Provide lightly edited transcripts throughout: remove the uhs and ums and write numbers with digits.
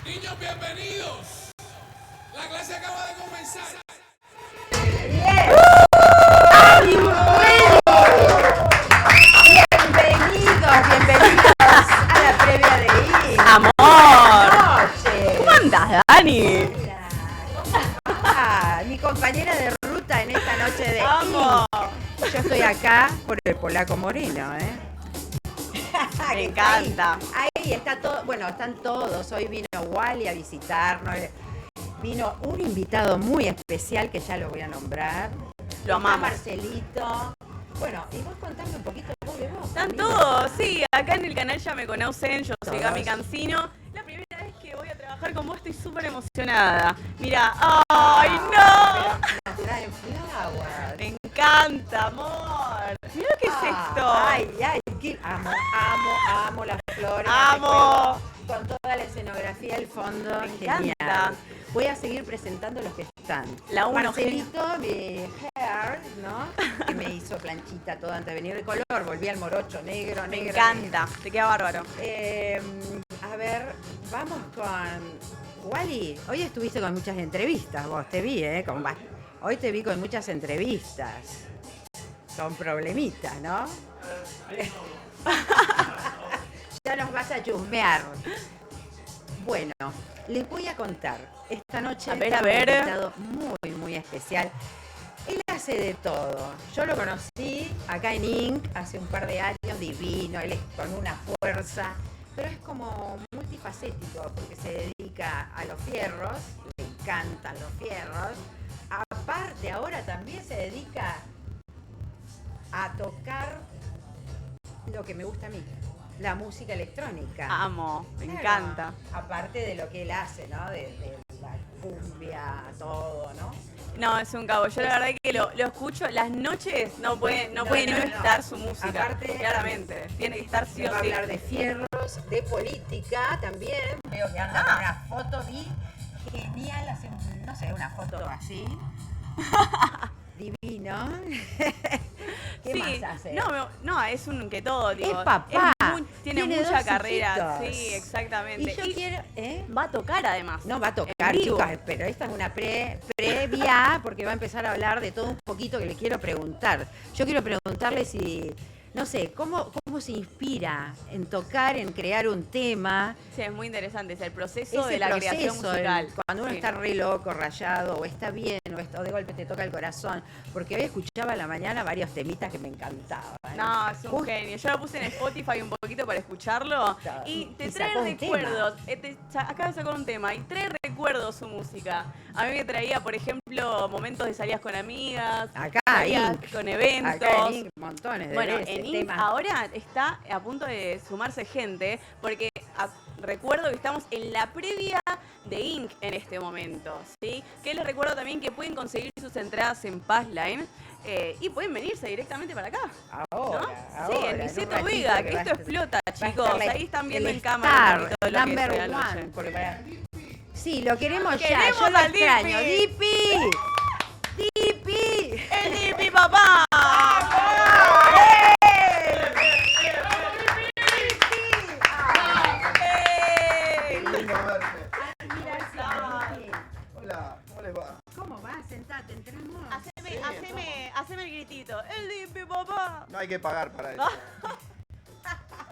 Niños, bienvenidos. La clase acaba de comenzar. Bienvenidos a la previa de INC. ¡Amor! ¿Cómo andás, Dani? Mi compañera de ruta en esta noche de ¡Vamos! INC. Yo estoy acá por el Polaco Moreno, Me encanta. Ahí está todo, bueno, están todos. Hoy vino Wally a visitarnos. Vino un invitado muy especial que ya lo voy a nombrar. Lo amamos. Marcelito. Bueno, y vos contame un poquito de vos. Están todos, sí, acá en el canal ya me conocen, yo soy Todos. Gami Cancino. La primera vez que voy a trabajar con vos estoy súper emocionada. Mira, ¡ay, no! Nos traen flowers. Me encanta, amor. Mira lo que es esto. Amo las flores. Amo. Con toda la escenografía, el fondo. Me Genial. encanta. Voy a seguir presentando los que están. La uno, Marcelito de Hair, ¿no? Que me hizo planchita todo antes de venir de color. Volví al morocho negro. Me encanta, te queda bárbaro. A ver, vamos con Wally. Hoy estuviste con muchas entrevistas, vos te vi, hoy te vi con muchas entrevistas. Son problemitas, ¿no? Ya nos vas a chusmear. Bueno, les voy a contar. Esta noche A ver. tengo un invitado muy, muy especial. Él hace de todo. Yo lo conocí acá en INC hace un par de años, divino. Él es con una fuerza, pero es como multifacético porque se dedica a los fierros, le encantan los fierros. Aparte, ahora también se dedica a tocar lo que me gusta a mí, la música electrónica. Amo, me Claro, encanta. aparte de lo que él hace, ¿no? De la cumbia, todo, ¿no? No, es un cabo. Yo la verdad que lo escucho las noches, no puede no estar su música. Aparte, claramente. Tiene que estar sí o Va a sí. hablar de fierros, de política también. Veo que anda con una foto genial, hace no sé, una foto así. Divino. ¿Qué más hace? No, es un que todo, digo. Es papá. Tiene Tiene mucha dos carrera, hijitos. sí, exactamente. Y yo quiero, Va a tocar además. No va a tocar, En vivo. chicos, pero esta es una previa, porque va a empezar a hablar de todo un poquito que le quiero preguntar. Yo quiero preguntarle si, no sé, ¿cómo se inspira en tocar, en crear un tema? Sí, es muy interesante, es el proceso Ese de la proceso, creación musical. cuando uno Sí. está re loco, rayado, o está bien, o de golpe te toca el corazón. Porque hoy escuchaba a la mañana varios temitas que me encantaban. No, es un genio. Yo lo puse en Spotify un poquito para escucharlo y te trae sacó un recuerdos. Acaba de sacar un tema y trae recuerdos su música. A mí me traía, por ejemplo, momentos de salidas con amigas, Acá, salidas Inc. con eventos. Acá en Inc, montones de Bueno, veces, en Inc temas. ahora está a punto de sumarse gente porque recuerdo que estamos en la previa de Inc en este momento, ¿sí? Que les recuerdo también que pueden conseguir sus entradas en Passline y pueden venirse directamente para acá. Ahora, Sí, en Niceto Vega, que esto explota, chicos. Ahí están viendo en cámara un poquito de lo que number fue la noche. one. Sí, lo queremos ya. Queremos Yo lo al extraño. Dipi. ¡Dipi! ¡El Dipi, papá! Hola, ¿cómo les va? ¿Cómo va? Sentate, entramos. Haceme el gritito. ¡El Dipi, papá! No hay que pagar para eso.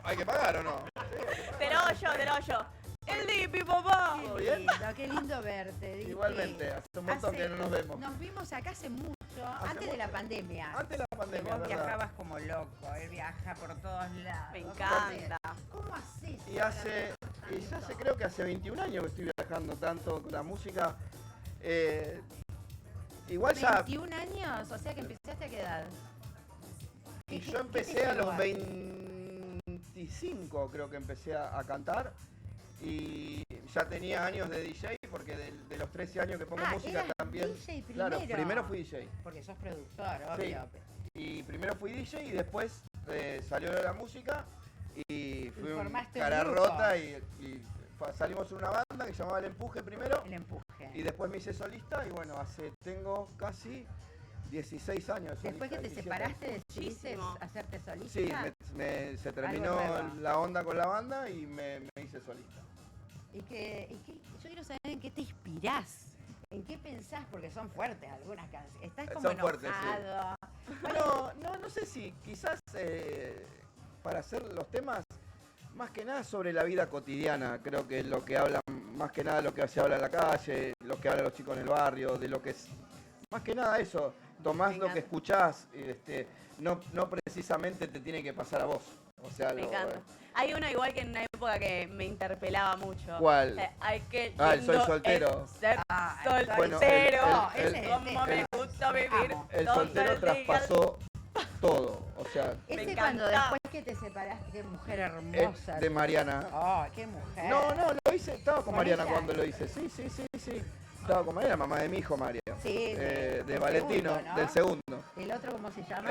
¿Hay que pagar o no? Te lo hago yo. ¡El Dipi, papá! ¿Todo bien? Qué lindo verte, Dipi. Igualmente, hace un montón que no nos vemos. Nos vimos acá hace mucho, antes de la pandemia. Antes de la pandemia, Vos ¿verdad? viajabas como loco, él viaja por todos lados. Me encanta. ¿Cómo haces? Y ya creo que hace 21 años que estoy viajando tanto con la música. Igual ya. 21 años, o sea que empezaste a qué edad. Y yo empecé a los 25, creo que empecé a cantar. Y ya tenía años de DJ, porque de los 13 años que pongo música eras también. DJ Claro, primero. primero fui DJ. Porque sos productor, Sí. obvio. Y primero fui DJ y después salió de la música y fui un formaste un cara grupo. rota y salimos en una banda que se llamaba El Empuje primero. El empuje. viaje. Y después me hice solista y bueno, tengo casi 16 años. Después que te 17. separaste, decidiste Muchísimo. hacerte solista. Sí, se terminó nuevo. la onda con la banda y me hice solista. Yo quiero saber en qué te inspirás. ¿En qué pensás? Porque son fuertes algunas canciones. Estás como Son fuertes, enojado. Bueno, no sé si quizás para hacer los temas, más que nada sobre la vida cotidiana, creo que es lo que hablan, más que nada lo que se habla en la calle, lo que hablan los chicos en el barrio, de lo que es, más que nada eso, tomás lo que escuchás, no precisamente te tiene que pasar a vos. O sea, Me encanta. Hay uno igual que en una época que me interpelaba mucho. ¿Cuál? Hay que El Soy Soltero. Ser Soltero. Bueno, Como me gusta vivir. El todo soltero el día. traspasó todo, o sea, Ese Me cuando encanta. después que te separaste, qué mujer hermosa. de Mariana. Oh, qué mujer. No, lo hice, estaba con ¿Con Mariana ella? cuando lo hice, sí. Estaba con Mariana, mamá de mi hijo, María. Sí, de del Valentino, segundo, ¿no? del segundo. ¿El otro cómo se llama?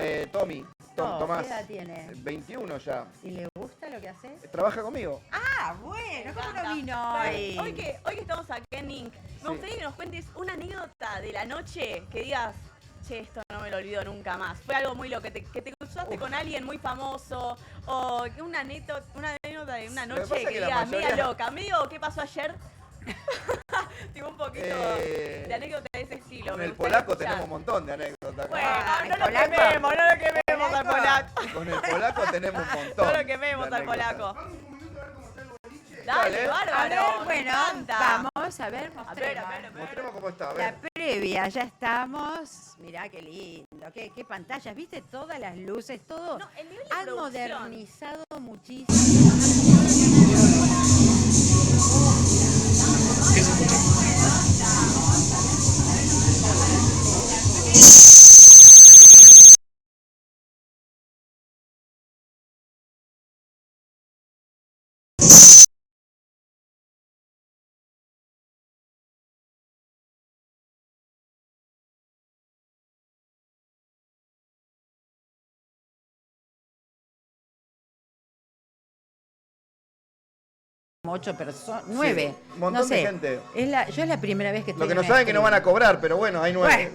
Tomás. ¿Qué edad tiene? 21 ya. ¿Y le gusta lo que haces? Trabaja conmigo. Ah, bueno, ¿cómo no encanta. vino hoy? Hoy que estamos acá en Inc, me gustaría que nos cuentes una anécdota de la noche que digas, che, esto no me lo olvido nunca más. Fue algo muy loco, que te cruzaste con alguien muy famoso, o que una anécdota de una Lo que noche pasa que que la digas, mayoría- media loca, medio, ¿qué pasó ayer? Tipo un poquito Eh, de anécdota de ese estilo. Con me el gustaría polaco escuchar. tenemos un montón de anécdotas. Bueno, Ah, no el lo polaco. quememos al polaco. Con el polaco tenemos un montón. No lo quememos de al anécdotas. polaco. Dale. Dale, A bárbaro. ver, bueno, me encanta. vamos a ver, mostremos. a ver. Mostremos cómo está, a La ver. previa, ya estamos. Mirá qué lindo, qué pantallas, viste todas las luces, todo. No, el nivel de Han producción. modernizado muchísimo. como 8 personas, 9. Sí, un montón no sé. de gente. Yo es la primera vez que estoy Lo que en no una saben es que no van a stream. cobrar, pero bueno, hay 9.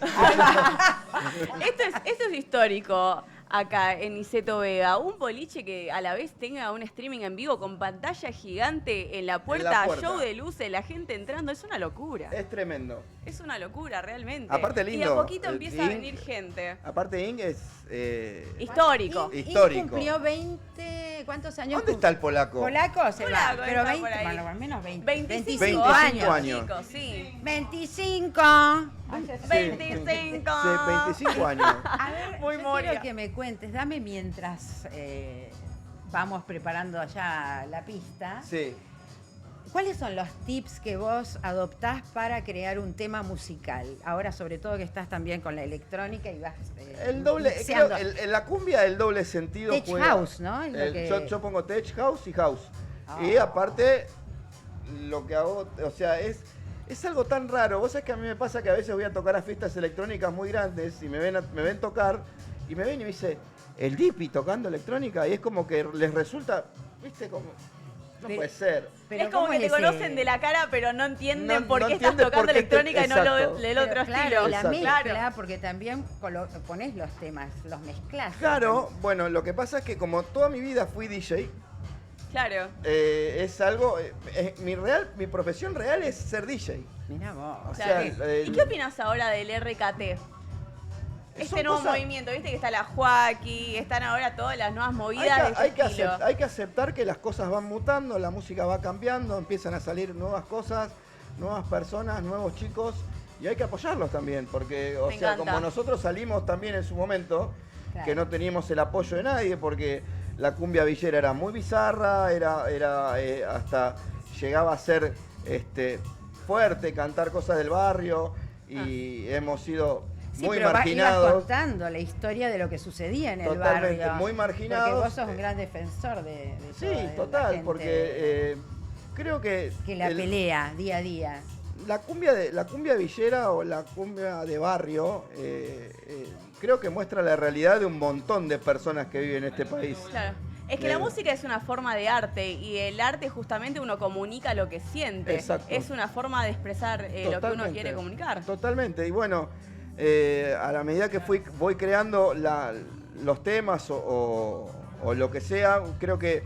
Esto es histórico acá en Niceto Vega. Un boliche que a la vez tenga un streaming en vivo con pantalla gigante en la puerta, puerta. show de luces, la gente entrando. Es una locura. Es tremendo. Es una locura, realmente. Aparte Y de lindo, a poquito empieza a Inc. venir gente. Aparte, Ing es... Histórico. Y Histórico. cumplió 20, ¿cuántos años? ¿Dónde está el polaco? Polaco se Polaco, va, pero está 20, por ahí. bueno, al menos 20. 25, 25 años. chicos, sí. 25. Sí. 25. Sí, 25 años. A ver, Muy yo moria. quiero que me cuentes, dame mientras vamos preparando allá la pista. Sí. ¿Cuáles son los tips que vos adoptás para crear un tema musical? Ahora, sobre todo que estás también con la electrónica y vas El doble, mixeando. creo, en la cumbia el doble sentido Tech juega. house, ¿no? Es lo que- Yo pongo tech house y house. Ah. Y aparte, lo que hago, o sea, es algo tan raro. Vos sabés que a mí me pasa que a veces voy a tocar a fiestas electrónicas muy grandes y me ven tocar y me ven y me dice, el Dipi tocando electrónica, y es como que les resulta, viste, como, no Pero- puede ser. Pero Es como ¿cómo que te ese- conocen de la cara, pero no entienden No- por no qué estás entienden tocando por qué electrónica y no exacto. del Pero otro claro, estilo. la Exacto. mezcla, Claro. porque también pones los temas, los mezclas. Claro, bueno, lo que pasa es que como toda mi vida fui DJ, Claro. es algo, mi profesión real es ser DJ. Mirá vos. O Claro. sea, ¿Y qué opinas ahora del RKT? Este son nuevo cosas- movimiento, viste que está la Joaquí, están ahora todas las nuevas movidas de este estilo. hay que aceptar que las cosas van mutando, la música va cambiando, empiezan a salir nuevas cosas, nuevas personas, nuevos chicos, y hay que apoyarlos también, porque, o Me sea, encanta. como nosotros salimos también en su momento, Claro. que no teníamos el apoyo de nadie, porque la cumbia villera era muy bizarra, hasta llegaba a ser fuerte, cantar cosas del barrio, y hemos sido Sí, muy pero ibas marginados. contando la historia de lo que sucedía en el Totalmente, barrio. muy marginados. Porque vos sos un gran defensor de Sí, toda la total, gente porque creo que que pelea día a día. la cumbia villera o la cumbia de barrio creo que muestra la realidad de un montón de personas que viven en este país. Claro. Es que la música es una forma de arte y el arte justamente uno comunica lo que siente. Exacto. Es una forma de expresar lo que uno quiere comunicar. Totalmente. Y bueno, a la medida que voy creando los temas o lo que sea, creo que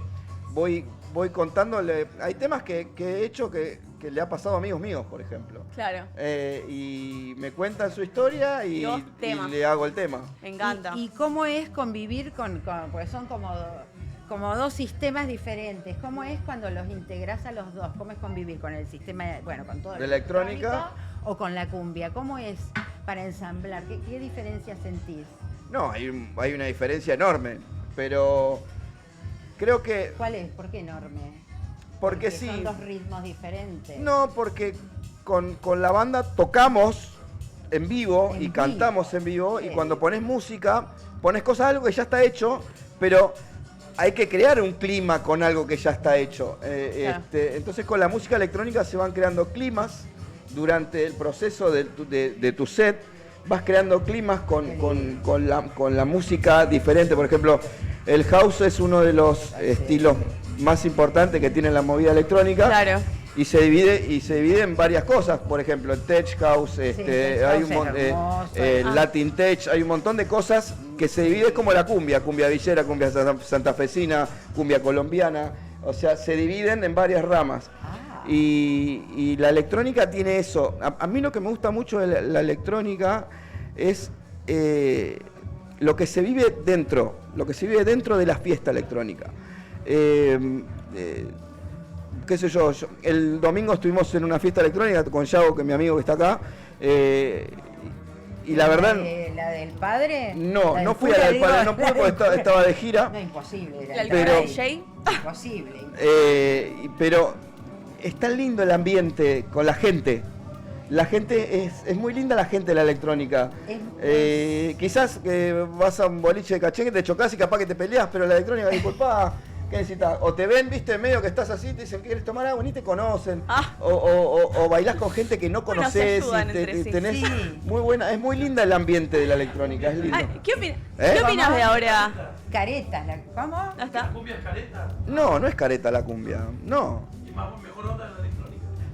voy contándole. Hay temas que he hecho que le ha pasado a amigos míos, por ejemplo. Claro. Y me cuentan su historia y le hago el tema. Me encanta. ¿Y cómo es convivir porque son como dos sistemas diferentes? ¿Cómo es cuando los integrás a los dos? ¿Cómo es convivir con el sistema, con todo el De electrónica electrónico o con la cumbia? ¿Cómo es para ensamblar? ¿Qué diferencia sentís? No, hay una diferencia enorme, pero creo que... ¿Cuál es? ¿Por qué enorme? Porque sí. Son dos ritmos diferentes. No, porque con la banda tocamos en vivo y cantamos en vivo, y cuando pones música, pones cosas, algo que ya está hecho, pero hay que crear un clima con algo que ya está hecho. Claro. Entonces con la música electrónica se van creando climas durante el proceso de tu set. Vas creando climas con la música diferente. Por ejemplo, el house es uno de los estilos más importantes que tiene la movida electrónica. Claro. Y se divide en varias cosas. Por ejemplo, el tech house, hay Latin tech, hay un montón de cosas que se divide como la cumbia villera, cumbia santafesina, cumbia colombiana. O sea, se dividen en varias ramas. Y la electrónica tiene eso. A mí lo que me gusta mucho de la electrónica es lo que se vive dentro de la fiesta electrónica. Qué sé yo, el domingo estuvimos en una fiesta electrónica con Yago, que es mi amigo que está acá, y la verdad... ¿La del padre? No fui a la del padre, no pude porque estaba de gira. No, imposible. ¿La pero- DJ? Imposible. Pero es tan lindo el ambiente con la gente. La gente es muy linda, la gente de la electrónica. Quizás vas a un boliche de cachengue, te chocás y capaz que te peleas, pero la electrónica, disculpá, ¿qué necesitas? O te ven, viste, medio que estás así, te dicen, ¿quieres tomar agua? Ni te conocen. O bailás con gente que no Bueno, se conocés. ayudan Y entre sí. tenés Sí. muy buena, es muy linda el ambiente de la electrónica, es lindo. Ay, ¿qué ¿Eh? opinas de ahora? Caretas, ¿cómo? ¿No está? No es careta la cumbia, no.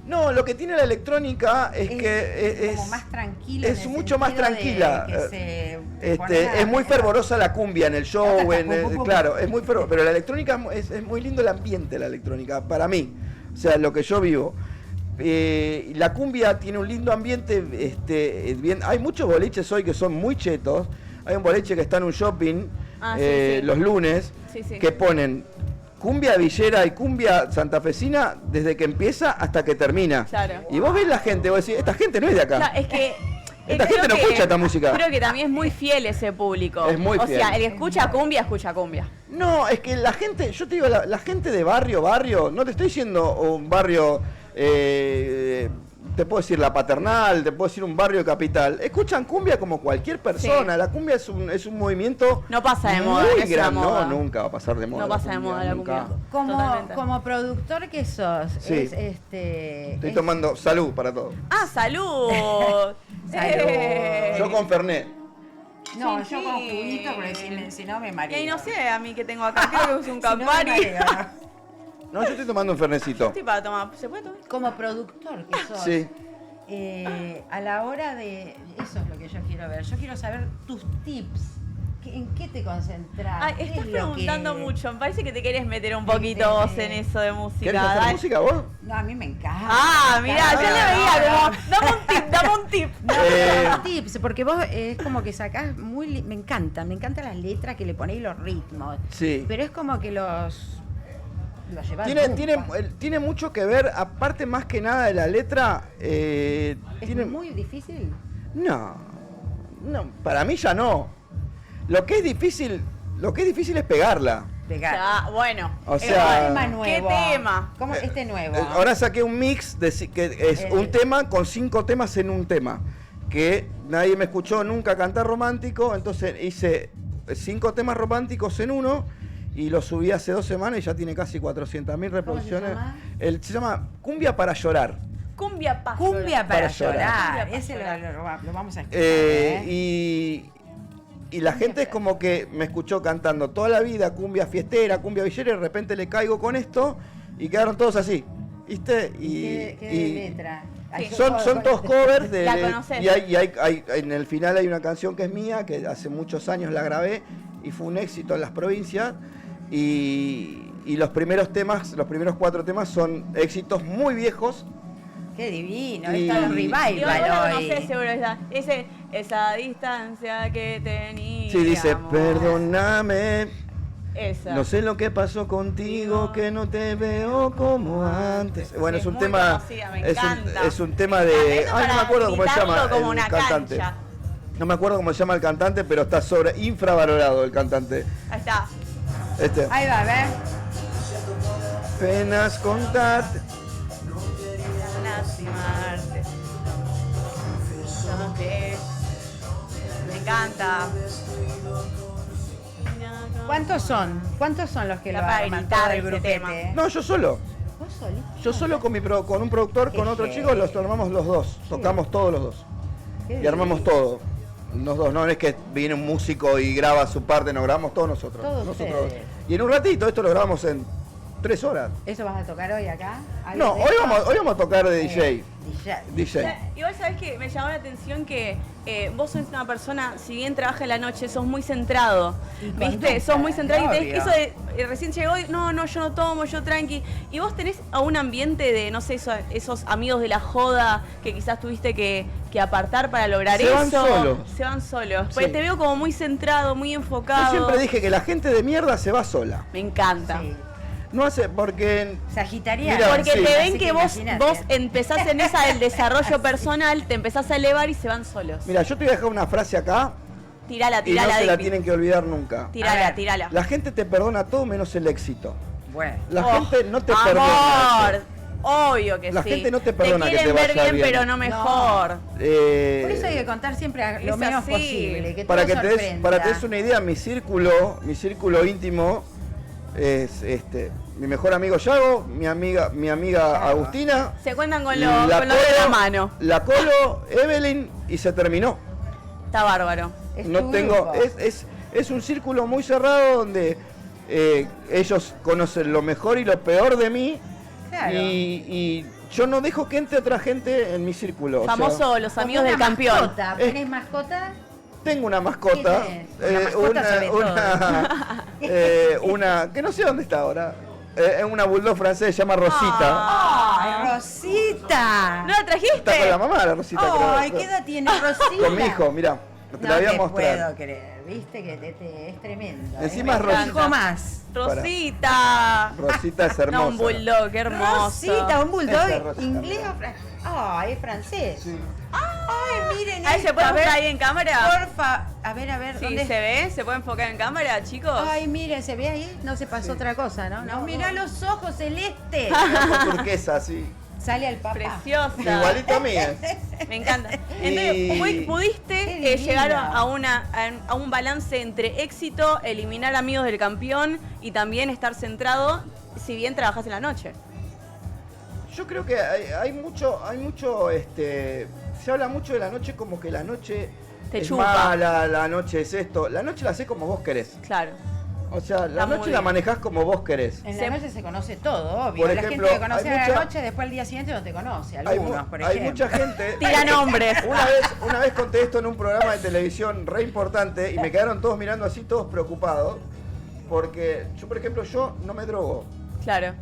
No, lo que tiene la electrónica es que como más tranquila. es mucho más tranquila. Te pones a- Es muy fervorosa la cumbia en el show, Pum. claro, es muy fervorosa, pero la electrónica es muy lindo el ambiente de la electrónica, para mí, o sea, lo que yo vivo. La cumbia tiene un lindo ambiente, bien, hay muchos boliches hoy que son muy chetos. Hay un boliche que está en un shopping Sí. los lunes, Sí. que ponen cumbia villera y cumbia santafesina desde que empieza hasta que termina. Claro. Y vos ves la gente, vos decís, esta gente no es de acá. Claro, es que... Esta creo gente no que- escucha esta música. Creo que también es muy fiel ese público. Es muy O fiel. sea, el que escucha cumbia. No, es que la gente, yo te digo, la gente de barrio, no te estoy diciendo un barrio, te puedo decir La Paternal, te puedo decir un barrio de capital. Escuchan cumbia como cualquier persona. Sí. La cumbia es un movimiento No pasa de moda, muy no es una grande. moda. No, nunca va a pasar de moda. No pasa de moda la nunca. cumbia. Totalmente. Como productor que sos, Sí. Estoy tomando salud para todos. ¡Ah, salud! Salud. Yo con Fernet. No, Sí, yo con sí. juguito, porque si no me mareo. Y no sé, a mí que tengo acá, creo que es un Si no me Campari. mareo, ¿no? No, yo estoy tomando un Fernecito. Sí, para tomar. ¿Se puede tomar? Como productor que sos, Sí. a la hora de... Eso es lo que yo quiero ver. Yo quiero saber tus tips. ¿En qué te concentrás? Ay, ¿Qué estás es lo preguntando que- mucho. Me parece que te querés meter un poquito vos en eso de música. ¿Querés hacer Dale. música vos? No, a mí me encanta. Ah, mirá, yo le veía no, como, dame un tip. No, Eh. no, tips, porque vos es como que sacás me encantan las letras que le ponéis los ritmos. Sí. Pero es como que los llevás. Tiene mucho que ver, aparte más que nada de la letra, Es tiene... muy difícil. No, para mí ya no. Lo que es difícil es pegarla. Pegar. Ya, bueno. O ¿Qué sea, tema nuevo? ¿Qué tema? ¿Cómo este nuevo? Ahora saqué un mix que es un tema con 5 temas en un tema. Que nadie me escuchó nunca cantar romántico, entonces hice 5 temas románticos en uno y lo subí hace 2 semanas y ya tiene casi 400.000 reproducciones. llama? Se llama Cumbia para llorar. Cumbia para Cumbia para Para llorar. llorar. Cumbia para Ese llorar. lo vamos a escuchar. Y y la gente es como que me escuchó cantando toda la vida cumbia fiestera, cumbia villera, y de repente le caigo con esto y quedaron todos así, ¿viste? ¿Qué letra? Sí. Son todos covers de, La conocés. y hay en el final hay una canción que es mía, que hace muchos años la grabé y fue un éxito en las provincias, y los primeros temas, los primeros 4 temas son éxitos muy viejos. Qué divino, Y- está un Y vos la revival hoy. conocés seguro, esa distancia que teníamos. Sí, dice, perdóname, Esa. no sé lo que pasó contigo, que no te veo como antes. Bueno, Es es un muy tema, conocida, me es encanta. un tema de, Eso ay, no me para acuerdo cómo se gritarlo llama como el una cantante. cancha. No me acuerdo cómo se llama el cantante, pero está infravalorado el cantante. Ahí está. Este. Ahí va, a ver. Penas contarte. Lastimarte. Me encanta. ¿Cuántos son? ¿Cuántos son los que Está lo para arman gritar todo el ese grupete? tema. No, yo solo. ¿Vos solito? Yo solo con con un productor, Qué con otro genio. chico, los armamos los dos. Tocamos todos los dos. Qué Y armamos divino. todo. Los dos, no es que viene un músico y graba su parte, nos grabamos todos nosotros. Todos nosotros ustedes. dos. Y en un ratito, esto lo grabamos en 3 horas. ¿Eso vas a tocar hoy acá? No, ¿Algo de hoy esto? vamos a tocar de DJ. DJ. DJ. Igual sabes que me llamó la atención que vos sos una persona, si bien trabaja en la noche, sos muy centrado. Y ¿Viste? conducta, Sos muy centrado y tenés obvio. eso de recién llegó y no, yo no tomo, yo tranqui. Y vos tenés a un ambiente de, no sé, esos amigos de la joda que quizás tuviste que apartar para lograr Se eso. van solos. Se van solos. Porque Sí. te veo como muy centrado, muy Yo enfocado. siempre dije que la gente de mierda se va sola. Me encanta. Sí. No hace, porque Sagitariano. Mira, Porque sí. te Así ven que vos imagínate. empezás en esa del desarrollo personal, te empezás a elevar y se van solos. mira, yo te voy a dejar una frase acá Tirala, y no tirala, se la Dipi. tienen que olvidar nunca. A Tirala, ver. tirala. La gente te perdona todo menos el éxito. Bueno. La Oh, gente no te amor, perdona. obvio que La sí. gente no te perdona que quieren te ver vaya bien, bien. pero no mejor. Por eso hay que contar siempre lo Es menos así. posible. Que para todo que te des, sorprenda. para que te des una idea, mi círculo íntimo es mi mejor amigo Yago, mi amiga Yago. Agustina, Se cuentan con la lo de la Colo, mano. la Colo, Evelyn, y se terminó. Está bárbaro. Es No tu tengo, grupo. es un círculo muy cerrado donde ellos conocen lo mejor y lo peor de mí. Claro. Y yo no dejo que entre otra gente en mi círculo. o sea, Famoso los Como amigos una del campeón. Mascota. ¿Tenés mascota? tengo una mascota. ¿Qué tenés? La mascota sobre una que no sé dónde está ahora. Es una bulldog francesa, se llama Rosita. ¡Ay, Rosita! ¿No la trajiste? Está con la mamá, la Rosita. ¡Ay, creo. qué edad tiene Rosita! Con mi hijo, mira. Te No la voy a te mostrar. puedo creer, viste que es tremendo. Encima ¿eh? es Me Rosita. encanta. más. Rosita. Rosita es hermosa. No, un bulldog, qué hermoso. Rosita, un Esa bulldog Rosita, inglés mira. o francés. ¡Ay, es francés! Sí. ¡Ay, miren Ahí esto! se puede a ver, enfocar ahí en cámara. porfa. A ver, Sí, ¿dónde? ¿se ve? ¿Se puede enfocar en cámara, chicos? Ay, miren, ¿se ve ahí? No se pasó otra cosa, ¿no? No, mirá los ojos celestes. Ojo turquesa, sí. Sale al papá. Preciosa. Igualito a mí. Me encanta. Y- Entonces, pudiste Qué divina. llegar a un balance entre éxito, eliminar amigos del campeón y también estar centrado, si bien trabajas en la noche. Yo creo que hay mucho, se habla mucho de la noche como que la noche Te es chupa. mala, la noche es esto. La noche la haces como vos querés. Claro. O sea, la Está muy noche la bien. manejás como vos querés. En Se- la noche se conoce todo, obvio. Por la ejemplo, gente que conoce hay a la mucha- noche, después al día siguiente no te conoce. Hay, Algunos, por hay ejemplo. mucha gente. Tira nombres. Una vez conté esto en un programa de televisión re importante y me quedaron todos mirando así, todos preocupados. Porque yo, por ejemplo, yo no me drogo. Claro.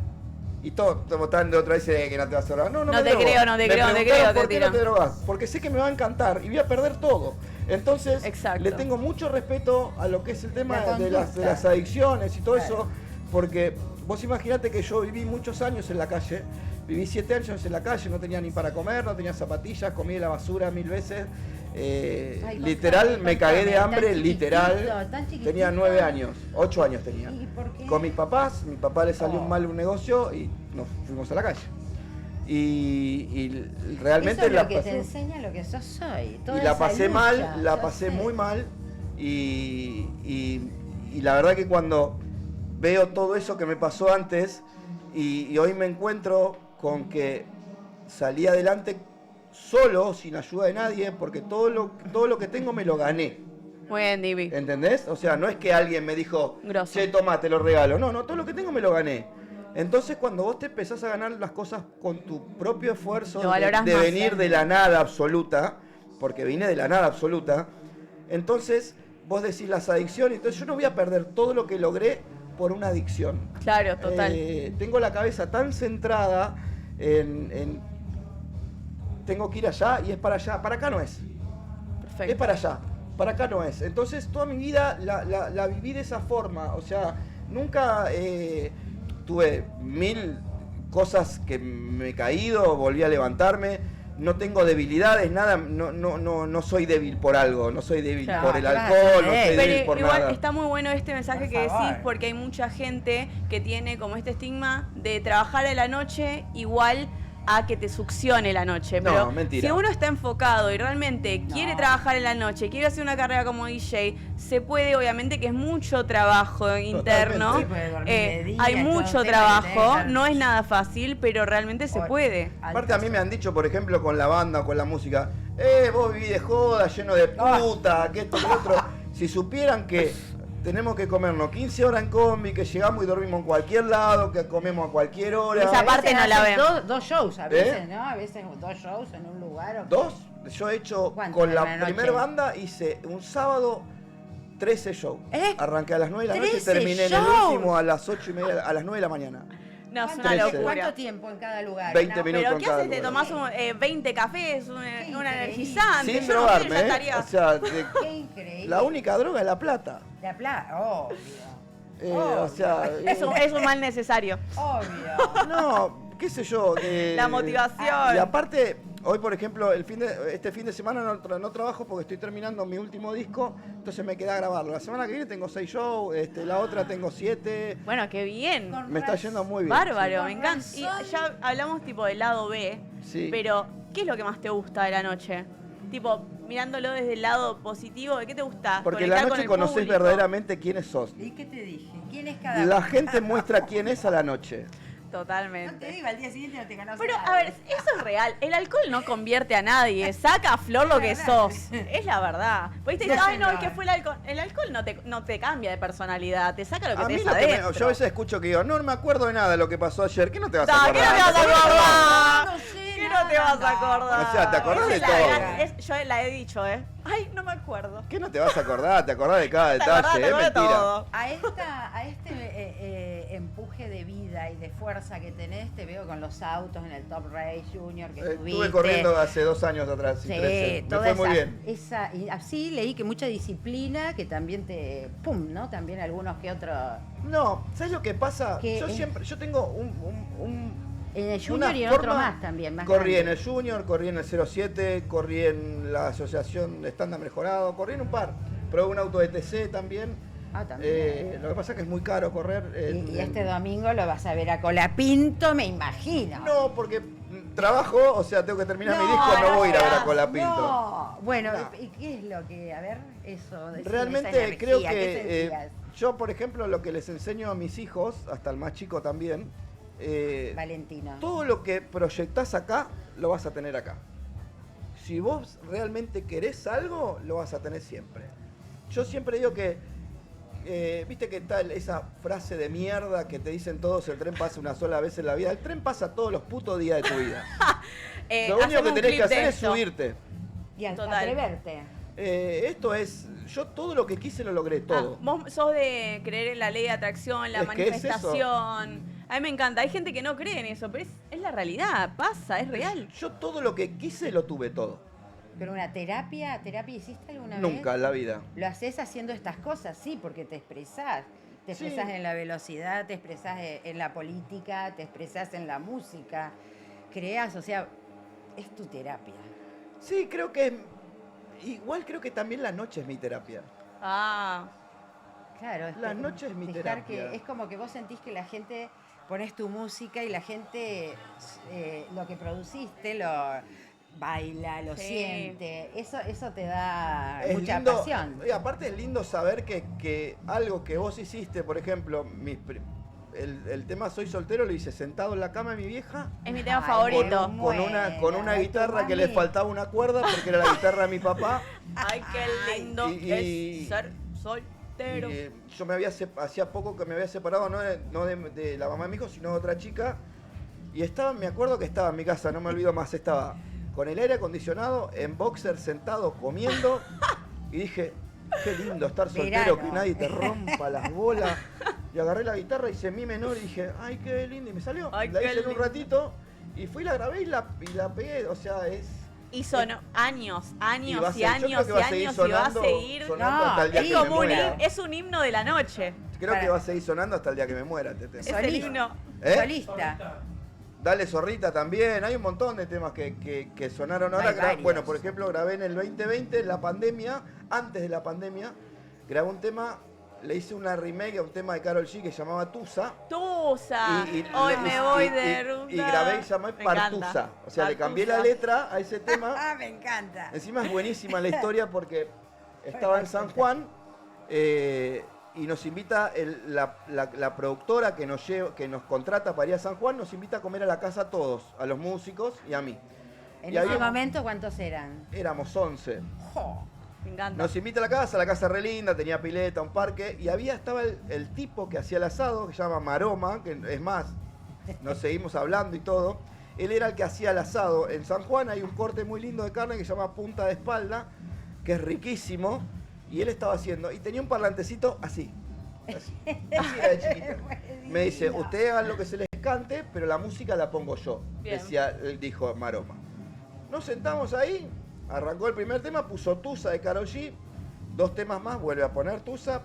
Y todos están de otra vez que no te vas a drogar. No No me te drogo. creo, no te Me creo, no te preguntaron, creo, te ¿por qué no tiran. te drogas? Porque sé que me va a encantar y voy a perder todo. Entonces, Exacto. le tengo mucho respeto a lo que es el tema La de conducta. las adicciones y todo Claro. eso. Porque vos imaginate que yo viví muchos años en la calle. Viví 7 años en la calle, no tenía ni para comer, no tenía zapatillas, comí de la basura 1000 veces. Ay, Literal, contame, me cagué de tan hambre, chiquitito, literal. tan chiquitito. Tenía 9 años, 8 años tenía. ¿Y por qué? Con mis papás, mi papá le salió Oh. mal un negocio y nos fuimos a la calle. Y realmente Eso es la lo que te pasé, enseña lo que sos hoy. y toda la esa pasé lucha, mal, la yo pasé sé. muy mal. Y la verdad que cuando veo todo eso que me pasó antes y hoy me encuentro con que salí adelante solo, sin ayuda de nadie, porque todo lo que tengo me lo gané. Muy bien, Divi. ¿Entendés? O sea, no es que alguien me dijo, Grosso. che, toma, te lo regalo. No, todo lo que tengo me lo gané. Entonces, cuando vos te empezás a ganar las cosas con tu propio esfuerzo, Lo valorás de más. venir de la nada absoluta, porque vine de la nada absoluta, entonces vos decís las adicciones, entonces yo no voy a perder todo lo que logré por una adicción. Claro, total. Tengo la cabeza tan centrada en tengo que ir allá y es para allá. Para acá no es. Perfecto. Es para allá. Para acá no es. Entonces toda mi vida la viví de esa forma. O sea, nunca tuve 1000 cosas que me he caído, volví a levantarme. No tengo debilidades, nada, no soy débil por algo, no soy débil Claro, por el claro, alcohol, no soy pero débil por igual nada. está muy bueno este mensaje Por que favor. decís, porque hay mucha gente que tiene como este estigma de trabajar a la noche igual a que te succione la noche. No, Pero mentira. si uno está enfocado y realmente quiere trabajar en la noche, quiere hacer una carrera como DJ, se puede, obviamente que es mucho trabajo interno. Sí, puede dormir de día, Hay todo mucho un tema que trabajo, tenés que- no es nada fácil, pero realmente se puede. Aparte a mí me han dicho, por ejemplo, con la banda o con la música, vos vivís de joda, lleno de puta, que esto, que lo otro. Si supieran que tenemos que comernos 15 horas en combi, que llegamos y dormimos en cualquier lado, que comemos a cualquier hora. Esa parte no la hacen ven. Dos shows a veces, ¿no? A veces 2 shows en un lugar. ¿o qué? ¿Dos? Yo he hecho, ¿Cuánto con en la la noche? primer banda, hice un sábado 13 shows. ¿Eh? Arranqué a las 9 de la noche y 13 terminé en el shows. último a las 8:30, a las 9 de la mañana. No, es una 13. locura. ¿Cuánto tiempo en cada lugar? 20 Una- minutos. ¿Pero en qué cada haces? ¿Te lugar. tomás 20 cafés, un increíble. energizante? Sin Yo no sé, drogarme, ya estaría. O sea, Qué increíble. la única droga es la plata. La plata, obvio. O sea, Es un mal necesario. Obvio. no, qué sé yo. La motivación. Y aparte, hoy por ejemplo, este fin de semana no trabajo porque estoy terminando mi último disco, entonces me queda grabarlo. La semana que viene tengo 6 shows, la otra tengo 7. Bueno, qué bien. Con Me está yendo muy bien. Bárbaro, Con me encanta. Y razón. ya hablamos tipo del lado B, Sí. pero ¿qué es lo que más te gusta de la noche? Tipo, mirándolo desde el lado positivo, ¿de qué te gusta? Porque en la Conectar con noche el conoces público. verdaderamente quiénes sos. ¿Y qué te dije? ¿Quién es cada La uno? gente muestra quién es a la noche. No te Totalmente. digo, al día siguiente no te conoces. Pero, nadie. a ver, eso es real. El alcohol no convierte a nadie. Saca a flor lo que Es verdad. sos. Es la verdad. Pues te No, dices, ay, no, es señor. que fue el alcohol. El alcohol no te cambia de personalidad. Te saca lo que A mí tenés lo que adentro. yo a veces escucho que digo, no me acuerdo de nada de lo que pasó ayer. ¿Qué no te vas a No, acordar? ¿qué no te vas a acordar? No sé ¿Qué nada, no te vas a no. acordar? O sea, te acordás Esa de es la todo. gran- yo la he dicho, ¿eh? Ay, no me acuerdo. ¿Qué no te vas a acordar? Te acordás de cada ¿Te acordás? detalle, ¿Te es acordás de mentira. todo? A este empuje de vida y de fuerza que tenés, te veo con los autos en el Top Race Junior que Estuve tuviste. corriendo hace 2 años atrás. y 13. Sí, Me toda fue muy esa, bien. y así leí que mucha disciplina, que también te, pum, ¿no? También algunos que otros. No, ¿sabes lo que pasa? Que Yo tengo En el una Junior y en otro forma- más también. Más corrí en grande. el Junior, corrí en el 07, corrí en la Asociación de Estándar Mejorado, corrí en un par. Probé un auto ETC también. Ah, también. Lo que pasa es que es muy caro correr. Y este domingo lo vas a ver a Colapinto, me imagino. No, porque trabajo, o sea, tengo que terminar mi disco, no voy a ir a ver a Colapinto. No. Bueno, No. ¿y qué es lo que, a ver, eso? decime, esa Realmente energía, creo ¿qué que sentías? yo, por ejemplo, lo que les enseño a mis hijos, hasta el más chico también, Valentino. todo lo que proyectás acá, lo vas a tener acá. Si vos realmente querés algo, lo vas a tener siempre. Yo siempre digo que, viste que tal esa frase de mierda que te dicen todos, el tren pasa una sola vez en la vida. El tren pasa todos los putos días de tu vida. Lo único hacemos que un tenés clip que hacer de es eso. subirte. Y a Total. atreverte. Esto es, yo todo lo que quise lo logré, todo. Vos sos de creer en la ley de atracción, la Es que es eso. manifestación. A mí me encanta. Hay gente que no cree en eso, pero es la realidad. Pasa, es real. Yo todo lo que quise lo tuve todo. Pero una terapia hiciste alguna vez? Nunca en la vida. Lo haces haciendo estas cosas, sí, porque te expresás. Te Sí. expresás en la velocidad, te expresás en la política, te expresás en la música. Creás, o sea, es tu terapia. Sí, creo que igual creo que también la noche es mi terapia. Ah, Claro, La noche es mi dejar terapia. que es como que vos sentís que la gente pones tu música y la gente lo que produciste lo baila, lo Sí. siente. Eso te da Es mucha lindo, pasión. y aparte es lindo saber que algo que vos hiciste, por ejemplo, el tema Soy soltero lo hice sentado en la cama de mi vieja es mi tema Ay, favorito. me con una Bueno, guitarra que le mami. faltaba una cuerda porque era la guitarra de mi papá. Ay, qué lindo Y- es ser soltero. Yo hacía poco que me había separado, no de la mamá de mi hijo, sino de otra chica. Y me acuerdo que estaba en mi casa, no me olvido más, estaba con el aire acondicionado, en boxer, sentado, comiendo. Y dije, qué lindo estar soltero, Verano. que nadie te rompa las bolas. Y agarré la guitarra, hice mi menor y dije, ay, qué lindo. Y me salió. Ay, La qué hice en un lindo. ratito y fui, la grabé y la pegué. O sea, es... Y sonó años Y va a y ser- yo creo años que y va a seguir años y va a sonando, seguir. sonando hasta el día Es que me como muera. es un himno de la noche. Creo que va a seguir sonando hasta el día que me muera este tema. Es el Solista. himno. ¿Eh? Solista. Dale Zorrita también, hay un montón de temas que sonaron ahora. Hay varios. Bueno, por ejemplo, grabé en el 2020, en la pandemia, antes de la pandemia, grabé un tema, le hice una remake a un tema de Karol G que se llamaba Tusa. Tusa. Hoy me voy de ruta. Y grabé y llamé Me encanta. Partusa. O sea, le cambié la Partusa. letra a ese tema. Ah, me encanta. Encima es buenísima la historia porque estaba en San Juan y nos invita la productora que nos contrata para ir a San Juan, nos invita a comer a la casa a todos, a los músicos y a mí. En Y ese había- momento, ¿cuántos eran? Éramos 11. Jo. Me encanta. Nos invita a la casa re linda, tenía pileta, un parque, y estaba el tipo que hacía el asado, que se llama Maroma, que es más, nos seguimos hablando y todo. Él era el que hacía el asado. En San Juan hay un corte muy lindo de carne que se llama punta de espalda, que es riquísimo, y él estaba haciendo, y tenía un parlantecito así. Así era de chiquito. Me dice, ustedes hagan lo que se les cante, pero la música la pongo yo, Bien. dijo Maroma. Nos sentamos ahí, arrancó el primer tema, puso Tusa de Karol G, 2 temas más, vuelve a poner Tusa,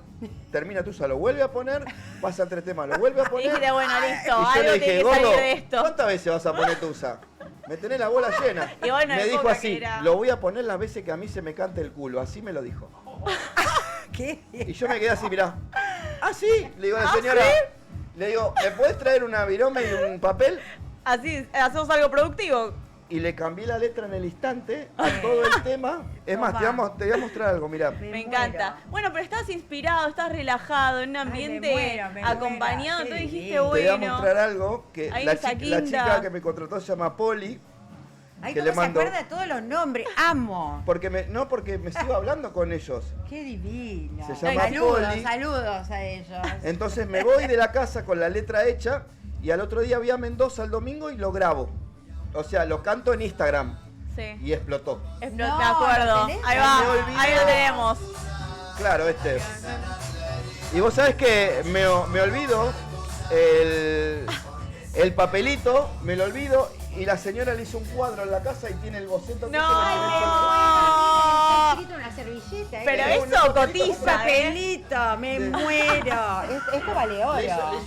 termina Tusa, lo vuelve a poner, pasan 3 temas, lo vuelve a Y poner. dijiste, bueno, listo, Y yo algo le tiene dije, que salir gordo, de esto. ¿cuántas veces vas a poner Tusa? Me tenés la bola llena. Y bueno, me en dijo Boca así, que era- lo voy a poner las veces que a mí se me cante el culo, así me lo dijo. ¿Qué? Y yo me quedé así, mirá. ¿Ah, sí? Le digo a la señora, le digo, ¿me podés traer una viroma y un papel? Así hacemos algo productivo. Y le cambié la letra en el instante a todo el tema. Es más, te voy a mostrar algo, mirá. Me encanta. Bueno, pero estás inspirado, estás relajado, en un ambiente me acompañado. muero, Tú qué dijiste, divino. Te voy a bueno. mostrar algo que Ahí la esa chica quinta. que me contrató se llama Poli. Ay, que ¿cómo le se mando- acuerda de todos los nombres? Amo. Porque me sigo hablando con ellos. Qué divino. Se llama Saludos, Poli. saludos a ellos. Entonces me voy de la casa con la letra hecha y al otro día voy a Mendoza el domingo y lo grabo. O sea, lo canto en Instagram Sí. y explotó. No, Me acuerdo. ¿lo tenés? Ahí Me va, olvidé. ahí lo tenemos. Claro, Y vos sabés que me olvido el papelito, me lo olvido y la señora le hizo un cuadro en la casa y tiene el boceto que No. se lo quiere hacer. Está escrito en una servilleta. Pero Tengo eso un cotiza, ¿eh? Papelito, me muero. Esto vale oro.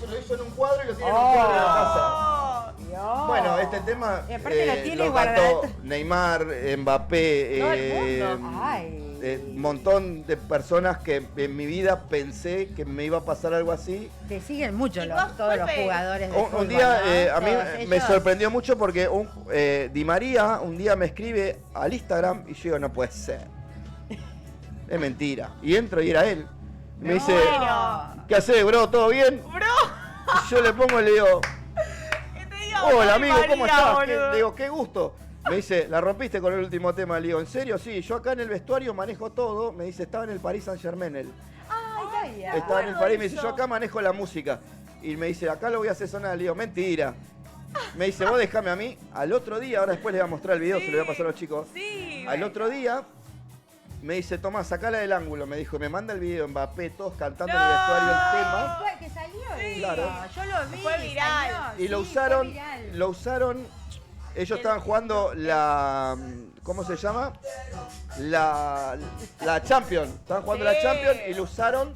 Lo hizo en un cuadro y lo tiene en un cuadro en la casa. Dios. Bueno, este tema Y aparte lo tiene cantó guardado. Neymar, Mbappé, Todo el mundo. Ay. un montón de personas que en mi vida pensé que me iba a pasar algo así. Te siguen mucho ¿Y todos los Pepe? jugadores de Un fútbol, día ¿no? a mí Todos me ellos. sorprendió mucho porque Di María un día me escribe al Instagram y yo digo, no puede ser. Es mentira. Y entro y era él. Y me dice, Bueno. ¿qué haces, bro? ¿Todo bien? Bro, Y yo le pongo y le digo, ¿qué te digo? hola Ay, amigo, ¿cómo María, estás? boludo. Le digo, qué gusto. Me dice, la rompiste con el último tema. Le digo, ¿en serio? Sí, yo acá en el vestuario manejo todo. Me dice, estaba en el Paris Saint Germain él. Ay, ay, Estaba en el acuerdo Paris, de me dice, eso. yo acá manejo la música. Y me dice, acá lo voy a hacer sonar. Le digo, mentira. Me dice, vos déjame a mí. Al otro día, ahora después les voy a mostrar el video, se lo voy a pasar a los chicos. Sí. Al otro día, me dice, toma, sacala del ángulo. Me dijo, me manda el video Mbappé, todos cantando en el No. vestuario el tema. Fue que salió Sí. Claro. Yo lo vi. Fue viral. salió, Y lo sí, fue usaron, viral. ellos estaban jugando la, ¿cómo se llama? La Champions. Estaban jugando Sí. la Champions y lo usaron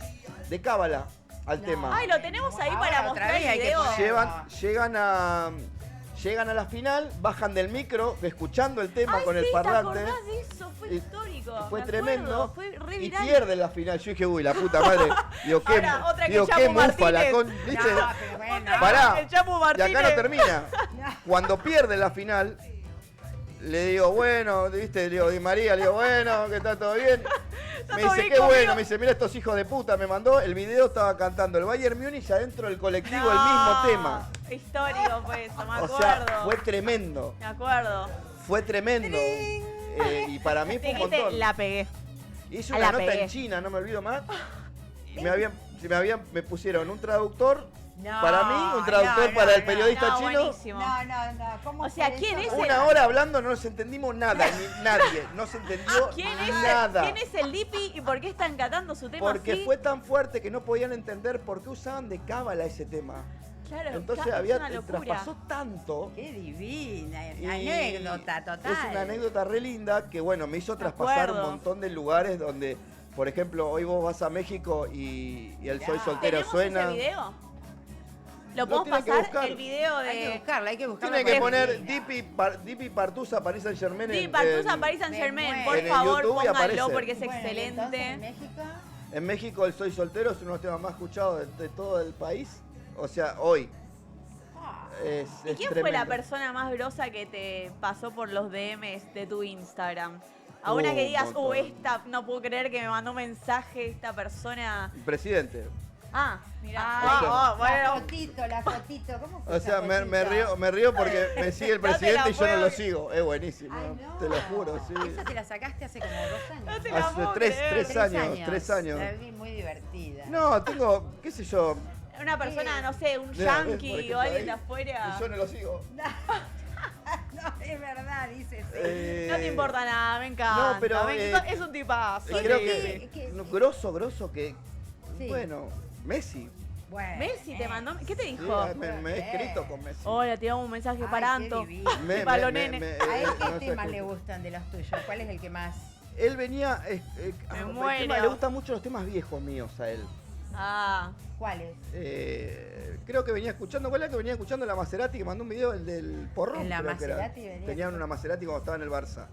de cábala al tema. Ay, lo tenemos ahí Ahora para otra mostrar vez el hay que video. poner- Llegan a la final, bajan del micro, escuchando el tema Ay, con sí, el ¿te parlante. acordás de eso? Fue Y histórico. Fue me tremendo. acuerdo, Fue re Y viral. pierden la final. Yo dije, uy, la puta madre. Digo, qué, Ahora, otra que digo, Chapu qué mufa Martínez. la ¿viste? No, pero bueno. Pará. El Chapu Y Martínez. acá no termina. Cuando pierde la final, le digo, bueno, ¿viste? Le digo, Di María, le digo, bueno, que está todo bien. Me todo dice, bien qué conmigo. bueno. Me dice, mira estos hijos de puta. Me mandó el video, estaba cantando el Bayern Múnich adentro del colectivo, el mismo tema. Histórico fue eso, me O acuerdo. sea, fue tremendo. Me acuerdo. Fue tremendo. Y para mí Te fue un dijiste, montón. la pegué. Hice A una la nota pegué. en China, no me olvido más. Y me pusieron un traductor No, para mí, un traductor no, para no, el periodista no, chino. buenísimo. No. ¿Cómo O sea, fue ¿quién eso? es Una hora hablando no nos entendimos nada, ni nadie. No se entendió ¿Quién nada. es el Dipi y por qué están cantando su tema Porque así? fue tan fuerte que no podían entender por qué usaban de cábala ese tema. Claro, Entonces es había una locura. traspasó tanto. Qué divina, y anécdota total. Es una anécdota re linda que, bueno, me hizo traspasar un acuerdo. montón de lugares donde, por ejemplo, hoy vos vas a México y el Soy Soltero ¿Tenemos suena. ese video? ¿Lo Lo podemos tienen que pasar? buscar. El video Hay que de buscarla, hay que buscarla. Tiene que porque poner es divina. Dipi Partusa Paris Saint Germain. Di Partusa Paris Saint Me Germain. muero. Por En el favor, YouTube y pónganlo aparece. porque es Bueno, y entonces, excelente. ¿en México? En México el Soy Soltero es uno de los temas más escuchados de todo el país. O sea, hoy. Ah, Es ¿Y quién fue tremendo. la persona más grosa que te pasó por los DMs de tu Instagram? A una que Un digas, montón. esta, no puedo creer que me mandó un mensaje esta persona. El presidente. Ah, mirá. Ah, bueno. la fotito, ¿cómo fue O sea, esa me fotito? río porque me sigue el No te la presidente y yo no puedo- lo sigo. Es buenísimo, Ay, no. te lo juro, sí. Esa te la sacaste hace como 2 años. No te la Hace puedo tres creer. años. La vi muy divertida. No, tengo, qué sé yo. Una persona, no sé, un Mira, ¿ves? Por yankee ejemplo, o alguien ahí, de afuera. Y yo no lo sigo. No, es verdad, dice sí. No te importa nada, me encanta. No, pero, es un tipazo. Creo ¿Qué? que grosso que. Sí. Bueno, Messi. Bueno, Messi te mandó. ¿Qué te Sí, dijo? me he escrito con Messi. Hola, te damos un mensaje Ay, para qué Anto. divino. Me- para los me- nenes. me- ¿A él no qué se temas le escucha. gustan de los tuyos? ¿Cuál es el que más? Él venía. El muero. tema, le gustan mucho los temas viejos míos a él. Ah, ¿Cuáles? Creo que venía escuchando, ¿cuál era que venía escuchando? La Maserati, que mandó un video, el del porrón. En la creo que era. Maserati venía Tenían una Maserati cuando estaba en el Barça.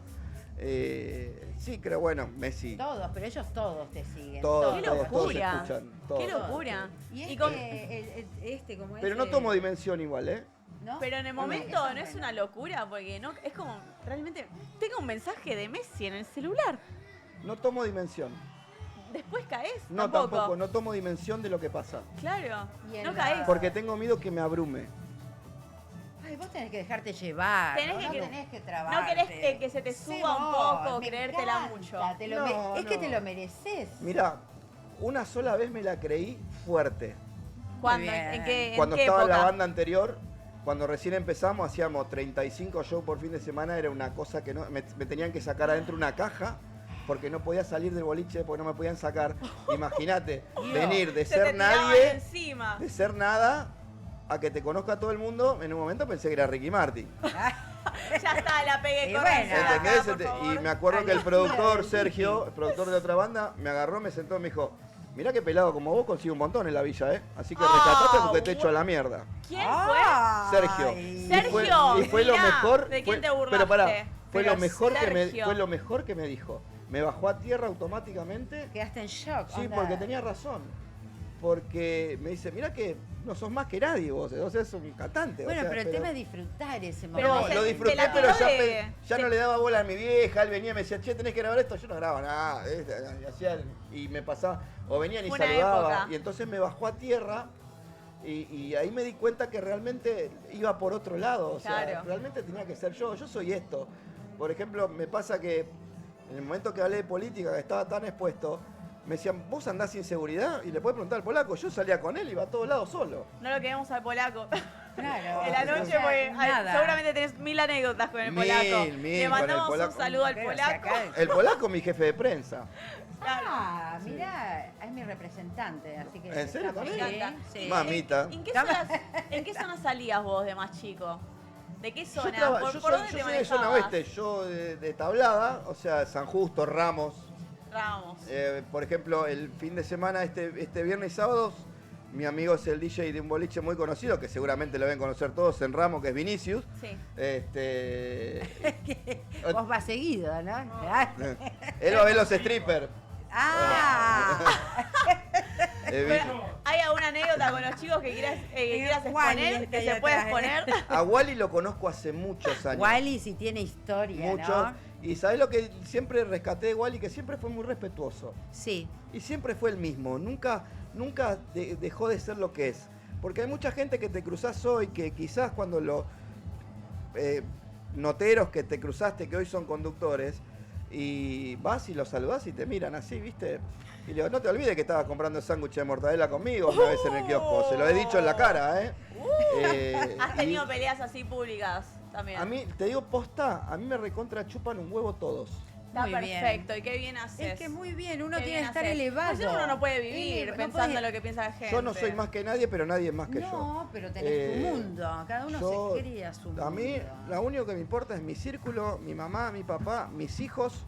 Sí, creo, bueno, Messi. Todos, pero ellos todos te siguen. Todos, qué todos locura. escuchan. Todos. Qué locura. Y Y este, con- como Pero no ese- tomo dimensión igual, ¿eh? ¿no? Pero en el Bueno, momento eso no es bueno. una locura porque no es como realmente tengo un mensaje de Messi en el celular. No tomo dimensión. Después caes. No, tampoco, no tomo dimensión de lo que pasa. Claro. Y en No la- caes. Porque tengo miedo que me abrume. Ay, vos tenés que dejarte llevar. Tenés no que- tenés que trabar. No querés que se te suba un poco, creértela mucho. No, Es que no. te lo mereces. Mirá, una sola vez me la creí fuerte. ¿Cuándo? Muy bien. ¿En qué, Cuando en qué estaba en época? la banda anterior, cuando recién empezamos, hacíamos 35 shows por fin de semana, era una cosa que no me tenían que sacar adentro una caja porque no podía salir del boliche porque no me podían sacar. Imagínate, venir de Se te ser tiraban nadie, encima. de ser nada, a que te conozca todo el mundo. En un momento pensé que era Ricky Martin. Ya está, la pegué Y con bueno. esa de acá, ¿Entendés? por favor. Y me acuerdo que el Ay, productor, sí. Sergio, el productor de otra banda, me agarró, me sentó y me dijo, mirá que pelado como vos consigo un montón en la villa, ¿eh? Así que rescatate porque te echo a la mierda. ¿Quién Sergio. Ay. Sergio, Y fue lo mirá, mejor. ¿de quién fue- te burlaste? Pero pará, fue Pero lo mejor Sergio. fue lo mejor que me dijo. Me bajó a tierra automáticamente. Quedaste en shock. Sí, onda. porque tenía razón. Porque me dice, mirá que no sos más que nadie vos, o sea, es un cantante. o Bueno, sea, pero el tema es disfrutar ese Pero momento. se- lo te disfruté, la pero tiró ya, de- ya no le daba bola a mi vieja, él venía y me decía, che, tenés que grabar esto, yo no grababa nada, y hacía y me pasaba, o venían y Fue una saludaba, época. y entonces me bajó a tierra, y ahí me di cuenta que realmente iba por otro lado, o sea, Claro. realmente tenía que ser yo soy esto. Por ejemplo, me pasa que en el momento que hablé de política, que estaba tan expuesto, me decían, ¿vos andás sin seguridad? Y le podés preguntar al polaco, yo salía con él y iba a todos lados solo. No lo queremos al polaco. Claro. En la noche, O sea, porque nada. seguramente tenés 1000 anécdotas con el Mil, polaco. mil Le con mandamos el polaco. un saludo al Pero si polaco. acá- El polaco mi jefe de prensa. Ah, mira, es mi representante, así que... ¿En serio estamos también? bien, sí. Mamita. ¿En qué zona salías vos de más chico? ¿De qué Yo, zona? traba- ¿Por yo por soy, dónde yo te soy de zona manejabas? oeste, yo de Tablada, o sea, San Justo, Ramos. Ramos. Por ejemplo, el fin de semana, este viernes y sábados, mi amigo es el DJ de un boliche muy conocido, que seguramente lo deben conocer todos en Ramos, que es Vinicius. Sí. Vos vas seguido, ¿no? Él va a ver los strippers. Ah, Pero, ¿hay alguna anécdota con los chicos que quieras Wally exponer? está Que ahí se pueda atrás, ¿eh? exponer. A Wally lo conozco hace muchos años. Wally sí tiene historia, Mucho. ¿no? Y ¿sabés lo que siempre rescaté de Wally? Que siempre fue muy respetuoso. Sí. Y siempre fue el mismo, nunca dejó de ser lo que es. Porque hay mucha gente que te cruzás hoy, que quizás cuando los noteros que te cruzaste, que hoy son conductores, y vas y los saludás y te miran así, ¿viste? Y le digo, no te olvides que estabas comprando sándwich de mortadela conmigo una vez en el kiosco. Se lo he dicho en la cara, ¿eh? Has tenido peleas así públicas también. A mí, te digo posta, a mí me recontra chupan un huevo todos. Está Muy bien. perfecto, y qué bien haces. Es que muy bien, uno Qué tiene bien que estar haces. elevado. Así uno no puede vivir No pensando puede- lo que piensa la gente. Yo no soy más que nadie, pero nadie es más que yo. No, pero tenés tu mundo. Cada uno yo- se cría su mundo. A mí, lo único que me importa es mi círculo, mi mamá, mi papá, mis hijos.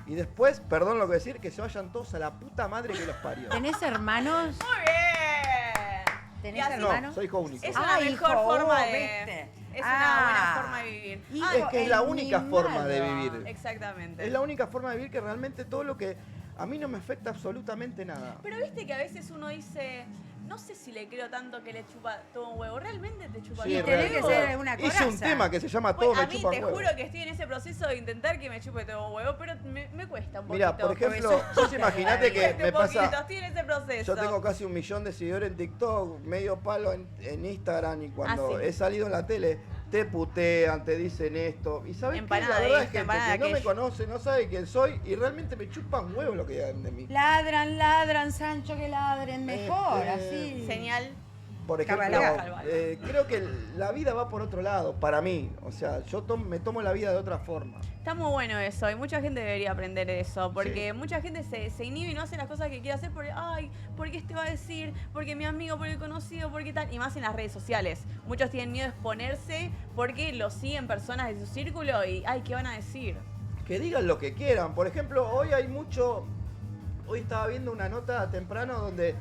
Y después, perdón lo que decir, que se vayan todos a la puta madre que los parió. ¿Tenés hermanos? Muy bien. ¿Tenés Y así- hermanos? No, soy hijo único. Es una Ay, mejor hijo, forma ¿viste? de... Es una buena forma de vivir. Hijo Es que es la única mimado. forma de vivir. Exactamente. Es la única forma de vivir que realmente todo lo que a mí no me afecta absolutamente nada. Pero viste que a veces uno dice, no sé si le creo tanto que le chupa todo un huevo. ¿Realmente te chupa Sí, todo un tenés huevo? que ser una Hice un coraza. tema que se llama Bueno, Todo a me mí chupa te huevo. juro que estoy en ese proceso de intentar que me chupe todo un huevo, pero me cuesta un poquito. Mira, por ejemplo, vos imaginate que me pasa... Estoy en ese proceso. Yo tengo casi 1 millón de seguidores en TikTok, medio palo en Instagram, y cuando Ah, sí. he salido en la tele, te putean, te dicen esto. Y sabes qué, Empanada la verdad es esta, gente empanada que no me aquello. conoce, no sabe quién soy, y realmente me chupan huevos lo que digan de mí. Ladran, Sancho, que ladren mejor, Este, así. Señal. Por ejemplo, Cabalgar. creo que la vida va por otro lado, para mí. O sea, yo me tomo la vida de otra forma. Está muy bueno eso y mucha gente debería aprender eso, porque Sí. mucha gente se inhibe y no hace las cosas que quiere hacer porque, ay, porque este va a decir, porque mi amigo, porque el conocido, porque tal, y más en las redes sociales. Muchos tienen miedo de exponerse porque lo siguen personas de su círculo y, ay, ¿qué van a decir? Que digan lo que quieran. Por ejemplo, hoy hay mucho... Hoy estaba viendo una nota temprano donde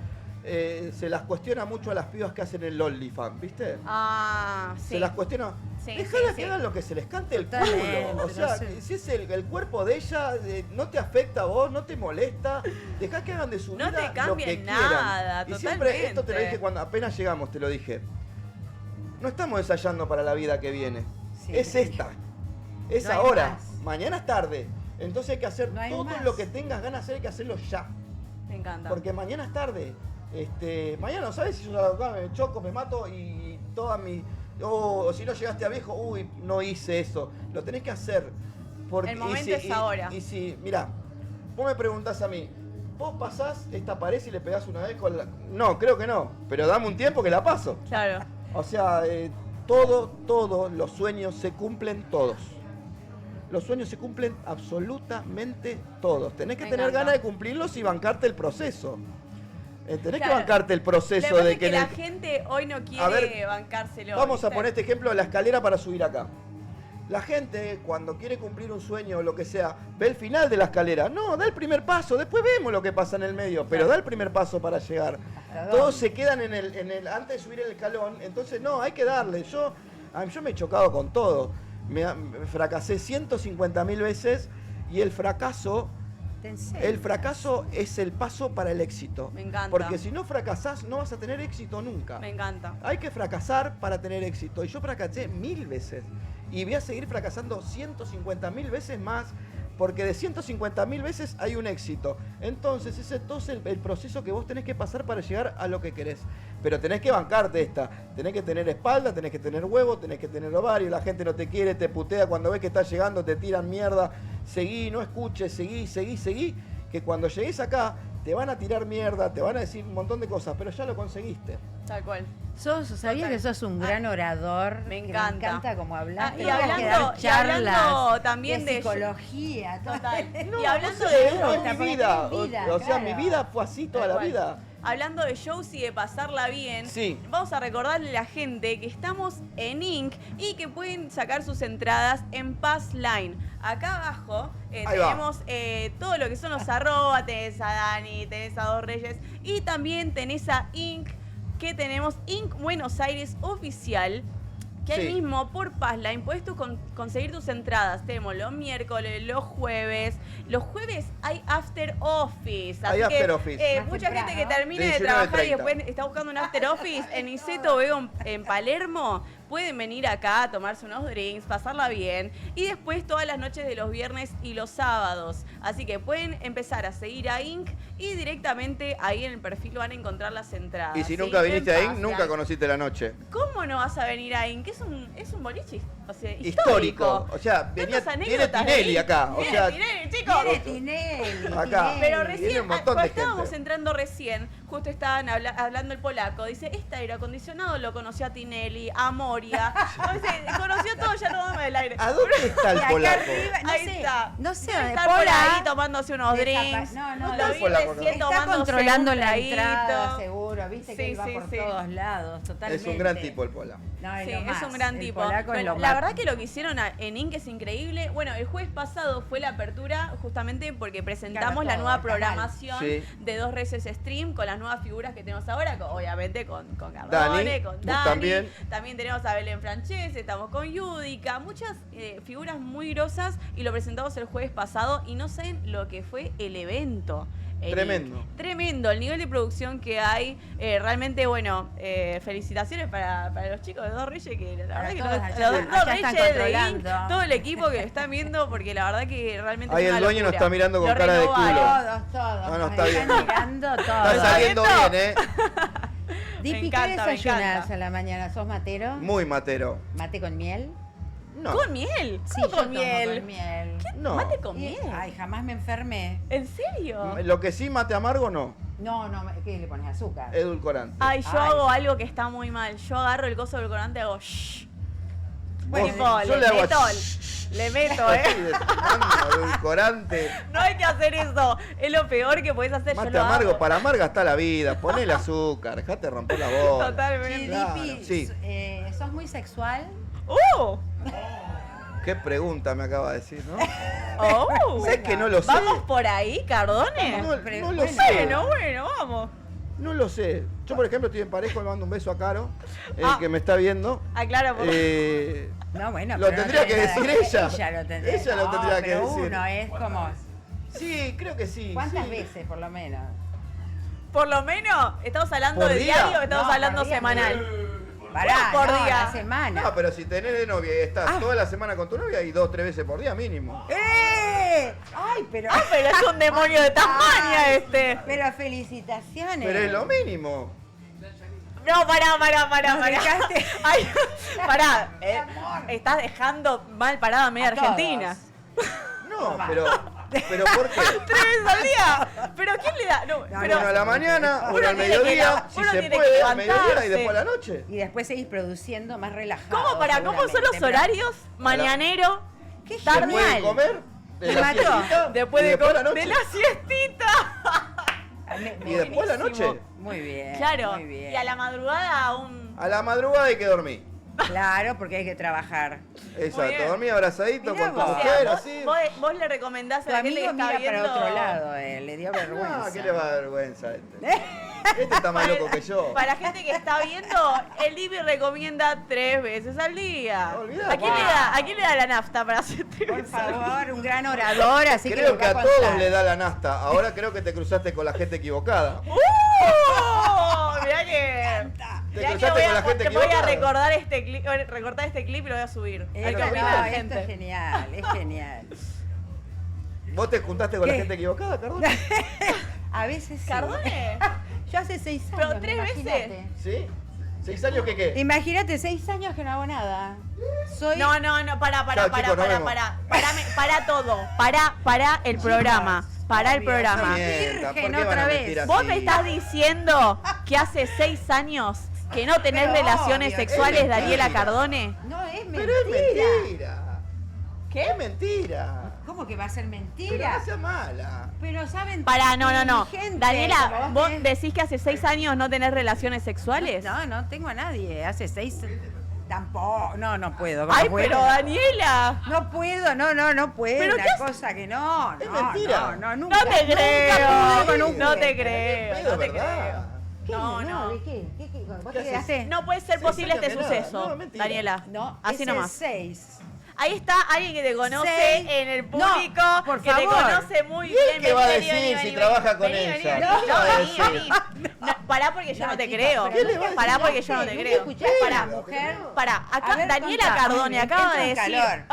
se las cuestiona mucho a las pibas que hacen el OnlyFans, ¿viste? Ah, sí. Se las cuestiona. Sí, Déjala sí, que sí. hagan lo que se les cante el Totalmente, culo. O sea, no sé. si es el cuerpo de ella, no te afecta a vos, no te molesta. Dejá que hagan de su No vida te cambia lo que nada, quieran. Y siempre esto te lo totalmente. dije cuando apenas llegamos, te lo dije. No estamos ensayando para la vida que viene. Sí, es sí. esta. Es No hay ahora. más. Mañana es tarde. Entonces hay que hacer No hay todo más. lo que tengas ganas de hacer, hay que hacerlo ya. Me encanta. Porque mañana es tarde. Mañana no sabes si yo acá me choco, me mato y toda mi... o si no llegaste a viejo, uy, no hice eso. Lo tenés que hacer. Porque, El momento es ahora. Y si, mirá, vos me preguntás a mí, ¿vos pasás esta pared y le pegás una vez con la...? No, creo que no. Pero dame un tiempo que la paso. Claro. O sea, todos los sueños se cumplen todos. Los sueños se cumplen absolutamente todos. Tenés que Me tener encanta. ganas de cumplirlos y bancarte el proceso. Tenés Claro. que bancarte el Lo proceso que pasa de es que... que en la el- gente hoy no quiere A ver, bancárselo. Vamos a ¿viste? poner este ejemplo de la escalera para subir acá. La gente, cuando quiere cumplir un sueño o lo que sea, ve el final de la escalera. No, da el primer paso, después vemos lo que pasa en el medio, pero da el primer paso para llegar. ¿Hasta Todos dónde? se quedan antes de subir el escalón, entonces no, hay que darle. Yo me he chocado con todo. Me fracasé 150.000 veces y el fracaso es el paso para el éxito. Me encanta. Porque si no fracasás, no vas a tener éxito nunca. Me encanta. Hay que fracasar para tener éxito. Y yo fracasé 1000 veces. Y voy a seguir fracasando 150.000 veces más. Porque de 150.000 veces hay un éxito. Entonces, ese es todo el proceso que vos tenés que pasar para llegar a lo que querés. Pero tenés que bancarte esta. Tenés que tener espalda, tenés que tener huevo, tenés que tener ovario. La gente no te quiere, te putea cuando ves que estás llegando, te tiran mierda. Seguí, no escuches, seguí. Que cuando llegues acá, te van a tirar mierda, te van a decir un montón de cosas, pero ya lo conseguiste. Tal cual. ¿Sabías que sos un gran orador? Me Que encanta. Me encanta como hablas. Ah, Te y voy a hablando- quedar y charlas hablando también de psicología. Total. No, Y hablando no de sé, Es no, mi porque vida. tenés vida, O sea, mi claro. vida fue así toda Tal la cual. vida. Hablando de shows y de pasarla bien, Sí. vamos a recordarle a la gente que estamos en Inc. y que pueden sacar sus entradas en Pass Line. Acá abajo Ahí va. tenemos todo lo que son los arroba, tenés a Dani, tenés a Dos Reyes y también tenés a Inc. que tenemos Inc. Buenos Aires Oficial. Que ahí Sí. mismo por Passline puedes tú conseguir tus entradas. Tenemos los miércoles, los jueves. Los jueves hay after office. Hay así que, after office. mucha Más gente que temprano. termine de 19:30. trabajar y después está buscando un after office en Niceto Veo en Palermo, pueden venir acá a tomarse unos drinks, pasarla bien. Y después todas las noches de los viernes y los sábados. Así que pueden empezar a seguir a Inc. y directamente ahí en el perfil van a encontrar las entradas. Y si ¿sí? nunca viniste En ahí, Passline. nunca conociste la noche. ¿Cómo no vas a venir a Inc? Es un boliche O sea, histórico. O sea, viene anécdotas Tinelli de acá. O Viene sea, Tinelli, chicos. Viene Tinelli. Acá. Tinelli. Pero Viene recién, un montón cuando de estábamos gente. entrando recién, justo estaban hablando el polaco. Dice, este aire acondicionado lo conoció a Tinelli, a Moria. Entonces, conoció todo, ya no dame el aire. ¿A dónde está Y el acá polaco? arriba, no Ahí sé, está. no sé Debe dónde. estar por Pola ahí tomándose unos drinks. No, Lo está vi el polaco, recién está tomándose controlando un la traguito. entrada, seguro. Viste que Sí, él va sí, por sí. todos lados, totalmente. Es un gran tipo el polaco. No, Sí, lo es más. un gran El tipo. polaco es Bueno, lo la más. verdad que lo que hicieron en Inc. es increíble. Bueno, el jueves pasado fue la apertura justamente porque presentamos Claro, la todo, nueva el canal. programación Sí. de 2 Reces Stream con las nuevas figuras que tenemos ahora, obviamente con Cardone, Dani, con vos Dani. también. También tenemos a Belén Francese, estamos con Yudica, muchas figuras muy grosas y lo presentamos el jueves pasado y no saben lo que fue el evento. Tremendo. Tremendo, el nivel de producción que hay. Realmente, bueno, felicitaciones para los chicos de Dos Reyes, que la Para verdad que todos los allá, Dos allá están Reyes de Inc, controlando. todo el equipo que lo están viendo, porque la verdad que realmente Ahí es una el dueño nos locura. está mirando con Lo cara de renovaron. culo. Todos. No, nos está están bien. mirando Está todos. saliendo viendo? bien, Dipi, ¿qué encanta, me desayunás encanta. a la mañana? ¿Sos matero? Muy matero. ¿Mate con miel? No. ¿Con miel? Sí, ¿Cómo yo con tomo miel? con miel. No. ¿Mate con Y- miel? Ay, jamás me enfermé. ¿En serio? Lo que sí, mate amargo, no. No, ¿qué le pones? ¿Azúcar? Edulcorante. Ay, yo Ay. hago algo que está muy mal. Yo agarro el coso del colorante y hago shh. Vos- Tipo, yo le le hago meto, shh. le meto, Así de mano, edulcorante. No hay que hacer eso. Es lo peor que podés hacer. Mate yo lo amargo, hago. para amarga está la vida. Ponele azúcar, dejate romper la bola. Sí, Totalmente. Claro, Dipi, sí. ¿sos muy sexual? Qué pregunta me acaba de decir, ¿no? Oh. ¿Sabes que no lo sé? ¿Vamos por ahí, Cardone? No, Pero no lo bueno. sé. Bueno, vamos. No lo sé. Yo, por ejemplo, estoy en pareja, le mando un beso a Caro, el Ah. que me está viendo. Aclara, por No, bueno, Lo pero no tendría tiene que nada decir ella. Ella lo tendría, Ella lo no, tendría que pero decir. uno es como... Sí, creo que sí. ¿Cuántas sí. veces, por lo menos? Por lo menos, ¿estamos hablando ¿Por de día? diario o estamos No, hablando por día, semanal? Pará, por no, día. la semana. No, pero si tenés de novia y estás toda la semana con tu novia y 2 o 3 veces por día mínimo. ¡Ay, pero... Ah, pero es un demonio de Tasmania este. Pero felicitaciones. Pero es lo mínimo. No, pará. Nos dejaste- Ay, pará. Estás dejando mal parada a media A todos. Argentina. No, pero ¿por qué? 3 veces al día. ¿Pero quién le da? No, pero Uno a la mañana, Uno uno al tiene que mediodía, la- si uno se tiene que puede, al mediodía y levantarse. después a la noche. Y después seguís produciendo más relajado. ¿Cómo son los seguramente, horarios? Mañanero, ¿Qué tarde, Después de genial. comer, de Me la mató. siestita, después y de después a la comer, noche. de la siestita. Y después a la Buenísimo. noche. Muy bien. Claro, Muy bien. y a la madrugada aún... A la madrugada hay que dormir. Claro, porque hay que trabajar. Exacto, bien. dormir abrazadito Mirá con tu vos. O mujer, sea, así. vos le recomendás Tu a la gente que amigo está mira viendo... para otro lado, le dio vergüenza. No, ¿qué le va a dar vergüenza a este? Este está más loco que yo. Para la gente que está viendo, el Divi recomienda 3 veces al día. Olvidate. ¿A quién le da la nafta para hacer 3 Por veces al día? favor, un gran orador, así Creo que que a nos va todos contar. le da la nafta. Ahora creo que te cruzaste con la gente equivocada. Mirá que... Te Mirá que cruzaste con la gente te voy a equivocada. recortar este clip y lo voy a subir. A ver qué Esto, opina no, la esto gente. es genial, es genial. ¿Vos te juntaste con ¿Qué? la gente equivocada, Cardón? A veces sí. ¿Cardone? Yo hace 6 años. Pero 3 veces. imagínate. ¿Sí? ¿6 años que qué? Imagínate, 6 años que no hago nada. Soy... No, para, Chao, chicos, nos vemos. para todo. Para el programa. Para el obvio, programa. soy Mienta, ¿por virgen qué van otra a vez. mentir así? Vos me estás diciendo que hace 6 años que no tenés Pero relaciones obvio, sexuales, es mentira. Daniela Cardone. No, es mentira. Pero es mentira. ¿Qué? Es mentira. ¿Cómo que va a ser Pero mentira? no sea mala. Pero saben... Pará, no. inteligente, Daniela, como ¿vos tenés- decís que hace 6 años no tenés relaciones sexuales? No tengo a nadie. Hace 6... Tampoco, no puedo. ¿cómo Ay, puedo? pero Daniela. No puedo, no puedo. ¿Pero Una qué haces? cosa que no. Es No, mentira. nunca. No te creo. pude con un No te juguete. creo. Pedo, No te ¿verdad? creo. ¿Qué? No. ¿De qué? ¿Vos ¿Qué te haces? quedaste? No puede ser 6 posible años este que nada. suceso, No, mentira. Daniela. No, Así es nomás. 6. Ahí está alguien que te conoce 6. en el No, público, por que te favor. conoce muy ¿Y bien. él qué va a decir si trabaja con vení, ella? Vení, ¿Qué va a vení. No, pará porque yo no te chicos, creo. pero ¿Qué le va a Pará decir? porque yo no te ¿Nunca creo. escuchaste Pará, a la mujer? pará. A Acá ver, Daniela contá. Cardone acaba Entro de en decir. calor.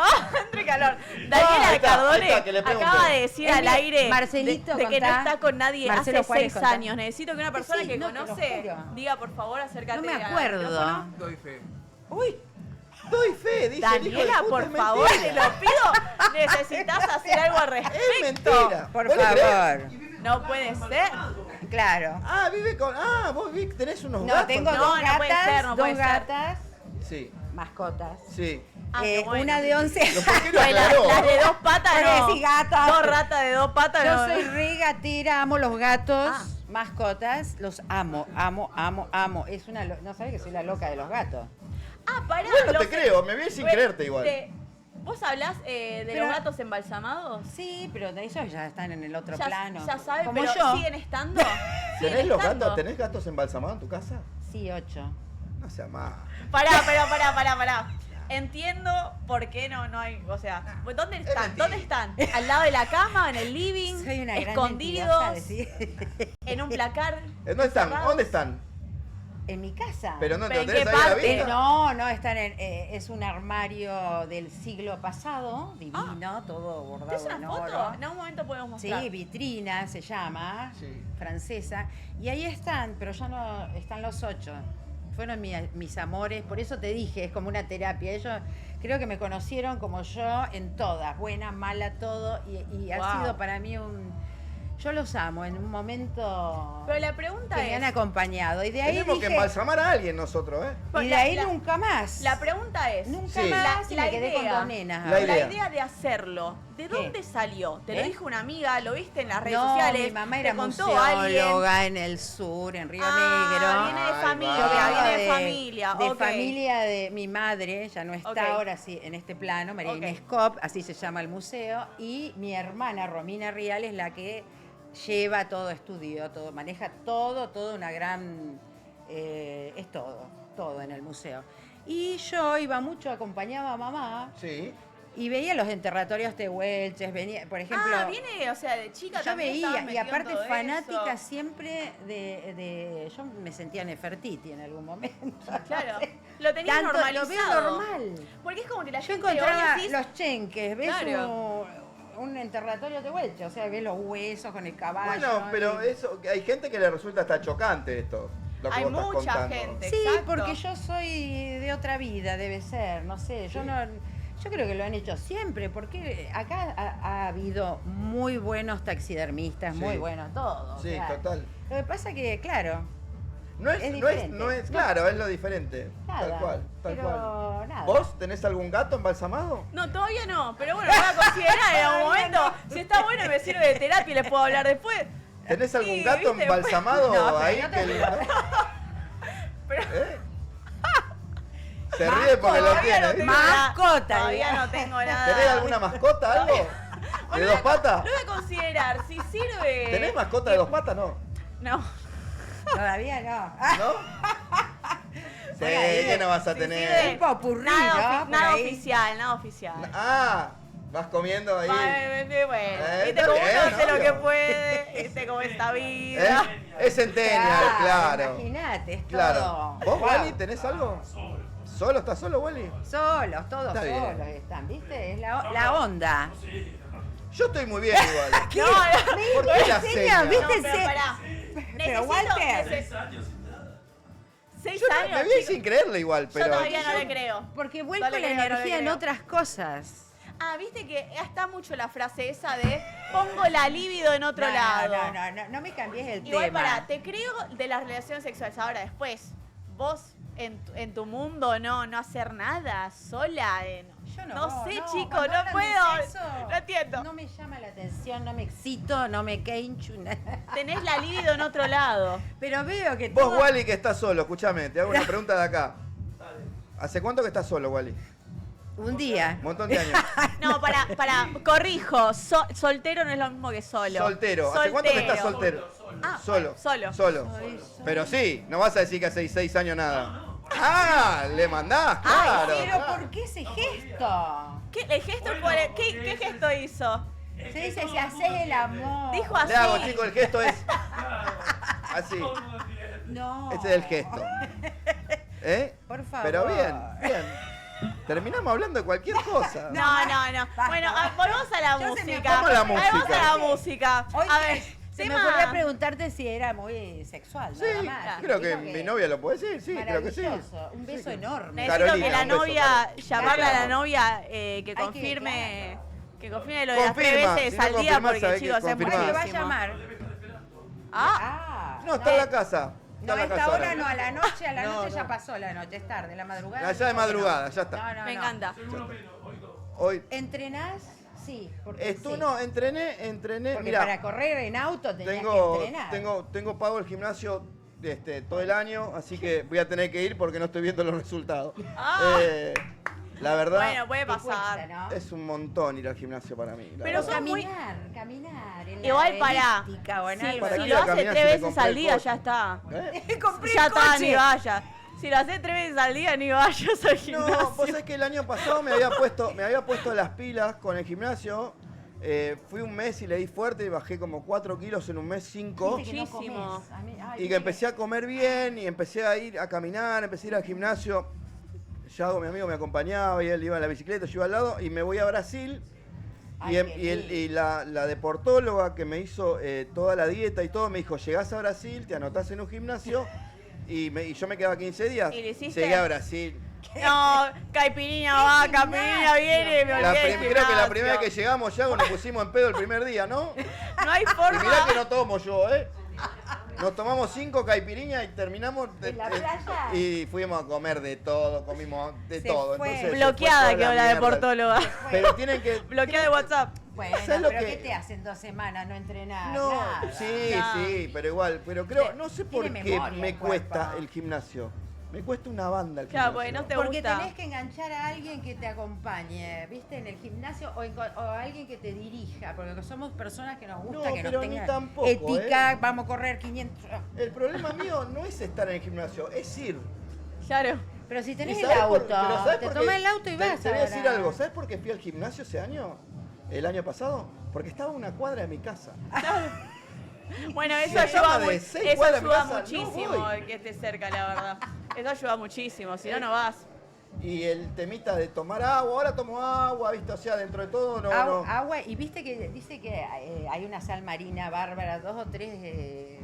Entre calor. ahí Daniela está, Cardone ahí está, que le pregunto. acaba de decir Es al mi- aire Marcelito, de que no contá. está con nadie Marcelo hace Juárez, 6 contá. años. Necesito que una persona Sí, que no, te lo conoce juro. diga, por favor, acércate. No me al acuerdo. micrófono. Doy fe. Uy. Doy fe, dice el hijo de Daniela, puta, por es favor, te mentira. lo pido. Necesitas hacer algo al respecto. Es mentira. Por ¿Vos le creés? favor. No puede ser. Claro. Ah, vive con... Ah, vos tenés unos No, gatos. tengo No, dos no puede gatas, ser, no puede dos ser. gatas, Sí, mascotas. sí. Ah, qué bueno. Una de 11 ¿Por qué no Pues las aclaró? de dos patas Por no. decir gatas. Dos ratas de dos patas Yo no. soy re gatera, amo los gatos, Ah. mascotas, los amo, amo, amo, amo. Es una no sabes que soy la loca de los gatos. Ah, pará. Bueno, lo te sé. creo, me vi sin Pues, creerte igual. ¿Vos hablás de Pero- los gatos embalsamados? Sí, pero de ellos ya están en el otro Ya, plano. ya sabes, Como pero yo. siguen estando. ¿Siguen ¿Tenés los estando? gatos? ¿Tenés gatos embalsamados en tu casa? Sí, 8. No sea más. Pará. Entiendo por qué no hay, o sea, ¿dónde están? mentira. ¿Dónde están? ¿Al lado de la cama, en el living? Soy una gran escondidos, mentirosa, decir. en un placar. ¿Dónde están? encerrados? ¿Dónde están? En mi casa. Pero no te ¿Pero lo en tenés qué ahí a la parte? vista. No, están en, es un armario del siglo pasado, divino, todo bordado ¿Es una en foto? oro. En algún momento podemos mostrar. Sí, vitrina se llama, Sí. francesa. Y ahí están, pero ya no, están los 8. Fueron mis amores, por eso te dije, es como una terapia. Ellos creo que me conocieron como yo en todas, buena, mala, todo. Y ha Wow. sido para mí yo los amo en un momento Pero la pregunta que me han es, acompañado. Y de ahí Tenemos que dije, embalsamar a alguien nosotros, ¿eh? y de ahí nunca más. la pregunta es, Nunca Sí. más y La me quedé con idea. dos nenas. La ahora. la idea. idea de hacerlo, ¿de ¿Qué? dónde salió? ¿Te lo ¿Eh? dijo una amiga? ¿Lo viste en las redes No, sociales? mi mamá ¿Te era contó alguien? museóloga en el sur, en Río Ah, Negro. viene de Ay, familia, Yo vengo viene de familia. de ok. familia de mi madre, ya no está Ok. ahora sí en este plano, María Ok. Inés Cop, así se llama el museo, y mi hermana Romina Rial es la que lleva todo, estudio, todo, maneja todo una gran, es todo en el museo. Y yo iba mucho, acompañaba a mamá Sí. y veía los enterratorios tehuelches, venía, por ejemplo... Ah, viene, o sea, de chica Yo también estabas veía, y metida en aparte todo fanática eso. siempre yo me sentía Nefertiti en algún momento. Claro, no sé. lo tenías Tanto, normalizado. lo veo normal. Porque es como que la Yo gente hoy encontraba decís, los chenques, ves Claro. un enterratorio de vuelta, o sea, ves los huesos con el caballo. Bueno, pero y- eso, hay gente que le resulta hasta chocante esto. Lo que Hay vos estás mucha contando. gente. Sí, Exacto. porque yo soy de otra vida, debe ser, no sé, yo Sí. no... Yo creo que lo han hecho siempre, porque acá ha habido muy buenos taxidermistas, Sí. muy buenos todos. Sí, o sea, total. Lo que pasa que, claro, No es, Es no es, diferente. no es, claro, es lo diferente. nada. Tal cual, tal pero cual. nada. ¿Vos tenés algún gato embalsamado? No, todavía no, pero bueno, lo voy a considerar en algún momento. Si está bueno y me sirve de terapia y les puedo hablar después. ¿Tenés algún Sí, gato ¿viste? embalsamado No, pero ahí? no que el- Pero ¿Eh? Se ríe porque lo todavía no tiene. tengo Mascota, nada. Todavía digamos. no tengo nada. ¿Tenés alguna mascota, algo? ¿De Bueno, dos patas? Lo voy a considerar, si sirve. ¿Tenés mascota de dos patas? No. No. Todavía no. ¿No? Sí, Bueno, ahí que no vas a Si tener. sirve, Un popurrí, nada, ¿no? Por nada ahí. oficial, nada oficial. Ah, vas comiendo ahí. Bueno, viste está cómo bien, uno hace lo que obvio. puede, viste cómo es esta vida. ¿Eh? Es centennial, claro. Imagínate, es Claro. todo. ¿Vos, Wow. Wally, tenés algo? ¿Solo? ¿Estás solo, Wally? Solos, todos Está bien. solos están, ¿viste? Es la onda. Yo estoy muy bien igual. No, no. ¿Por qué la Señor, señal? ¿viste? No, pero pará. Pero Walter. 6 Yo años, me vi chicos. sin creerle igual, pero. Yo todavía no le creo. Porque vuelco No le la creo, no le energía en creo. otras cosas. Ah, viste que está mucho la frase esa de pongo la libido en otro No, lado. no me cambies el Igual tema. pará, te creo de las relaciones sexuales. Ahora después, vos en tu mundo no hacer nada sola. Yo no sé, chico, cuando no hablan de puedo. sexo, No entiendo. No me llama la atención, no me excito, no me quencho. Tenés la libido en otro lado. Pero veo que Vos, todo- Wally, que estás solo, escúchame, te hago una pregunta de acá. ¿Hace cuánto que estás solo, Wally? Un día. Un montón de años. No, para, corrijo. Soltero no es lo mismo que solo. Soltero. ¿Hace cuánto que estás soltero? Ah, Solo. solo. Solo. Soy Pero sí, no vas a decir que hace 6 años nada. Ah, le mandás, Ay, claro. Pero claro. ¿por qué ese gesto? ¿Qué, el gesto cuál es? ¿Qué gesto hizo? Se dice si haces el amor. Dijo así. Le hago, chicos, el gesto es así. No. Ese es el gesto. ¿Eh? Por favor. Pero bien, bien. Terminamos hablando de cualquier cosa. No. Bueno, volvamos a la Yo se me música. Vamos a la Vamos música. a la música. Hoy A ver, Se me ocurrió preguntarte si era muy sexual, Sí, nada más. creo que Dijo mi novia lo puede decir, sí, creo que sí. maravilloso, un beso enorme. Necesito Carolina, que la un beso, novia, llamarle a la Claro. novia que que, confirme. Que confirme lo de las Confirma, 3 veces si no al día, confirmás, porque sabés que chicos, es confirmás. Bueno, le va a muchísimo. llamar. Ah, No, está en la casa. No, Está a en la esta casa hora ahora. no, a la noche No, ya no. pasó la noche, es tarde, la madrugada. Ya de no, madrugada, no. ya está. No, me no. encanta. Hoy. ¿Entrenás? Sí. Porque Tú sí. no, entrené, Porque mira, para correr en auto tenías que tengo, entrenar. tengo pago el gimnasio todo el año, así que voy a tener que ir porque no estoy viendo los resultados. Ah. La verdad, Bueno, puede Te cuesta, pasar. ¿no? es un montón ir al gimnasio para mí. la Pero verdad. son muy- Caminar. En Igual la para. elíptica o en Sí, algo ¿Para si qué lo la hace caminás 3 si te veces compré al el día, coche? ya está. ¿Eh? Compré Ya el está, coche. ni vaya. Si lo haces 3 veces al día, ni vayas al gimnasio. No, vos sabés que el año pasado me había puesto las pilas con el gimnasio. Fui un mes y le di fuerte y bajé como 4 kilos en un mes, 5. Viste que no Muchísimo. comés. A mí- ay, Y viste que empecé a comer bien y empecé a ir a caminar, empecé a ir al gimnasio. Yago, mi amigo, me acompañaba y él iba en la bicicleta, yo iba al lado y me voy a Brasil. Ay, qué lindo. Y la deportóloga que me hizo toda la dieta y todo me dijo, llegás a Brasil, te anotás en un gimnasio y yo me quedaba 15 días. ¿Y le hiciste? Llegué a Brasil. No, caipirinha va, caipirinha viene, me olvidé del Creo que la gimnasio. primera vez que llegamos, Yago, nos pusimos en pedo el primer día, ¿no? No hay Y mirá forma. que no tomo yo, ¿eh? Nos tomamos 5 caipiriñas y terminamos ¿En la playa? y fuimos a comer de todo, comimos de Se todo. fue. Entonces, se Bloqueada fue toda quedó la mierda. deportóloga. Pero tienen que. Bloqueada de WhatsApp. Bueno, ¿Sabes lo pero que- ¿qué te hacen 2 semanas no entrenar? No, Nada. sí, No. sí, pero igual, pero creo, no sé por Tiene qué memoria me el cuesta cuerpo. el gimnasio. Me cuesta una banda el Claro, gimnasio. porque no te Porque gusta. tenés que enganchar a alguien que te acompañe, ¿viste? En el gimnasio o a alguien que te dirija, porque somos personas que nos gusta No, que pero nos ni tengan tampoco, ética, vamos a correr 500. El problema mío no es estar en el gimnasio, es ir. Claro. Pero si tenés ¿Y el sabés auto, pero ¿sabés te por qué? tomas el auto y vas Te voy a decir ahora. algo, ¿sabes por qué fui al gimnasio ese año? El año pasado, porque estaba a una cuadra de mi casa. Bueno, eso Si ayuda, llama de 6 eso cuadras de mi ayuda casa, no muchísimo voy. el que esté cerca, la verdad. Eso ayuda muchísimo, si no, no vas. Y el temita de tomar agua, ahora tomo agua, ¿viste? O sea, dentro de todo no. no. Agua, y viste que dice que hay una sal marina bárbara, 2 o 3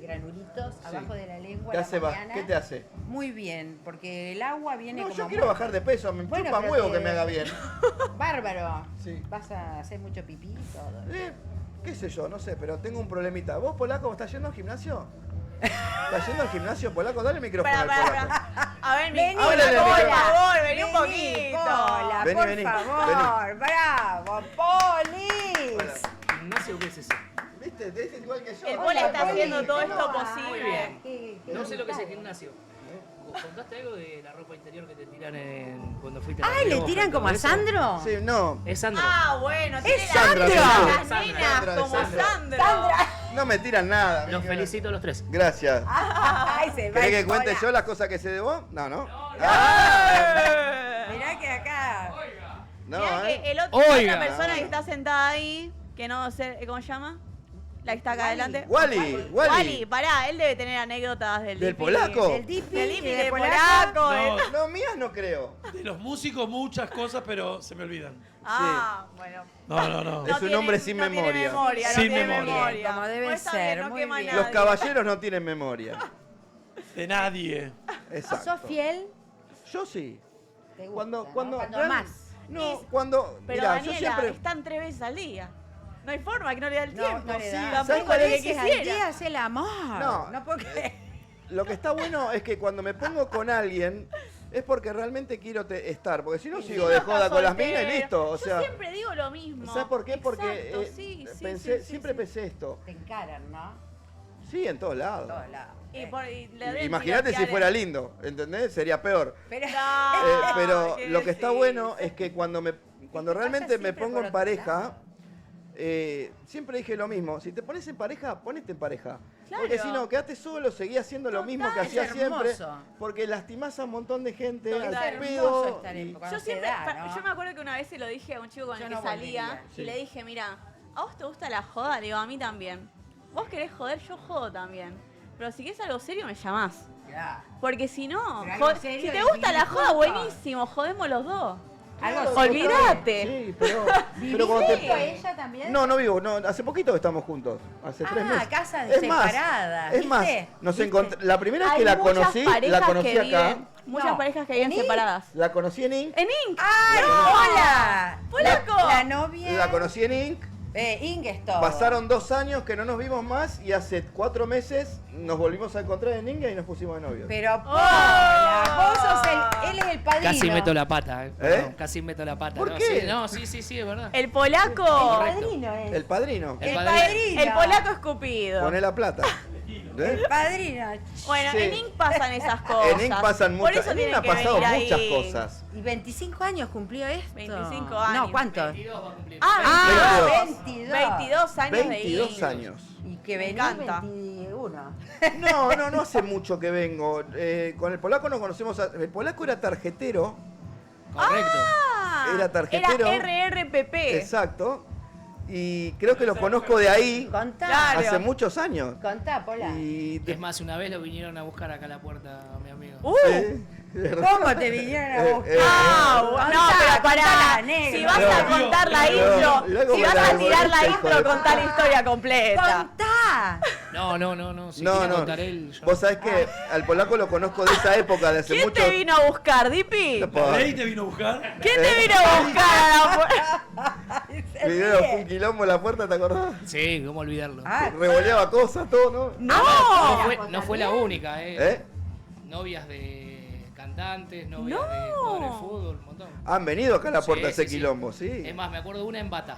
granulitos Sí. abajo de la lengua ¿Te a la hace mañana. ¿Qué te hace? Muy bien, porque el agua viene No, como yo quiero muy- bajar de peso, me Bueno, chupa pero huevo te- que me haga bien. Bárbaro. Sí. Vas a hacer mucho pipí y todo. Qué sé yo, no sé, pero tengo un problemita. ¿Vos, polaco, estás yendo al gimnasio? ¿Estás yendo al gimnasio, polaco? Dale el micrófono Para, al para, polaco. para. A ver, Vení, Nicola, Ábrele, por Nicola. favor, vení un poquito. Pola, Vení, por vení, favor. Bravo, Polis. Hola. Gimnasio, ¿qué es ese? ¿Viste? Es igual que yo. El ¿no? Pola Hola, está Poli, haciendo todo ¿cómo esto va? posible. ¿Qué No sé lo que es el tal? gimnasio. ¿Contaste algo de la ropa interior que te tiran cuando fuiste a la Ay, ¿le Rioja y tiran todo como a eso? Sandro? Sí, no. Es Sandro. Ah, bueno, tiene la Sandra, las Sandra. nenas Sandra, como Sandra. Sandro. No me tiran nada. Los felicito a los tres. Gracias. Ay, se va ¿Querés que el cuente Pola. yo las cosas que sé de vos? No, no. Mirá que acá. No, Mirá ¿eh? que la Oiga. otra persona que está sentada ahí, que no sé, ¿cómo se llama? La que está acá adelante. Wally, Wally, pará, él debe tener anécdotas del ¿Del Dipi. polaco? Del Dipi, Del Dipi, y del polaco. polaco. No, No, mías no creo. de los músicos muchas cosas, pero se me olvidan. Ah, bueno. No, no. Es un hombre sin no memoria. Tiene memoria, no Sin tiene memoria. memoria. Como debe Pues está ser, bien, no muy quema bien. nadie. Los caballeros no tienen memoria. De nadie. Exacto. ¿Sos fiel? Yo sí. Te gusta, Cuando, ¿no? cuando, Cuando real- más. No, cuando. Pero Mirá, Daniela, yo siempre. están 3 veces al día. No hay forma que no le da el No, tiempo. no le Sí, da. tampoco ¿Sabes lo cuál que veces al quisiera. día es el amor. No. No porque. Lo que está bueno es que cuando me pongo con alguien es porque realmente quiero estar. Porque si no sigo de joda con las minas y listo. O sea, Yo siempre digo lo mismo. ¿sabes por qué? Porque Exacto, sí, sí, pensé, sí, sí, siempre sí. pensé esto. Te encaran, ¿no? Sí, en todos lados. Todos lados. Y le deben Imagínate si tirotear fuera el- lindo, ¿entendés? Sería peor. Pero. No, Pero ¿qué lo que está decís? bueno es que cuando vaya realmente me siempre pongo por en otro pareja, lado. siempre dije lo mismo. Si te pones en pareja, ponete en pareja. Claro. Porque si no, quedate solo, seguí haciendo lo mismo que Total, hacías es siempre. hermoso. Porque lastimás a un montón de gente Total. al Es pedo. hermoso estar y- en cuando Yo se siempre, da, ¿no? yo me acuerdo que una vez se lo dije a un chico con Yo el que no salía volvería. y le dije, mira, ¿a vos te gusta la joda? Le digo, a mí también. Vos querés joder, yo jodo también. Pero si querés algo serio, me llamás. Claro. Porque si no, Pero algo si serio te y gusta la vivir joda, juntos. buenísimo, jodemos los dos. Algo Olvídate. Sí, pero cuando ¿Viviste te... ella también? No vivo, no, hace poquito que estamos juntos, hace 3 meses. Casa Es más, separada. es más, nos encontramos, la primera vez Hay que la muchas conocí parejas acá. que viven- Muchas No. parejas que viven ¿En Inc? separadas. La conocí en Inc. ¡En Inc! ¡Ay, hola! ¡Polaco! La novia. La conocí en Inc. Inc es todo. Pasaron 2 años que no nos vimos más y hace 4 meses nos volvimos a encontrar en Inc y nos pusimos de novios. Pero Pola, vos sos él es el padrino. Casi meto la pata, ¿Eh? perdón, casi meto la pata. ¿Por ¿no? qué? Sí, no, sí, es verdad. El polaco. padrino es. El padrino. El El padrino. padrino. El polaco escupido. Poné la plata. ¿Eh? El padrino. Bueno, Sí. en Inc pasan esas cosas. En Inc pasan Por muchas, eso en Inc tienen han que pasado venir muchas ahí. cosas. Y 25 años cumplió esto. 25 No, años. ¿cuánto? 22 va a cumplir. Ah, 22. 22 años de 22 Inc. años. Y que Me venía encanta. 21. No hace mucho que vengo. Con el polaco nos conocemos. El polaco era tarjetero. Correcto. Ah, Era tarjetero. Era RRPP. Exacto. Y creo que lo conozco de ahí Contá. Claro. hace muchos años. Contá, Pola. Y Es más, una vez lo vinieron a buscar acá a la puerta a mi amigo. Sí, es verdad. ¿Cómo te vinieron a buscar? Ah, no, Contá, pero contá pará. la negra. Si vas a No, contar la no, intro, mirá cómo si vas la a tirar la devolviste, hijo intro, de contá la puta. historia completa. Contá. No. Si No, quiere no. contar él, yo. Vos sabés que al polaco lo conozco de esa época, de hace ¿Quién mucho te vino a buscar, Dipi? No puedo- ¿Ley te vino a buscar? ¿Quién te vino a buscar a la Primero fue un quilombo en la puerta, ¿te acordás? Sí, cómo olvidarlo. Ah, Revoleaba cosas, todo, ¿no? ¡No! No fue la única, ¿Eh? Novias de cantantes, novias No. de jugadores de fútbol, un montón. Han venido acá a la puerta Sí, ese sí, sí. quilombo, sí. Es más, me acuerdo de una en bata.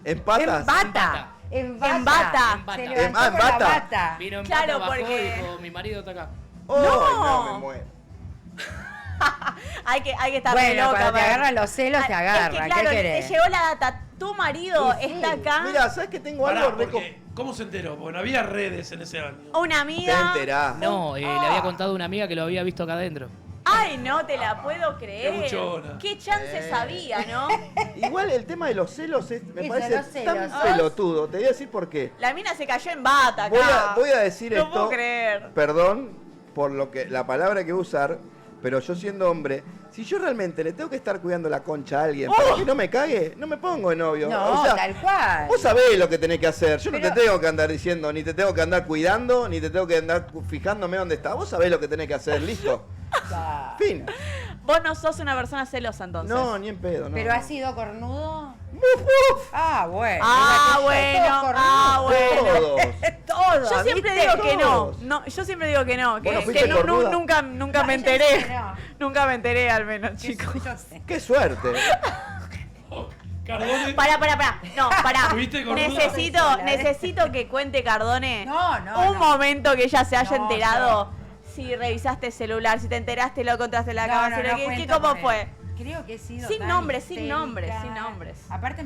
¿En patas? En bata. En bata. En bata. En bata. Se levantó En con la bata. bata. Vino en Claro, bata, bajó porque- y dijo, mi marido está acá. ¡Oh, No. no, me muero! hay que estar re Bueno, loca. cuando te para- agarran los celos, te Es agarran. que, ¿Qué claro, querés? te llegó la data. Tu marido Sí, sí. está acá. Mira, ¿sabes que tengo Pará, algo rico? porque, ¿cómo se enteró? Porque no había redes en ese año. Una Te amiga. enterás. No, le había contado a una amiga que lo había visto acá adentro. Ay, no te la puedo creer. Qué buchona. Qué chance sabía, ¿no? Igual el tema de los celos me Eso, parece los celos. tan pelotudo. Te voy a decir por qué. La mina se cayó en bata acá. Voy a decir No esto. puedo creer. Perdón por lo que la palabra que voy a usar, pero yo siendo hombre, si yo realmente le tengo que estar cuidando la concha a alguien para que no me cague, no me pongo de novio. No, O sea, tal cual. vos sabés lo que tenés que hacer. Yo no Pero- te tengo que andar diciendo, ni te tengo que andar cuidando, ni te tengo que andar fijándome dónde está. Vos sabés lo que tenés que hacer, listo. Ah. Fin. Vos no sos una persona celosa entonces. No, ni en pedo, no. ¿Pero ha sido cornudo? Uf, Ah, bueno. Ah, Todos bueno. cornudos. Ah, bueno. todos. Yo siempre ¿viste? digo que no. Todos. No, yo siempre digo que no. Que, ¿Vos no que fuiste cornuda? nunca me Yo enteré. sé que no. Nunca me enteré al menos, chicos. Yo sé. Qué suerte. Oh, Cardone. Pará. No, pará. ¿Fuiste cornuda? Necesito que cuente Cardone No, un momento que ella se haya No, enterado. Si revisaste el celular, si te enteraste, lo encontraste en la cama. si ¿qué- cuento ¿Cómo con él. fue? Creo que he sido Sin tan nombres, sin histérica. nombres, sin nombres. Aparte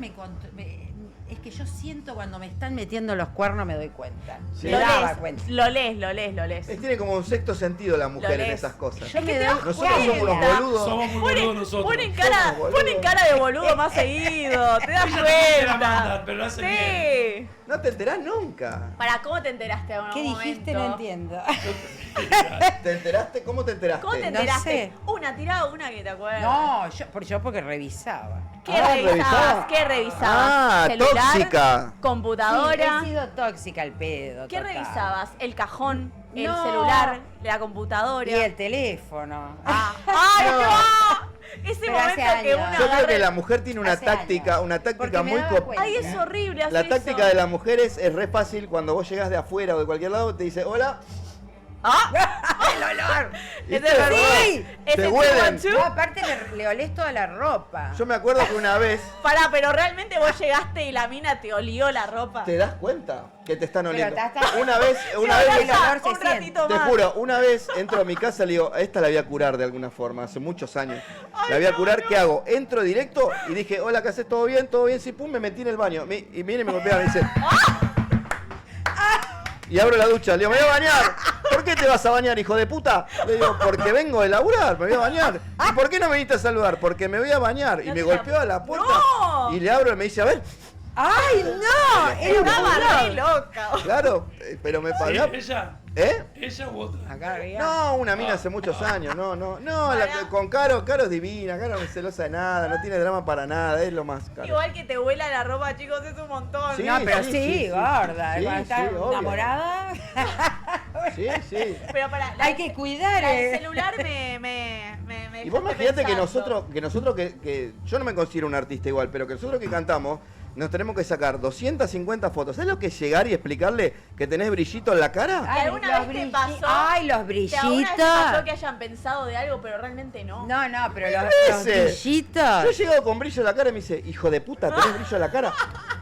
es que yo siento cuando me están metiendo los cuernos me doy cuenta. Sí. Me Lo daba lees, cuenta. lo lees. Tiene como un sexto sentido la mujer en lees. esas cosas. Yo me te doy das Nosotros somos unos cuenta. boludos. Somos muy boludos nosotros. Ponen cara, Somos boludos. ponen cara de boludo más seguido, te das Ella también te la cuenta. mandan, pero lo hacen Sí. No te enterás nunca. ¿Cómo te enteraste en ¿Qué algún dijiste? momento? No entiendo. ¿Te enteraste? ¿Cómo te enteraste? ¿Cómo te No enteraste? sé. Tirá una que te acuerdas. No, yo porque revisaba. ¿Qué Ah, revisabas? ¿revisaba? ¿Qué revisabas? Ah, ¿Celular? tóxica. ¿Computadora? Sí, he sido tóxica al pedo. ¿Qué total. revisabas? ¿El cajón? ¿El No. celular? ¿La computadora? Y el teléfono. ¡Ay, no! Ese Pero momento hace que años. uno Yo creo agarra que el- la mujer tiene una Hace táctica, años. una Porque táctica me muy daba cuenta. Ay, es horrible hacer La eso. táctica de las mujeres es re fácil cuando vos llegás de afuera o de cualquier lado, te dice, hola. ¡El olor! y Es te- de verdad. Sí. ¿Es te el huelen. 212? No, aparte le olés toda la ropa. Yo me acuerdo que una vez, Pará, pero realmente vos llegaste y la mina te olió la ropa. ¿te das cuenta que te están Pero oliendo? está- Una vez, el olor se un siente. ratito te más. juro, una vez entro a mi casa y le digo, a esta la voy a curar de alguna forma, hace muchos años. La voy a curar, ¿qué hago? Entro directo y dije, hola, ¿qué haces? ¿Todo bien? ¿Todo bien? Sí, pum, me metí en el baño. Y viene y me golpea, me dice... Y abro la ducha, le digo, me voy a bañar. ¿Por qué te vas a bañar, hijo de puta? Le digo, porque vengo de laburar, me voy a bañar. ¿Y por qué no me viniste a saludar? Porque me voy a bañar. Y No me te la- golpeó a la puerta. ¡No! Y le abro y me dice, a ver, ¡Ay, no! Era Estaba un re loca. claro, pero me Sí, pagaba. ella. ¿Eh? ¿Ella u otra? Acá arriba. No, una mina hace muchos años, no, con Caro es divina, Caro no es celosa de nada, no tiene drama para nada, es lo más Caro. Igual que te huela la ropa, chicos, es un montón. Sí, No, pero sí, sí, sí, sí. gorda. Sí, Cuando está sí, obvio. enamorada, Sí, sí. Pero para hay que cuidar. el celular me Y vos dejaste imaginate que pensando. nosotros que yo no me considero un artista igual, pero que nosotros que cantamos nos tenemos que sacar 250 fotos. ¿Sabes lo que es llegar y explicarle que tenés brillito en la cara? ¿Y alguna los vez te brilli- pasó? Ay, los ¿Alguna vez te brillitos. pasó que hayan pensado de algo, pero realmente no? No, pero los veces. Yo he brillitos. llegado con brillo en la cara y me dice, hijo de puta, ¿tenés brillo en la cara?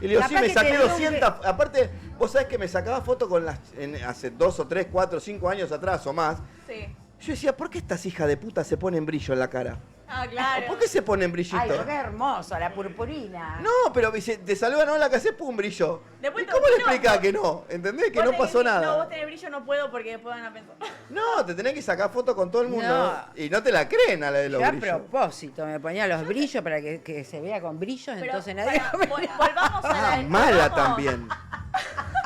Y le digo, sí, Capaz me que saqué te dio un 200. Aparte, vos sabés que me sacaba fotos con hace 2 o 3, 4, 5 años atrás o más. Sí. Yo decía, ¿por qué estas hijas de puta se ponen brillo en la cara? Ah, claro. ¿Por qué se ponen brillito? Ay, porque es hermoso, la purpurina. No, pero dice, te saludan, hola, que haces pum, brillo. Después ¿Y te cómo le opino. explicás que no? ¿Entendés? Que Vos no tenés pasó No, vos nada. tenés brillo, no puedo porque después van a pensar. No, te tenés que sacar fotos con todo el mundo. No. Y no te la creen a la de los Yo a brillos. propósito me ponía los brillos para que se vea con brillos, Pero entonces nadie. volvamos a la... Ah, mala volvamos- también.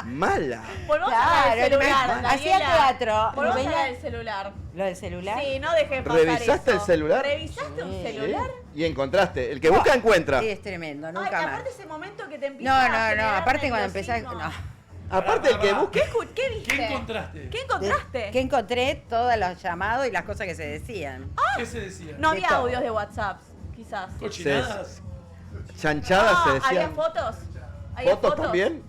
Mala. Volvamos a la del Claro, celular, hacía Daniela. teatro. Volvamos a venía- la del celular. ¿Lo del celular? Sí, no dejé pasar ¿Revisaste eso. el celular? ¿Revisaste un Sí. celular? Y encontraste. El que busca encuentra. Sí, es tremendo, Ay, nunca que más. aparte ese momento que te empieza No, a no, no, generar aparte cuando empecé. nerviosismo. No. Aparte el que busca. ¿Qué viste? ¿Qué encontraste? ¿Qué encontraste? Que encontré todos los llamados y las cosas que se decían. ¿Qué se decía? No de había todo. audios de WhatsApp, quizás. ¿Cochinadas? Chanchadas se ¿Había decían. fotos? ¿Había ¿Fotos también?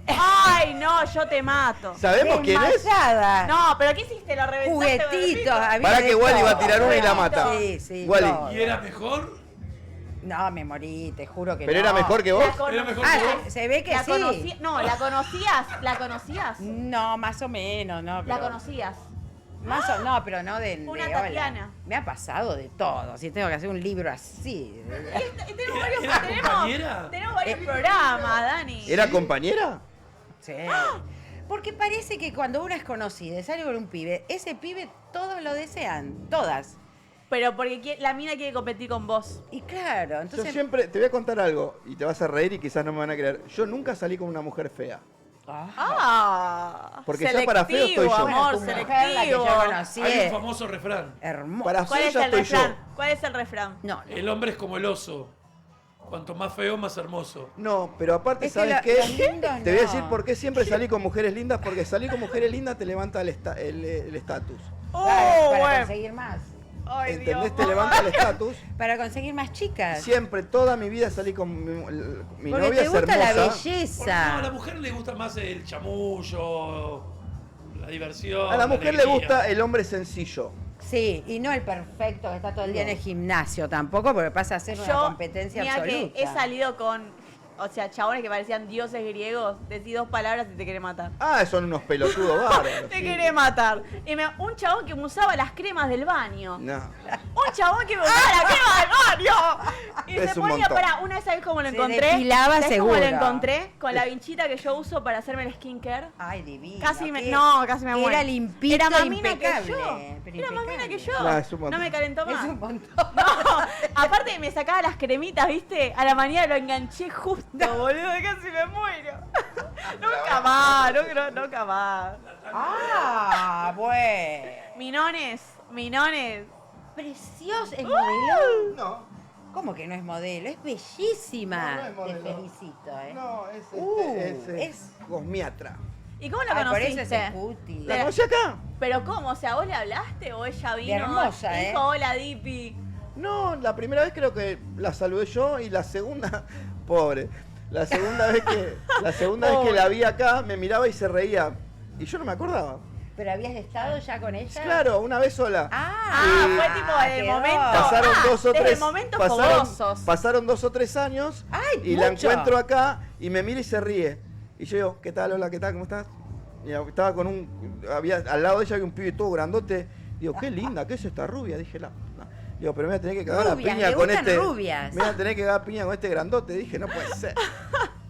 Ay, no, yo te mato. ¿Sabemos quién es? Desmayada. No, pero ¿qué hiciste? ¿Lo revisaste? Juguetitos. había Para de que Wally todo. va a tirar una y la mata. Sí, sí. Wally. todo. ¿Y era mejor? No, me morí, te juro que ¿Pero no. era mejor que vos? Era mejor Ah, que vos. se ve que ¿La sí. conocí? No, ¿la conocías? ¿La conocías? No, más o menos, no. ¿La pero- conocías? No, pero no de Una hola. Tatiana. Me ha pasado de todo. Si tengo que hacer un libro así. Y tenemos varios, ¿Era compañera? tenemos varios programas, Dani. ¿Era compañera? Sí. Porque parece que cuando uno es conocida y sale con un pibe, ese pibe todos lo desean, todas. Pero porque la mina quiere competir con vos. Y claro, Yo entonces. siempre te voy a contar algo y te vas a reír y quizás no me van a creer. Yo nunca salí con una mujer fea. Ah. Porque ya para feo estoy yo. Amor, tu mujer, la que selectivo. yo conocí, Hay un es famoso refrán. hermosa. Para ¿Cuál feo es ya el estoy refrán? yo. ¿Cuál es el refrán? No, El hombre es como el oso. Cuanto más feo, más hermoso. No, pero aparte, Es que ¿sabes los qué? lindos Te voy a no. decir por qué siempre salí con mujeres lindas. Porque salir con mujeres lindas te levanta el estatus. para bueno. conseguir más. Ay, ¿Entendés? Dios. Te levanta el estatus. Para conseguir más chicas. Siempre, toda mi vida salí con mi Porque novia te es gusta la hermosa. Porque belleza. no, a la mujer le gusta más el chamullo, la diversión. A la mujer le alegría. gusta el hombre sencillo. Sí, y no el perfecto que está todo el día en el gimnasio tampoco, porque pasa a ser una Yo, competencia mira absoluta. que he salido con, o sea, chabones que parecían dioses griegos, decís 2 palabras y te quiere matar. Ah, son unos pelotudos bárbaros. Te sí. quiere matar. Y un chabón que me usaba las cremas del baño. No. Un chabón que me usaba la crema del baño. Y Es se un ponía, montón. una vez sabés cómo lo Se encontré. depilaba ¿Sabés cómo lo seguro. encontré? Con la vinchita que yo uso para hacerme el skincare. Ay, divino. Casi me que muero. Era limpito, Era más mina que impecable. yo. pero Era más mina impecable. que yo. No, es un montón. No me calentó Es más. un montón. No, aparte me sacaba las cremitas, ¿viste? A la mañana lo enganché justo, boludo, casi me muero. Nunca más, nunca más. Ah, bueno. Minones. Precioso. ¿Es modelo? No. ¿Cómo que no es modelo? Es bellísima. No, no es modelo. Te felicito, ¿eh? No, es, es- cosmiatra. ¿Y cómo la Ay, por eso conociste? es cuti. ¿La conocí acá? ¿Pero cómo? O sea, ¿vos le hablaste o ella vino? hermosa, y ¿eh? dijo, hola, Dipi. No, la primera vez creo que la saludé yo y la segunda, pobre. La segunda vez que la vi acá me miraba y se reía y yo no me acordaba. ¿Pero habías estado ya con ella? Claro, una vez sola. Ah, Y fue tipo en el quedó. momento. Pasaron Ah, 2 o desde 3 momentos fogosos. pasaron 2 o 3 años Ay, y la mucho. encuentro acá y me mira y se ríe. Y yo digo, ¿qué tal? Hola, ¿qué tal? ¿Cómo estás? Y estaba con al lado de ella había un pibe todo grandote. Digo, qué linda, ¿qué es esta rubia? Dije, no. Digo, pero me voy a tener que cagar Rubias, a piña le con gustan este. rubias. Me voy a tener que cagar a piña con este grandote. Dije, no puede ser.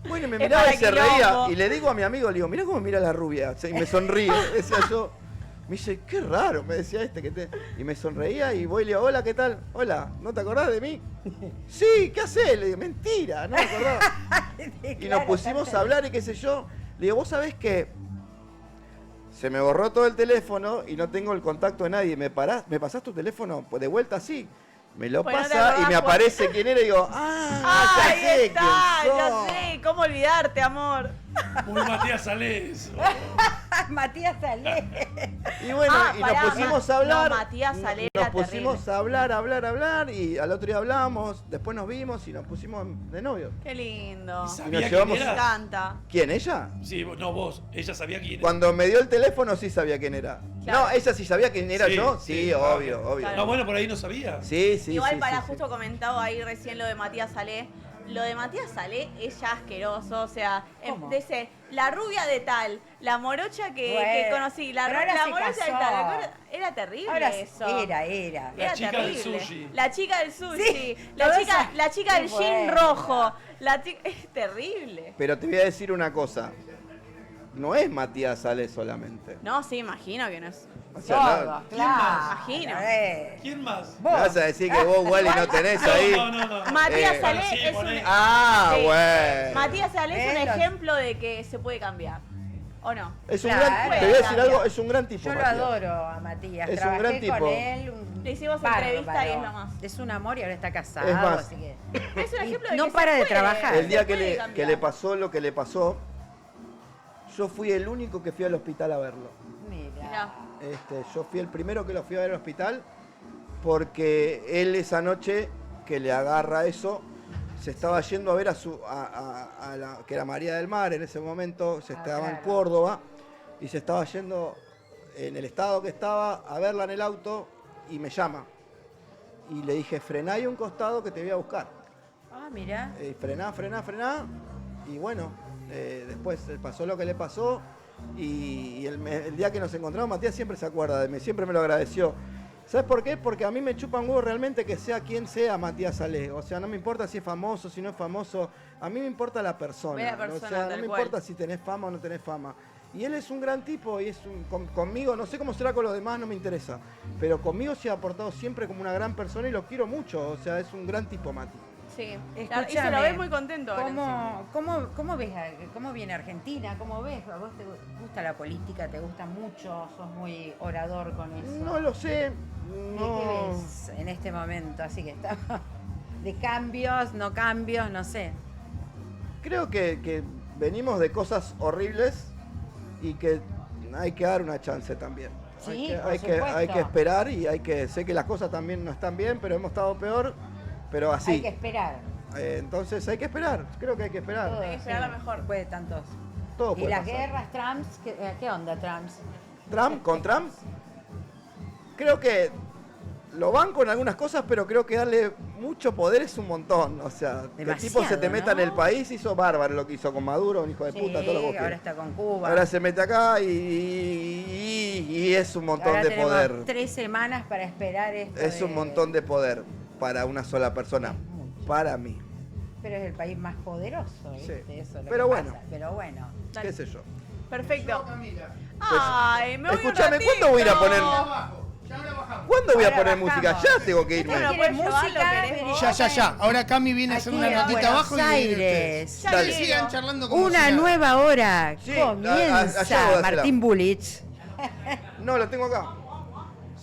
Bueno, y me Es miraba para y se quilombo. reía. Y le digo a mi amigo, le digo, mirá cómo mira la rubia. Y me sonríe, decía yo. Me dice, qué raro, me decía Y me sonreía y voy y le digo, hola, ¿qué tal? Hola, ¿no te acordás de mí? Sí, ¿qué hacés? Le digo, mentira, no me acordaba. Y nos pusimos a hablar y qué sé yo. Le digo, vos sabés que se me borró todo el teléfono y no tengo el contacto de nadie. ¿Me pasás tu teléfono? Pues de vuelta sí. Me lo Bueno, no te pasa y acordás me aparece quién era y digo, ya Ahí sé está, quién ya sos. sé. ¿Cómo olvidarte, amor? Muy Matías Salés. Matías Salé. Y bueno, y pará, nos pusimos a hablar. no, Matías Salé Nos era pusimos terrible. a hablar y al otro día hablamos, después nos vimos y nos pusimos de novios. Qué lindo. ¿Y Y sabía nos quién llevamos- Me era? encanta. ¿Quién, ella? Sí, no vos. Ella sabía quién era. Cuando me dio el teléfono sí sabía quién era. Claro. No, ella sí sabía quién era Sí, yo. sí, Sí, claro. obvio, obvio. Claro. No, bueno, por ahí no sabía. Sí, sí, Igual sí, para sí, justo comentaba ahí recién lo de Matías Salé. Lo de Matías Salé es ya asqueroso, o sea, ¿Cómo? dice, la rubia de tal, la morocha que Bueno, conocí, la, pero ahora la se morocha de casó. tal, era terrible Ahora eso. era. Era chica del terrible. sushi. La chica del sushi, Sí, la toda chica, esa- la chica del Qué jean bueno. rojo, es terrible. Pero te voy a decir una cosa. No es Matías Sale solamente. No, sí, imagino que no es. O sea, Todo, ¿Quién más? Imagino. ¿Quién más? ¿me vas a decir que vos, Wally, no tenés ahí? No. Matías Eh, Salé sí, es un, poné. Ah, Sí. bueno. Matías Salé es un Los- ejemplo de que se puede cambiar. ¿O no? Es un Claro. gran, te voy a decir algo, es un gran tipo. Yo lo Matías. adoro a Matías. Es un Trabajé gran tipo. con él. Le hicimos entrevista y es lo más. Es un amor y ahora está casado. Es más, así que... Es un Y ejemplo de no que para se de puede, trabajar. El día se que puede le, cambiar. que le pasó lo que le pasó, yo fui el único que fui al hospital a verlo. Mira. Mirá. Yo fui el primero que lo fui a ver al hospital porque él esa noche que le agarra eso, se estaba yendo a ver a la que era María del Mar en ese momento, se estaba en claro. Córdoba y se estaba yendo en el estado que estaba a verla en el auto y me llama. Y le dije, frená ahí un costado que te voy a buscar. Ah, mira. Frená. Y bueno, después pasó lo que le pasó. Y el día que nos encontramos, Matías siempre se acuerda de mí, siempre me lo agradeció. ¿Sabes por qué? Porque a mí me chupa un huevo realmente que sea quien sea Matías Salé. O sea, no me importa si es famoso, si no es famoso. A mí me importa la persona. Ve la persona, o sea, no tal me cual. importa si tenés fama o no tenés fama. Y él es un gran tipo y conmigo, no sé cómo será con los demás, no me interesa. Pero conmigo se ha portado siempre como una gran persona y lo quiero mucho. O sea, es un gran tipo, Mati. Sí. Escúchame, Y se lo ve muy contento. ahora encima. ¿Cómo ves, cómo viene Argentina? ¿Cómo ves? ¿A vos te gusta la política? ¿Te gusta mucho? ¿Sos muy orador con eso? No lo sé. ¿Qué No. ves en este momento? Así que estamos de cambios, no sé. Creo que venimos de cosas horribles y que hay que dar una chance también. Sí, por hay supuesto. que esperar y sé que las cosas también no están bien, pero hemos estado peor, pero así. Hay que esperar. Entonces hay que esperar, creo que hay que esperar. Todo, Hay que esperar lo mejor. Puede tantos. Todo ¿Y puede las pasar. guerras, Trump? ¿Qué onda, Trump? Trump, con Trump, creo que lo banco en algunas cosas, pero creo que darle mucho poder es un montón. O sea, que el tipo se te Demasiado, meta en ¿no? el país, hizo bárbaro lo que hizo con Maduro, un hijo de puta, todo lo que vos ahora quieras. está con Cuba. Ahora se mete acá y es un montón Ahora de tenemos poder. 3 semanas para esperar esto. Es un montón de poder para una sola persona. Es mucho. Para mí. Pero es el país más poderoso, ¿viste? Sí. Eso es lo Pero que bueno. pasa. Pero bueno. Dale. ¿Qué sé yo? Perfecto. Ay, me voy un Escuchame, ¿cuándo voy a ir a poner? ratito. ¿Cuándo voy a Ahora poner bajamos. música? Ya tengo que irme. Bueno, ¿Quieres pues llevarlo, música? querés vos. Ya. Ahora Cami viene a hacer Aquí una en notita Buenos abajo y vienen Aires. ustedes. Ya Dale. llego. Sigan charlando como si Una nada. nueva hora Sí, allá voy a comienza hacerla. Martín Bulich. No, lo tengo acá.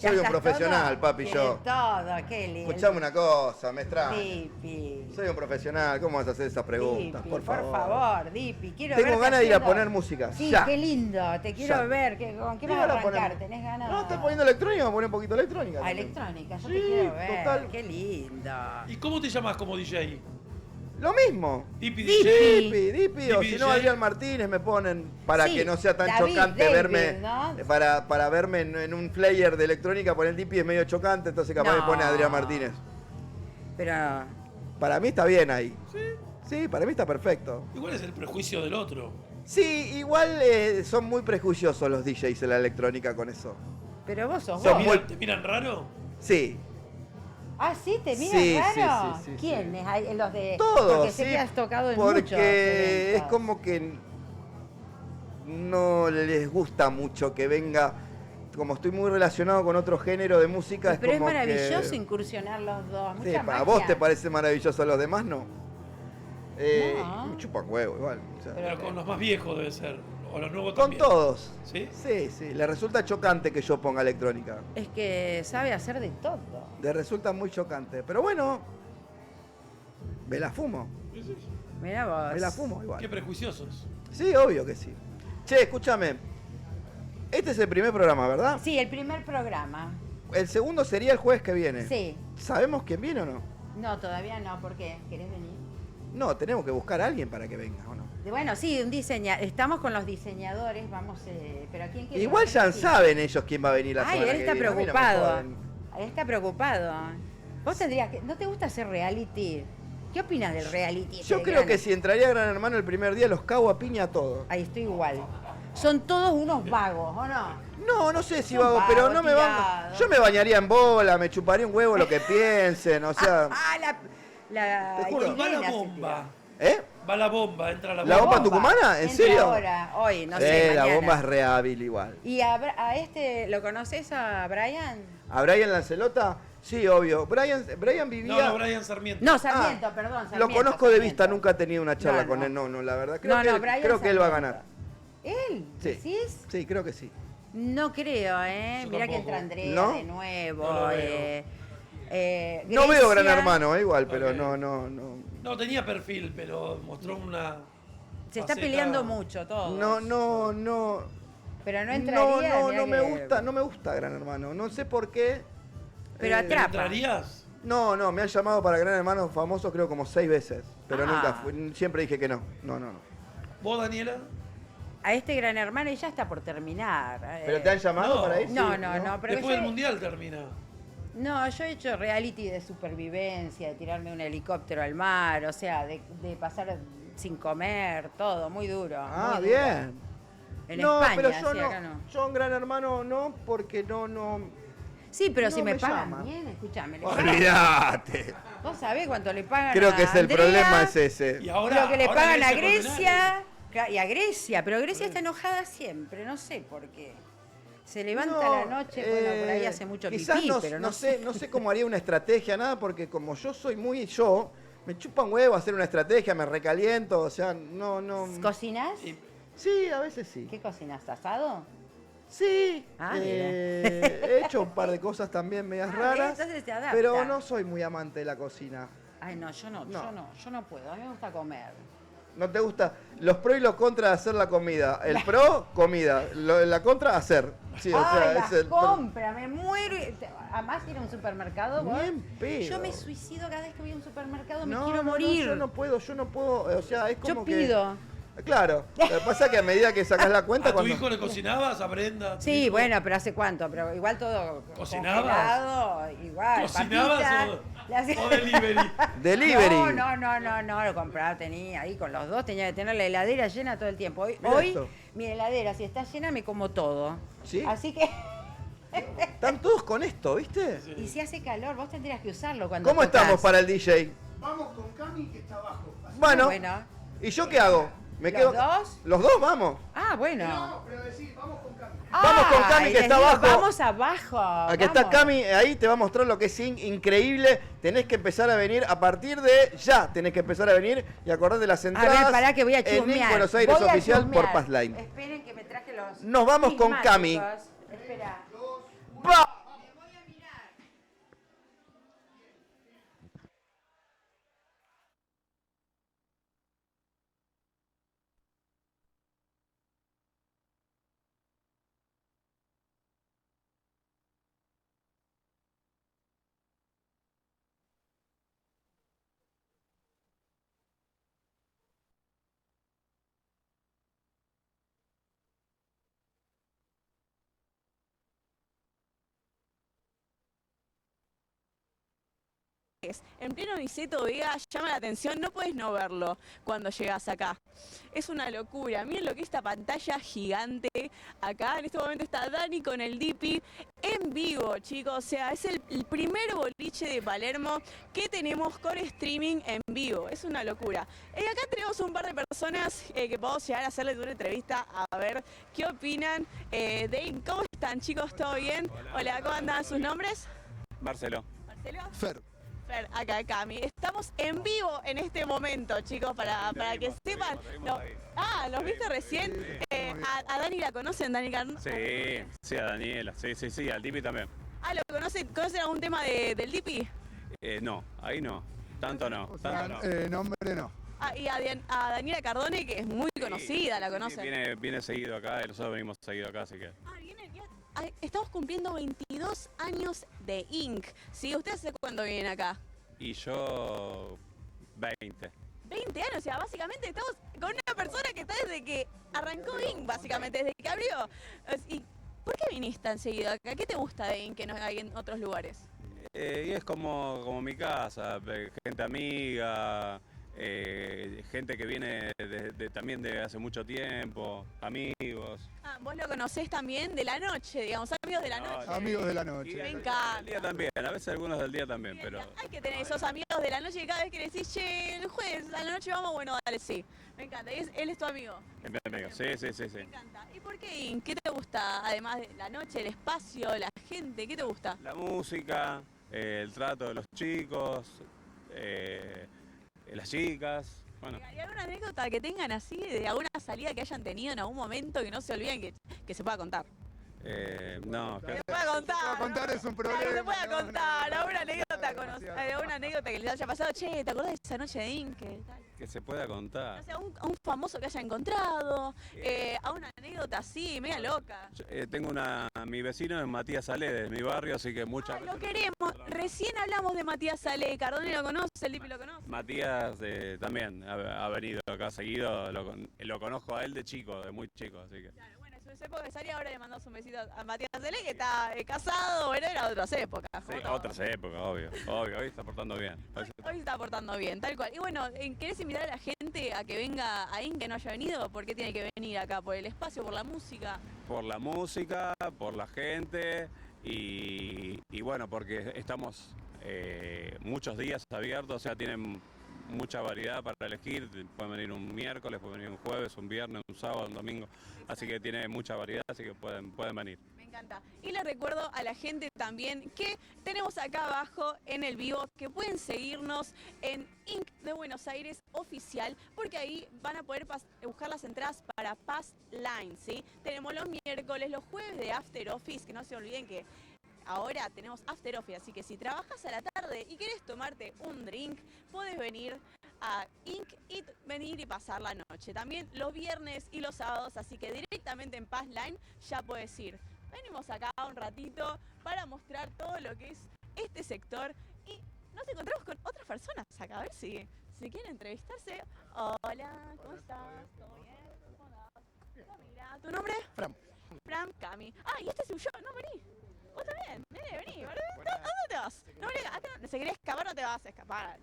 ¿Ya Soy un estás profesional, todo? papi, Tiene yo. todo, qué lindo. Escuchame una cosa, me extraña. Dipi. Soy un profesional, ¿cómo vas a hacer esas preguntas? Dipi, Por favor. Dipi. Quiero Tengo verte ganas de ir a haciendo- poner música, Sí, ya. qué lindo. Te quiero Ya. ver. ¿Con qué vas a Dígala, arrancar? ponemos. ¿Tenés ganas? No, ¿estás poniendo electrónica? Vamos a poner un poquito electrónica. Ah, también. electrónica. Yo Sí, te quiero ver. total. Qué lindo. ¿Y cómo te llamas como DJ? Lo mismo. Dipi Dipi. DJ. Dipi, o Dipi si no, DJ. Adrián Martínez me ponen para Sí, que no sea tan David, chocante David, verme. ¿no? Para verme en un player de electrónica, poner Dipi es medio chocante, entonces capaz No. me pone Adrián Martínez. Pero Para mí está bien ahí. Sí, para mí está perfecto. Igual es el prejuicio del otro. Sí, igual son muy prejuiciosos los DJs en la electrónica con eso. vos sos Son vos. muy- ¿Te miran raro? Sí, Ah, sí, te miras Sí, raro. sí, sí, sí, ¿Quiénes? Hay los de. todos. Porque sé sí, que has tocado en porque muchos. es eventos. como que no les gusta mucho que venga. Como estoy muy relacionado con otro género de música, Pero es como maravilloso que... incursionar los dos. Sí, Mucha para magia. vos te parece maravilloso, a los demás no. No. Me chupa huevo igual. O sea, Pero- Pero con los más viejos debe ser. ¿O los nuevos Con también? todos. ¿Sí? Sí, sí. Le resulta chocante que yo ponga electrónica. Es que sabe hacer de todo. Le resulta muy chocante. Pero bueno, me la fumo. Mirá vos. Me la fumo igual. Qué prejuiciosos. Sí, obvio que sí. Che, escúchame. Este es el primer programa, ¿verdad? Sí, el primer programa. El segundo sería el jueves que viene. Sí. ¿Sabemos quién viene o no? No, todavía no. ¿Por qué? ¿Querés venir? No, tenemos que buscar a alguien para que venga, ¿o no? Bueno, sí, estamos con los diseñadores, vamos, pero ¿a quién quiere? Igual ya saben ellos quién va a venir la Ay, semana él que está viene. A mí no me preocupado. joden. Él está preocupado. Vos tendrías que... ¿No te gusta hacer reality? ¿Qué opinas del reality? Yo de creo que Gran- si entraría Gran Hermano el primer día, los cago a piña a todos. Ahí estoy igual. Son todos unos vagos, ¿o no? No, no sé si Son vago, pero vagos, no me van. tirados. Yo me bañaría en bola, me chuparía un huevo lo que piensen, o sea. La Te juro. Va Irene la hace bomba. ¿Eh? Va la bomba, entra la bomba. ¿La bomba tucumana? ¿En Entra serio? ahora, hoy, no sé, La mañana. bomba es re hábil igual. ¿Y a este, lo conoces a Brian? ¿A Brian Lancelota? Sí, obvio. Brian vivía. No, Brian Sarmiento. No, Sarmiento, perdón, Lo Sarmiento. conozco de Sarmiento. vista, nunca he tenido una charla No, con no. él. No, la verdad. No, Creo Brian que él va a Sarmiento. ganar. ¿Él? Sí. ¿Decís? Sí, creo que sí. No creo, ¿eh? Yo Mira que tampoco. entra Andrea ¿No? de nuevo. No lo veo. No veo Gran Grecia. Hermano, igual, pero Ok. no. No tenía perfil, pero mostró una. Se está faceta- peleando mucho todo. No. Pero no entraría. No mirá me que- gusta, no me gusta Gran Hermano. No sé por qué. Pero ¿Te atrapa. entrarías? No, me han llamado para Gran Hermano famoso creo como 6 veces. Pero Ah. nunca fui, siempre dije que no. No. ¿Vos, Daniela? A este Gran Hermano y ya está por terminar. ¿Pero te han llamado No. para ir? No, Sí, no, pero Después yo, del mundial termina. no, yo he hecho reality de supervivencia, de tirarme un helicóptero al mar, o sea, de pasar sin comer, todo, muy duro. Ah, muy duro. bien. En No, España, pero yo sí, no. acá no. Yo en Gran Hermano no, porque no. Sí, pero No si me me pagan llama. bien, escúchame. le pagan. Olvídate. ¿Vos sabés cuánto le pagan Creo a que es el Andrea? problema es ese. Y ahora. Lo que le ahora pagan a con Grecia y a Grecia, pero Grecia está enojada siempre, no sé por qué. Se levanta a la noche, bueno, por ahí hace mucho quizás pipí, no, pero no sé cómo haría una estrategia, nada, porque como yo soy muy yo, me chupa un huevo hacer una estrategia, me recaliento, o sea, no. ¿Cocinás? Sí, a veces sí. ¿Qué cocinas? ¿Asado? Sí, Ah, he hecho un par de cosas también medias raras, entonces te adapta. pero no soy muy amante de la cocina. Ay, no, yo no puedo, a mí me gusta comer. ¿No te gusta? Los pros y los contras de hacer la comida. El pro, comida. La contra, hacer. Sí, o sea, Ay, es las el... compras, me muero. Además, ir a un supermercado, vos. Bien pedo. Yo me suicido cada vez que voy a un supermercado, me No, quiero no, morir. yo no puedo, o sea, es como Yo que... pido. Claro, lo que pasa es que a medida que sacas la cuenta ¿A tu cuando... hijo le cocinabas? ¿A Brenda? ¿A tu Sí, hijo? bueno, pero ¿hace cuánto? Pero igual todo ¿Cocinabas? congelado, igual. ¿Cocinabas papita, le hacía- o delivery? Delivery. No, lo compraba, tenía ahí con los dos, tenía que tener la heladera llena todo el tiempo. Mirá Hoy esto. mi heladera, si está llena, me como todo. ¿Sí? Así que, Están todos con esto, ¿viste? y si hace calor, vos tendrías que usarlo cuando ¿Cómo tocas. estamos para el DJ? Vamos con Cami que está abajo. Así- Bueno, ¿y ¿y yo qué hago? ¿Me ¿Los quedo... dos? ¿Los dos? Vamos. Ah, bueno. No, pero decir, vamos con Cami. Vamos con Cami, Ay, que está les digo, abajo. Vamos abajo. Aquí está Cami, ahí te va a mostrar lo que es increíble. Tenés que empezar a venir a partir de ya. Tenés que empezar a venir y acordar de las A entradas. ver, pará que voy a en chusmear. Nick Buenos Aires Voy a Oficial por chusmear. Passline. Esperen que me traje los... Nos vamos con Cami. prismáticos. Espera. ¡Va! En pleno Niceto Vega llama la atención, no puedes no verlo cuando llegas acá. Es una locura, miren lo que es esta pantalla gigante. Acá en este momento está Dani con el Dipi en vivo, chicos. O sea, es el primer boliche de Palermo que tenemos con streaming en vivo. Es una locura. Acá tenemos un par de personas que podemos llegar a hacerles una entrevista a ver qué opinan de cómo están, chicos. ¿Todo bien? Hola, ¿cómo andan sus nombres? Marcelo. Marcelo. Fer. Fer, acá Cami. Estamos en vivo en este momento, chicos, para que sepan. ¿Los viste recién? A Dani la conocen, Dani Carno. Sí, a Daniela, sí, al Dipi también. ¿Lo conocen? ¿Conocen algún tema del Dipi? No, ahí no, tanto no. Nombre no. Y a Daniela Cardone, que es muy conocida, la conocen. Viene seguido acá, y nosotros venimos seguido acá, así que... Estamos cumpliendo 22 años de Inc. ¿Sí? ¿Ustedes hace cuándo vienen acá? Y yo... 20. 20 años, o sea, básicamente estamos con una persona que está desde que arrancó Inc., básicamente, desde que abrió. ¿Y por qué viniste tan seguido acá? ¿Qué te gusta de Inc. que no hay en otros lugares? Y es como mi casa, gente amiga, gente que viene también de hace mucho tiempo, amigos. Vos lo conocés también de la noche, digamos, amigos de la noche. Amigos de la noche. Me encanta. Del día también, a veces algunos del día también, pero... Hay que tener esos amigos de la noche y cada vez que le decís, che, el jueves a la noche vamos, bueno, dale, sí. Me encanta, él es tu amigo. Es mi amigo, sí. Me encanta. ¿Y por qué Inc? ¿Qué te gusta? Además de la noche, el espacio, la gente, ¿qué te gusta? La música, el trato de los chicos, las chicas, bueno. ¿Hay alguna anécdota que tengan así de alguna salida que hayan tenido en algún momento que no se olviden que se pueda contar? No, Que se pueda contar. Contar es un problema. Que se pueda no, contar. no, Alguna no, anécdota demasiado. alguna anécdota que les haya pasado. Che, ¿te acordás de esa noche de Inc? que se pueda contar. O sea, a un famoso que haya encontrado, a una anécdota así, media loca. Tengo mi vecino es Matías Salé, de mi barrio, así que muchas Lo veces... queremos. Recién hablamos de Matías Salé. Cardone lo conoce, el Lipi lo conoce. Matías también ha venido acá seguido, lo conozco a él de chico, de muy chico, así que... Claro, bueno, en su época de salir, ahora le mandamos un besito a Matías Salé, que está casado, bueno, era otras épocas. Sí, como todo. otras épocas, obvio, hoy está portando bien. Hoy se está portando bien, tal cual. Y bueno, ¿querés invitar a la gente a que venga a Inc, que no haya venido? ¿Por qué tiene que venir acá? ¿Por el espacio, por la música? Por la música, por la gente y bueno, porque estamos muchos días abiertos, o sea, tienen mucha variedad para elegir, pueden venir un miércoles, pueden venir un jueves, un viernes, un sábado, un domingo, así que tiene mucha variedad, así que pueden venir. Me encanta. Y les recuerdo a la gente también que tenemos acá abajo en el vivo que pueden seguirnos en Inc. de Buenos Aires oficial, porque ahí van a poder buscar las entradas para Past Line, ¿sí? Tenemos los miércoles, los jueves de After Office, que no se olviden que ahora tenemos After Office, así que si trabajas a la tarde y quieres tomarte un drink, puedes venir a Inc. y venir y pasar la noche. También los viernes y los sábados, así que directamente en Past Line ya puedes ir. Venimos acá un ratito para mostrar todo lo que es este sector y nos encontramos con otras personas acá, a ver si quieren entrevistarse. Hola, ¿cómo estás? ¿Todo bien? ¿Cómo andás? Camila, ¿tu nombre? Fran, Cami. Y este soy yo, no, vení. Vos también, vení. ¿A dónde te vas? No, acá, si querés escapar no te vas a escapar.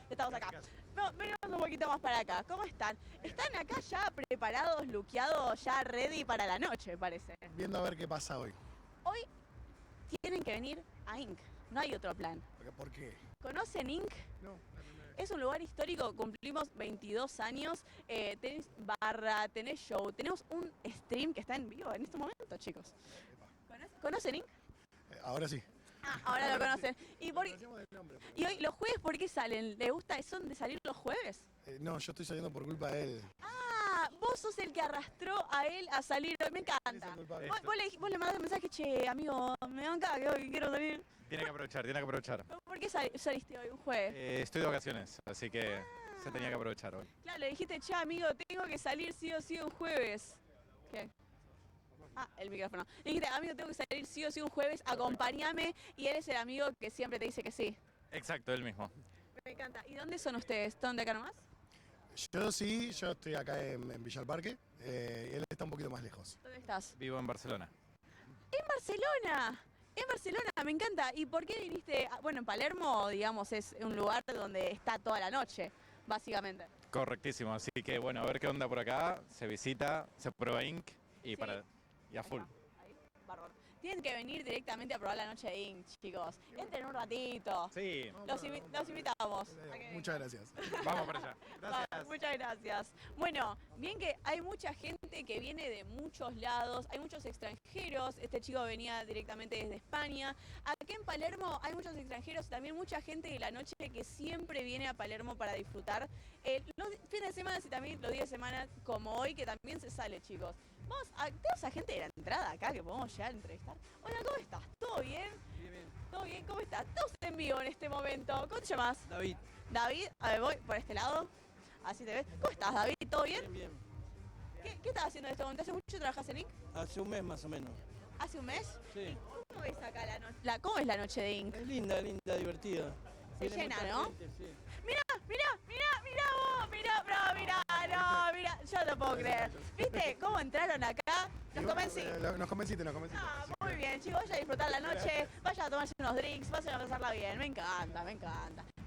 Estamos acá. No, venimos un poquito más para acá. ¿Cómo están? ¿Están acá ya preparados, luqueados, ya ready para la noche, me parece? Viendo a ver qué pasa hoy. Hoy tienen que venir a Inc. No hay otro plan. ¿Por qué? ¿Conocen Inc? No. Es un lugar histórico, cumplimos 22 años, tenés barra, tenés show, tenemos un stream que está en vivo en este momento, chicos. ¿Conocen Inc? Ahora sí. Ahora lo conocen. ¿Y hoy los jueves por qué salen? ¿Les gusta eso de salir los jueves? No, yo estoy saliendo por culpa de él. Vos sos el que arrastró a él a salir hoy, me encanta. Es el culpable. Vos le mandaste un mensaje, che, amigo, me banca que hoy quiero salir. Tiene que aprovechar. ¿Por qué saliste hoy, un jueves? Estoy de vacaciones, así que se tenía que aprovechar hoy. Claro, le dijiste, che, amigo, tengo que salir sí o sí un jueves. ¿Qué? El micrófono. Le dijiste, amigo, tengo que salir sí o sí un jueves, acompáñame. Y él es el amigo que siempre te dice que sí. Exacto, él mismo. Me encanta. ¿Y dónde son ustedes? ¿Dónde acá nomás? Yo estoy acá en Villa del Parque. Y él está un poquito más lejos. ¿Dónde estás? Vivo en Barcelona. ¡En Barcelona! En Barcelona, me encanta. ¿Y por qué viniste? Bueno, en Palermo, digamos, es un lugar donde está toda la noche, básicamente. Correctísimo, así que bueno, a ver qué onda por acá. Se visita, se prueba Inc. y a full. Ahí, bárbaro. Tienen que venir directamente a probar la noche de Inc, chicos. Entren un ratito. Sí, Los invitamos. Muchas gracias. vamos para allá. Gracias. Muchas gracias. Bueno, bien que hay mucha gente gente que viene de muchos lados, hay muchos extranjeros, este chico venía directamente desde España. Aquí en Palermo hay muchos extranjeros, también mucha gente de la noche que siempre viene a Palermo para disfrutar los fines de semana y también los días de semana como hoy, que también se sale, chicos. Tenemos a gente de la entrada acá que podemos llegar a entrevistar. Hola, ¿cómo estás? ¿Todo bien? Bien. ¿Todo bien? ¿Cómo estás? Estamos en vivo en este momento. ¿Cómo te llamas? David. David, a ver, voy por este lado. Así te ves. ¿Cómo estás, David? ¿Todo bien? Bien. ¿Qué estás haciendo en este momento? ¿Hace mucho trabajas en Inc? Hace un mes más o menos. ¿Hace un mes? Sí. ¿Cómo ves acá la noche? ¿Cómo es la noche de Inc? Es linda, divertida. Se Viene llena, mucha ¿no? gente, sí. Mirá vos, mirá, yo no puedo creer. ¿Viste cómo entraron acá? Los convencí. Nos convenciste. Ah, muy bien, chicos, vayan a disfrutar la noche, vayan a tomarse unos drinks, vayan a pasarla bien, me encanta.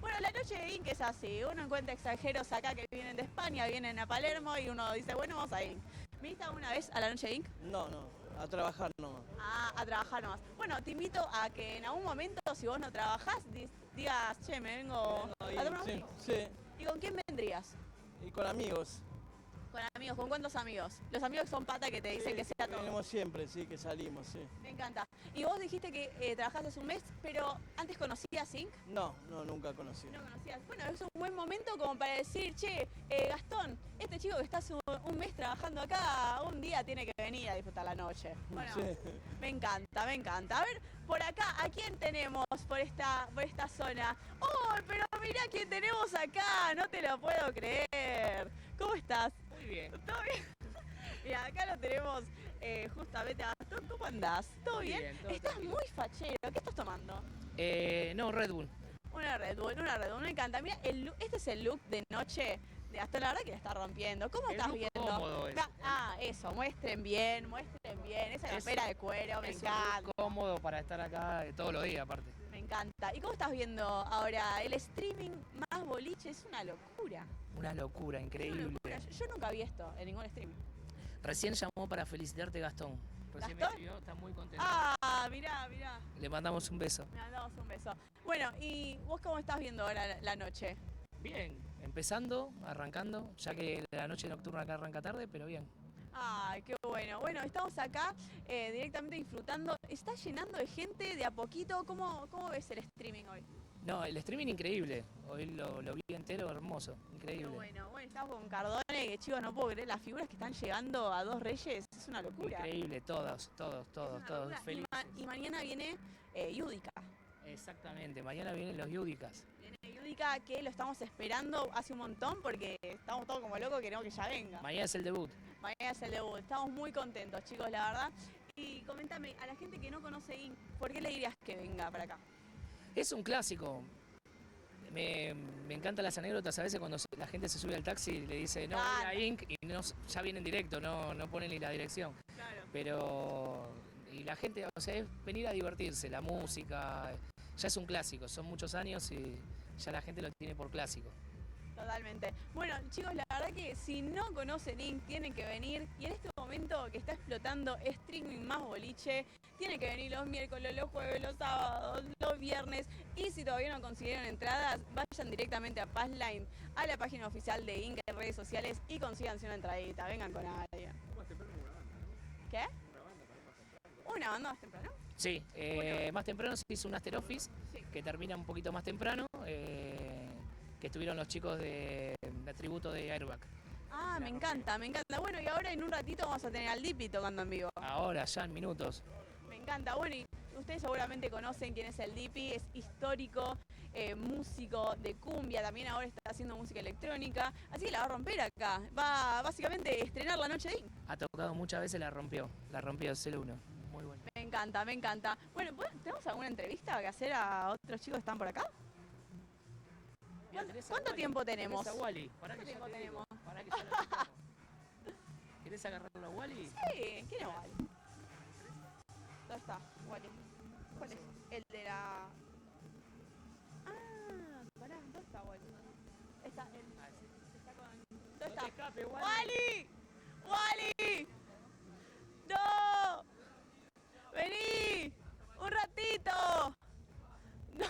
Bueno, la noche de Inc es así, uno encuentra extranjeros acá que vienen de España, vienen a Palermo y uno dice, bueno, vamos a Inc. ¿Viniste alguna vez a la noche de Inc? No, a trabajar nomás. Ah, a trabajar nomás. Bueno, te invito a que en algún momento, si vos no trabajás, digas, che, me vengo a tomar unos Sí, drinks. sí. ¿Y con quién vendrías? Y con amigos. Con amigos, ¿con cuántos amigos? Los amigos que son pata que te dicen que sea todo. Venimos siempre, sí, que salimos, sí. Me encanta. Y vos dijiste que trabajaste hace un mes, pero ¿antes conocías Inc? No, nunca conocí. No conocías. Bueno, es un buen momento como para decir, che, Gastón, este chico que está hace un mes trabajando acá, un día tiene que venir a disfrutar la noche. Bueno, Sí. me encanta. A ver, por acá, ¿a quién tenemos por esta zona? ¡Oh, pero mirá quién tenemos acá! No te lo puedo creer. ¿Cómo estás? Muy bien. ¿Todo bien? Mira, acá lo tenemos justamente a Gastón. ¿Cómo andás? ¿Todo Muy bien? bien, todo Estás tranquilo. muy fachero. ¿Qué estás tomando? No, Red Bull. Una Red Bull, me encanta. Mira, este es el look de noche de Gastón, la verdad que la está rompiendo. ¿Cómo El estás look viendo? cómodo es. Eso, muestren bien. Esa Es- campera de cuero, me Es un encanta. look cómodo para estar acá todos los días, aparte. Me encanta. ¿Y cómo estás viendo ahora? El streaming más boliche es una locura. Una locura, Una increíble. locura. Yo nunca vi esto en ningún streaming. Recién llamó para felicitarte, Gastón. Recién me ¿Gastón? escribió, está muy contento. Ah, mirá. Le mandamos un beso. Me mandamos un beso. Bueno, ¿y vos cómo estás viendo ahora la noche? Bien, empezando, arrancando, ya que la noche nocturna acá arranca tarde, pero bien. Ay, qué bueno. Bueno, estamos acá directamente disfrutando. Está llenando de gente de a poquito. ¿Cómo ves el streaming hoy? No, el streaming increíble. Hoy lo vi entero, hermoso, Qué increíble. bueno. Bueno, estamos con Cardone, que chicos, no puedo creer. Las figuras que están llegando a Dos Reyes es una locura. Increíble, todos, Es una locura. felices. Y mañana viene Yudica. Exactamente, mañana vienen los Yudicas. Viene Yudica, que lo estamos esperando hace un montón porque estamos todos como locos, queremos que ya venga. Mañana es el debut. Mañana es el debut. Estamos muy contentos, chicos, la verdad. Y coméntame, a la gente que no conoce Inc, ¿por qué le dirías que venga para acá? Es un clásico. Me encantan las anécdotas a veces cuando la gente se sube al taxi y le dice, no, voy a Inc, y ya viene en directo, no ponen ni la dirección. Claro. Pero, y la gente, o sea, es venir a divertirse, la música, ya es un clásico, son muchos años y ya la gente lo tiene por clásico. Totalmente. Bueno, chicos, la verdad que si no conocen Inc, tienen que venir. Y en este momento que está explotando streaming más boliche, tienen que venir los miércoles, los jueves, los sábados, los viernes. Y si todavía no consiguieron entradas, vayan directamente a Passline, a la página oficial de Inc en redes sociales y consíganse una entradita. Vengan con alguien. ¿Qué? ¿Una banda más temprano? Sí, más temprano se hizo un after office Sí. que termina un poquito más temprano, que estuvieron los chicos de tributo de Airbag. Ah, me encanta, me encanta. Bueno, y ahora en un ratito vamos a tener al Dipi tocando en vivo. Ahora, ya en minutos. Me encanta. Bueno, y ustedes seguramente conocen quién es el Dipi, es histórico, músico de cumbia, también ahora está haciendo música electrónica, así que la va a romper acá. Va básicamente a estrenar la noche de Inc. Ha tocado muchas veces, la rompió es el uno. Muy bueno. Me encanta, me encanta. Bueno, ¿tenemos alguna entrevista que hacer a otros chicos que están por acá? ¿Cuánto tiempo tenemos? ¿Tenés a Wally? Pará que ¿Cuánto ya te tiempo digo. Pará que ya lo escuchamos. ¿Querés agarrarlo a Wally? Sí, ¿quién es Wally? ¿Dónde está Wally? ¿Cuál es? El de la... Ah, pará, ¿dónde está Wally? Está con... ¿Dónde está? escapes, ¡Wally! ¡Wally! ¡No! ¡Vení! ¡Un ratito! No.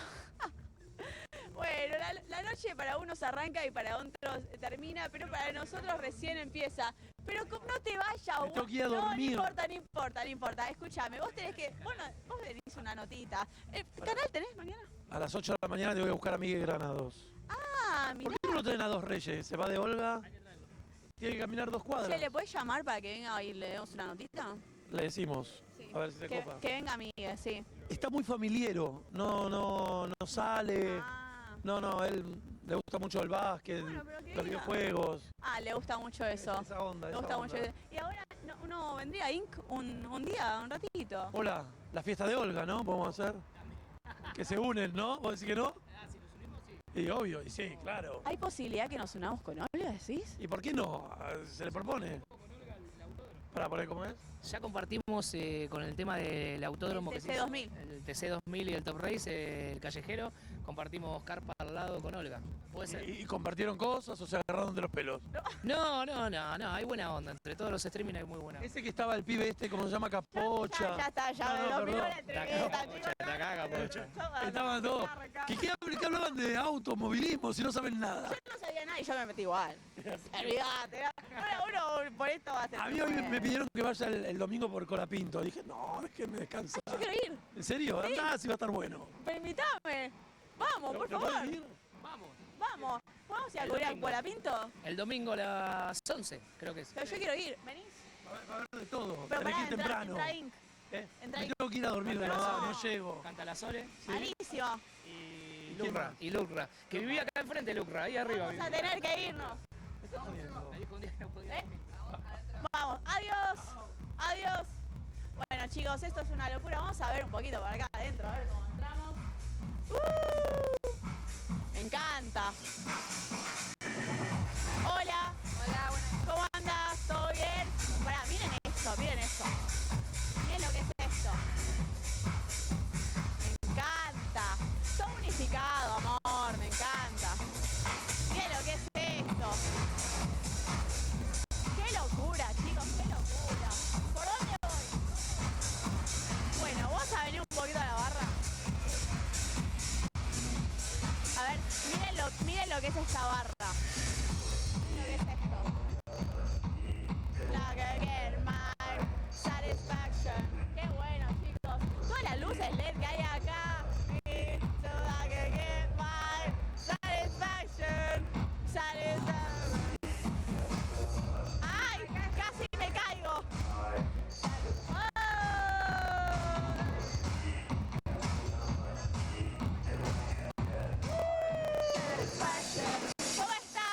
Bueno, la La noche para unos arranca y para otros termina, pero para nosotros recién empieza. Pero no te vayas, Me tengo que ir a no, dormir. no importa. Escúchame, vos tenés que... Bueno, vos tenés una notita. ¿Canal tenés mañana? A las 8 de la mañana te voy a buscar a Miguel Granados. Ah, ¿Por mirá. qué no lo traen a Dos Reyes? Se va de Olga. Tiene que caminar 2 cuadras. Che, ¿le podés llamar para que venga y le demos una notita? Le decimos. Sí. A ver si se copa. Que venga Miguel, sí. Está muy familiero. No sale. Ah. No, él le gusta mucho el básquet, Bueno, pero que los venga. videojuegos. Ah, le gusta mucho eso. Esa onda, Le esa gusta onda. mucho eso. Y ahora uno vendría a Inc. un día, un ratito. Hola, la fiesta de Olga, ¿no? Podemos hacer. Que se unen, ¿no? ¿Vos decís que no? Y obvio, y sí, claro. ¿Hay posibilidad que nos unamos con Olga, decís? ¿Y por qué no? Se le propone. Para poner cómo es. Ya compartimos con el tema del autódromo El que se hizo, TC2000. el TC2000 y el Top Race, el callejero, compartimos carpa al lado con Olga. ¿Puede ser? ¿Y compartieron cosas o se agarraron de los pelos? No, hay buena onda. Entre todos los streaming hay muy buena onda. Ese que estaba el pibe este, ¿cómo se llama? Capocha. Ya está, ya No, me dominó perdón. la entrevista, chicos. La caga, pocha. Estaban todos. ¿Qué hablaban de automovilismo si no saben nada? Yo no sabía nada y yo me metí igual. Olvídate. Uno por esto va a ser. A mí hoy me pidieron que vaya el domingo por Colapinto. Dije, no, es que me descansa. Yo quiero ir. ¿En serio? Sí. Andá, si va a estar bueno. Pero invítame. Vamos, por ¿No favor. podés ir? Vamos. ¿Vamos a ir a El cubrir a domingo. Colapinto? El domingo a las 11, creo que es. Pero yo quiero ir. ¿Venís? Va a haber de todo. Pero Tenés que ir pará, temprano. entra Inc. Entra Me Inc. tengo que ir a dormir, de No. verdad, no llego. Canta la Sole Malísimo. y quién Lucra. más? Y Lucra, que vivía acá enfrente, Lucra, ahí arriba. Vamos a tener que irnos. Me dijo un día que no podía. Vamos, adiós. Adiós. Bueno, chicos, esto es una locura. Vamos a ver un poquito por acá adentro, a ver cómo entramos. Me encanta. Hola. Hola, ¿cómo andas? ¿Todo bien? Pará, miren esto, miren esto. Miren lo que es esto. Me encanta. Todo unificado, amor, me encanta. Miren lo que es esto. ¡Qué locura, chicos! ¡Qué locura! ¿Por dónde voy? Bueno, vamos a venir un poquito a la barra. A ver, miren lo que es esta barra. Miren lo que es esto. La que get my satisfaction. ¡Qué bueno, chicos! Todas las luces LED que hay acá. La que get my satisfaction. Satisfaction. ¡Ay! ¡Casi me caigo! ¡Oh! ¿Cómo están?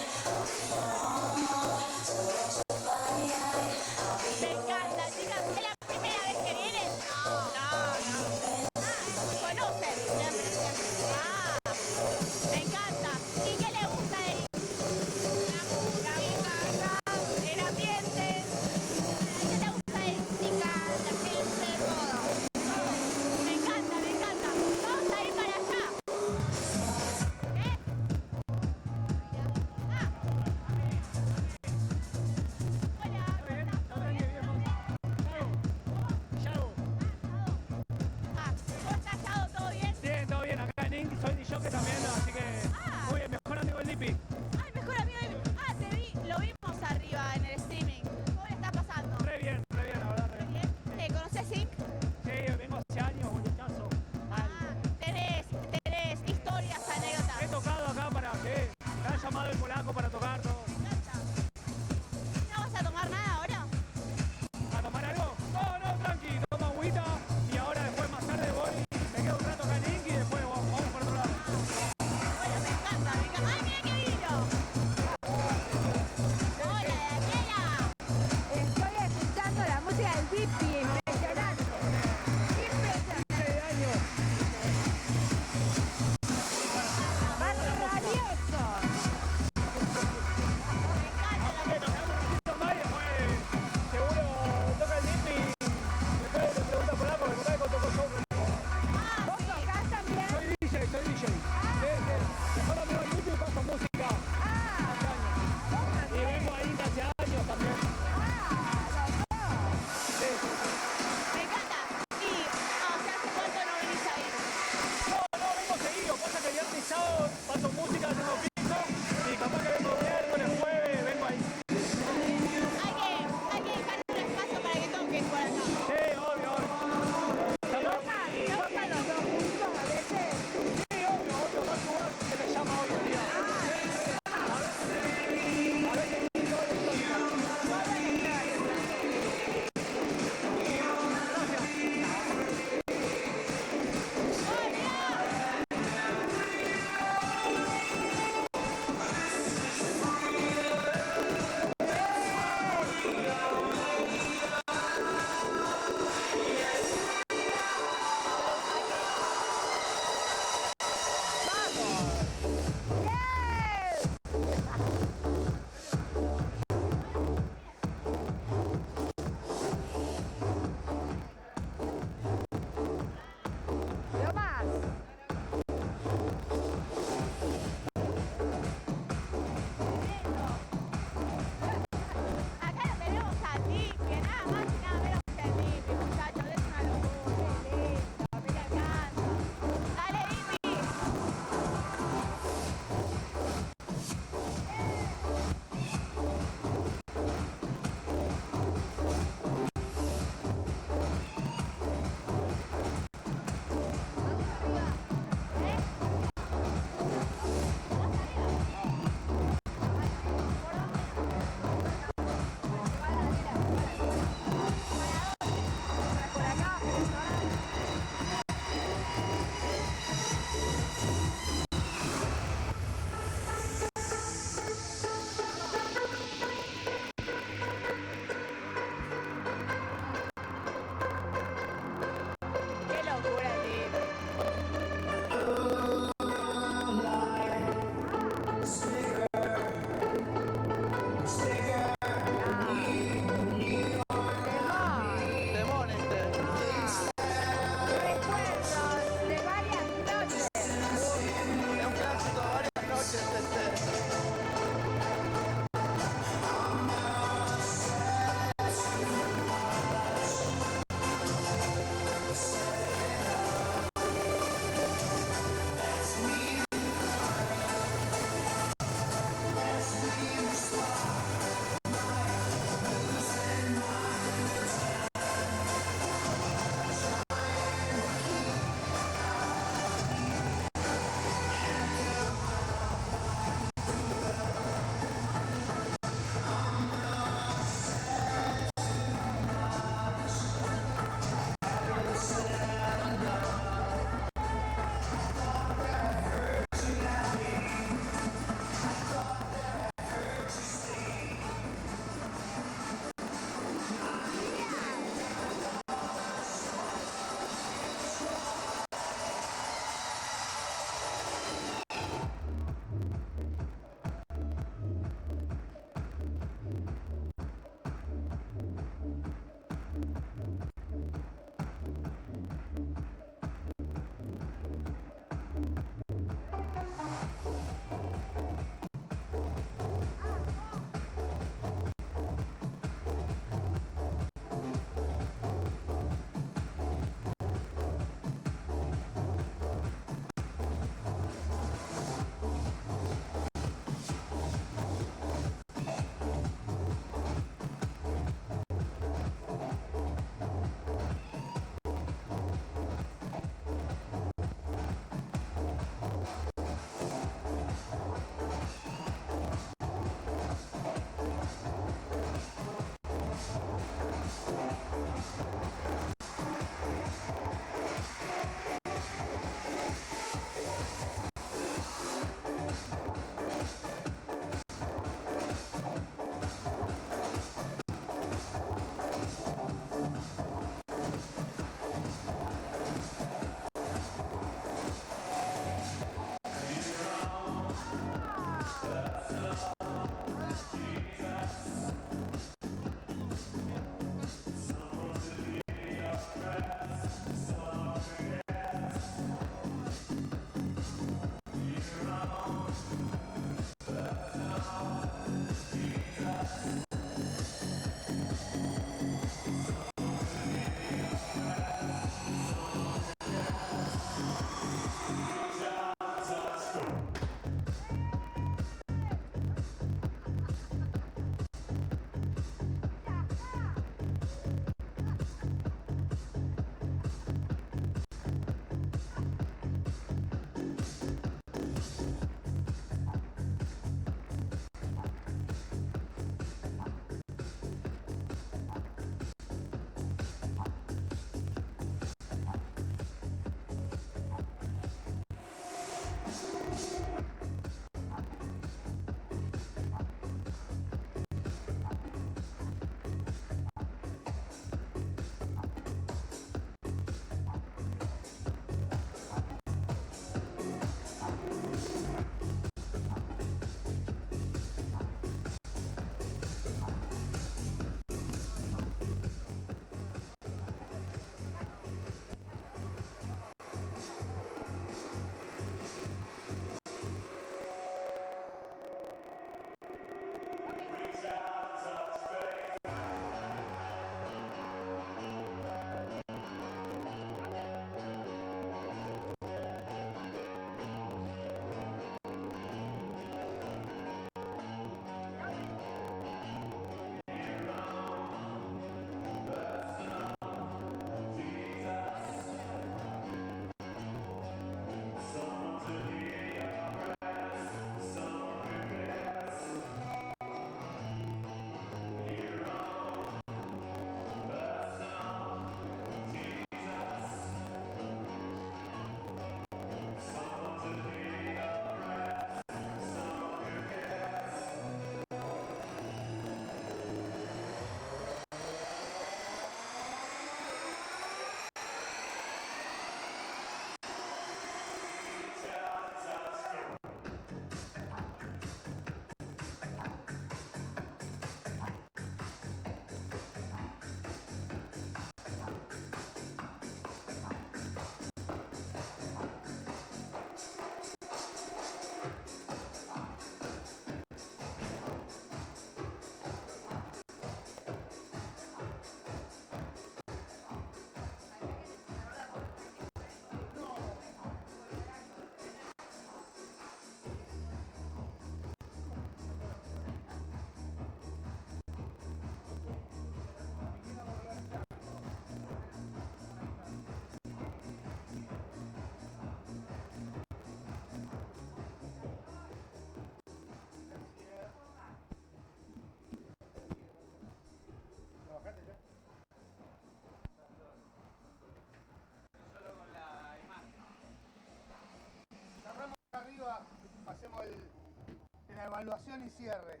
Buena, evaluación y cierre.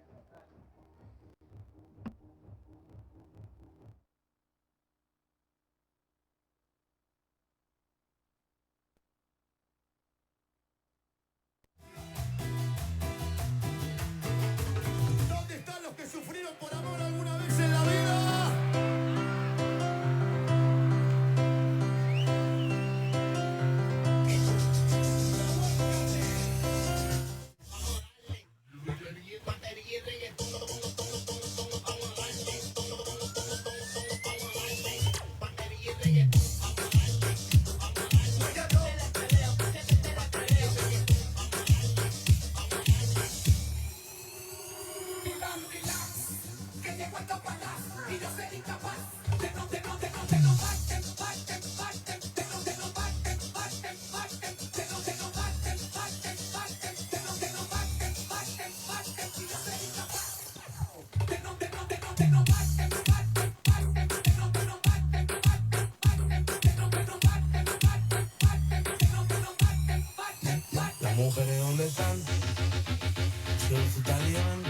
¿Dónde están los que sufrieron por amor alguna vez en la vida? Las mujeres, ¿dónde están? Yo soy italiano.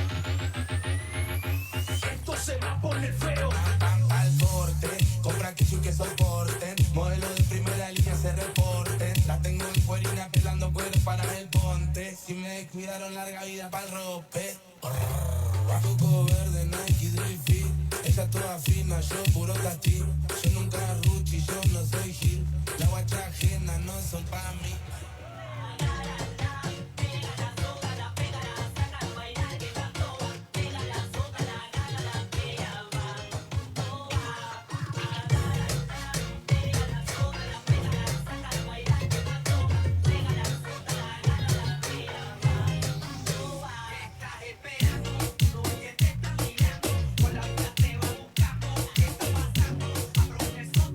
Esto se va a poner feo. Al corte, compra que que soporten. Modelo de primera línea se reporten. La tengo en cuerina pelando cuero para el ponte. Si me descuidaron, larga vida pa'l rope. Coco verde, Nike, Drift Fit. Ella toda fina, yo puro tati. Yo nunca Ruchi, yo no soy Gil. La guacha ajena no son pa' mí. Con la vida te va buscando. ¿Qué está pasando? Aprovecho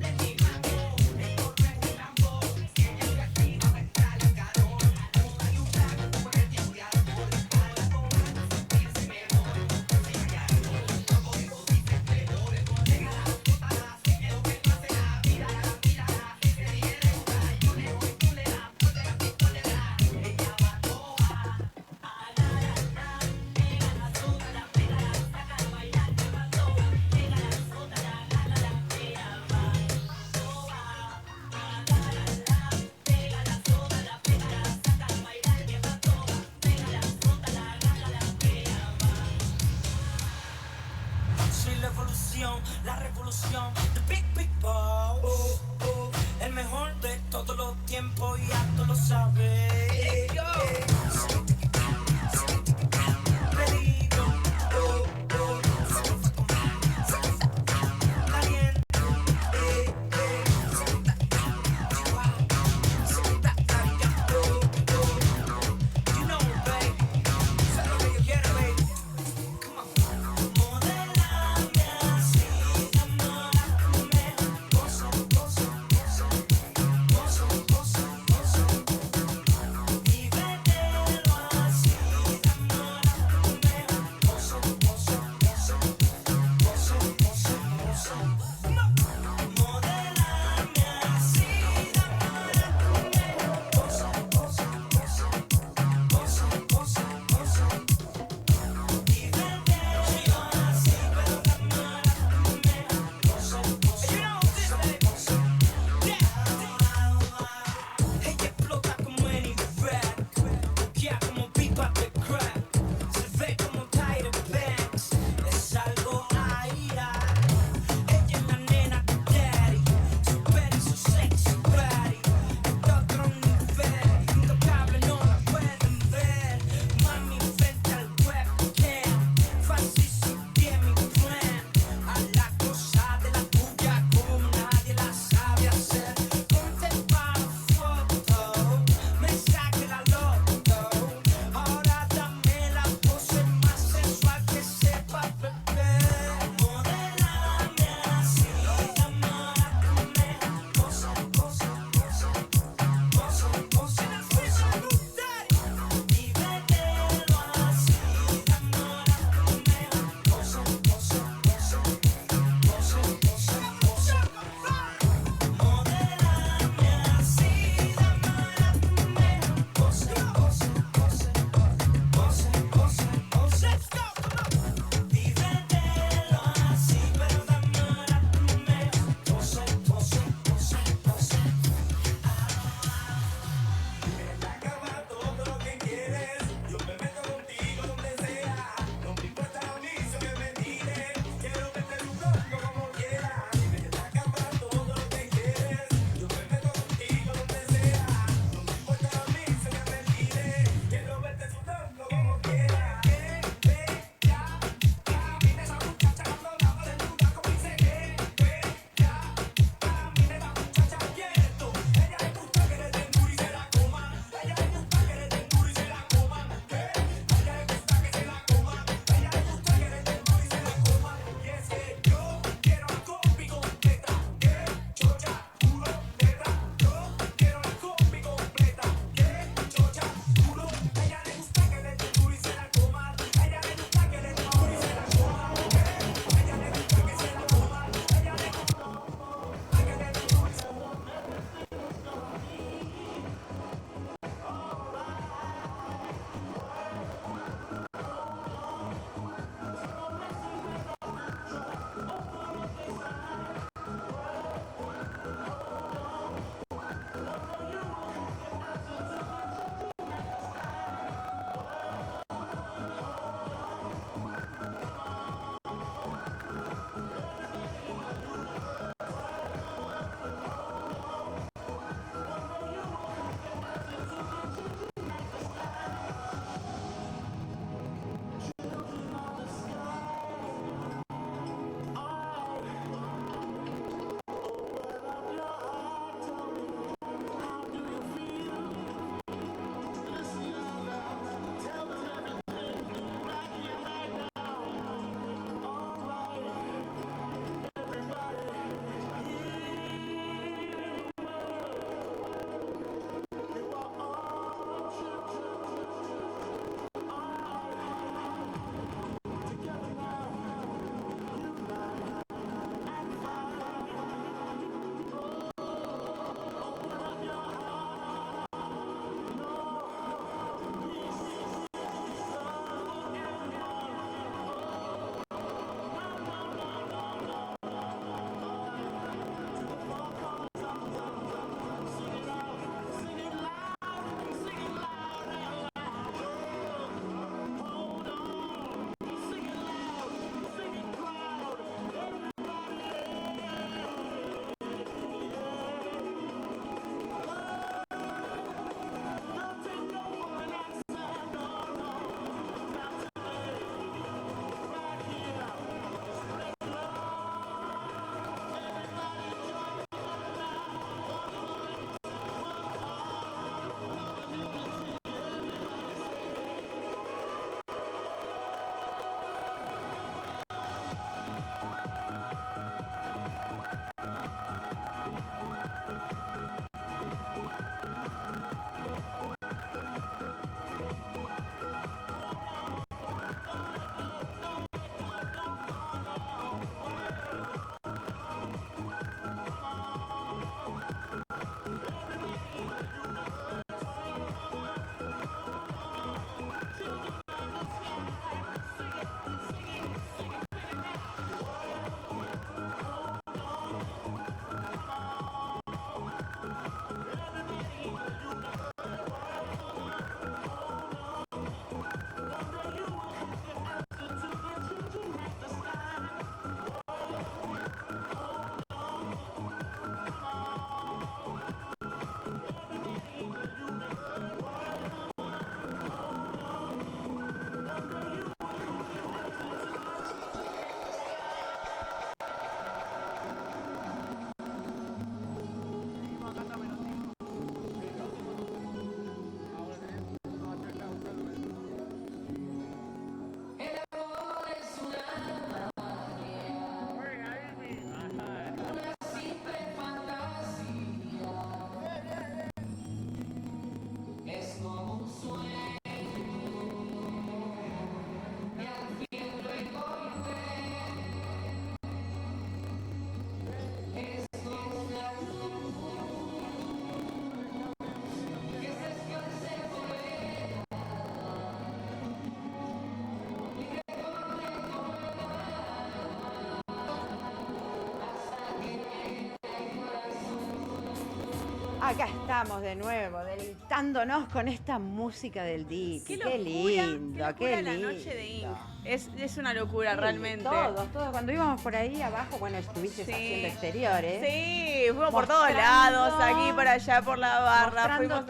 Acá estamos de nuevo, deleitándonos con esta música del Deep. Qué locura, lindo, qué la lindo. noche de Ink. Es una locura, Sí, realmente. Todos. Cuando íbamos por ahí abajo, bueno, estuviste haciendo exteriores. Sí, fuimos por todos lados, aquí, por allá, por la barra. Mostrando Fuimos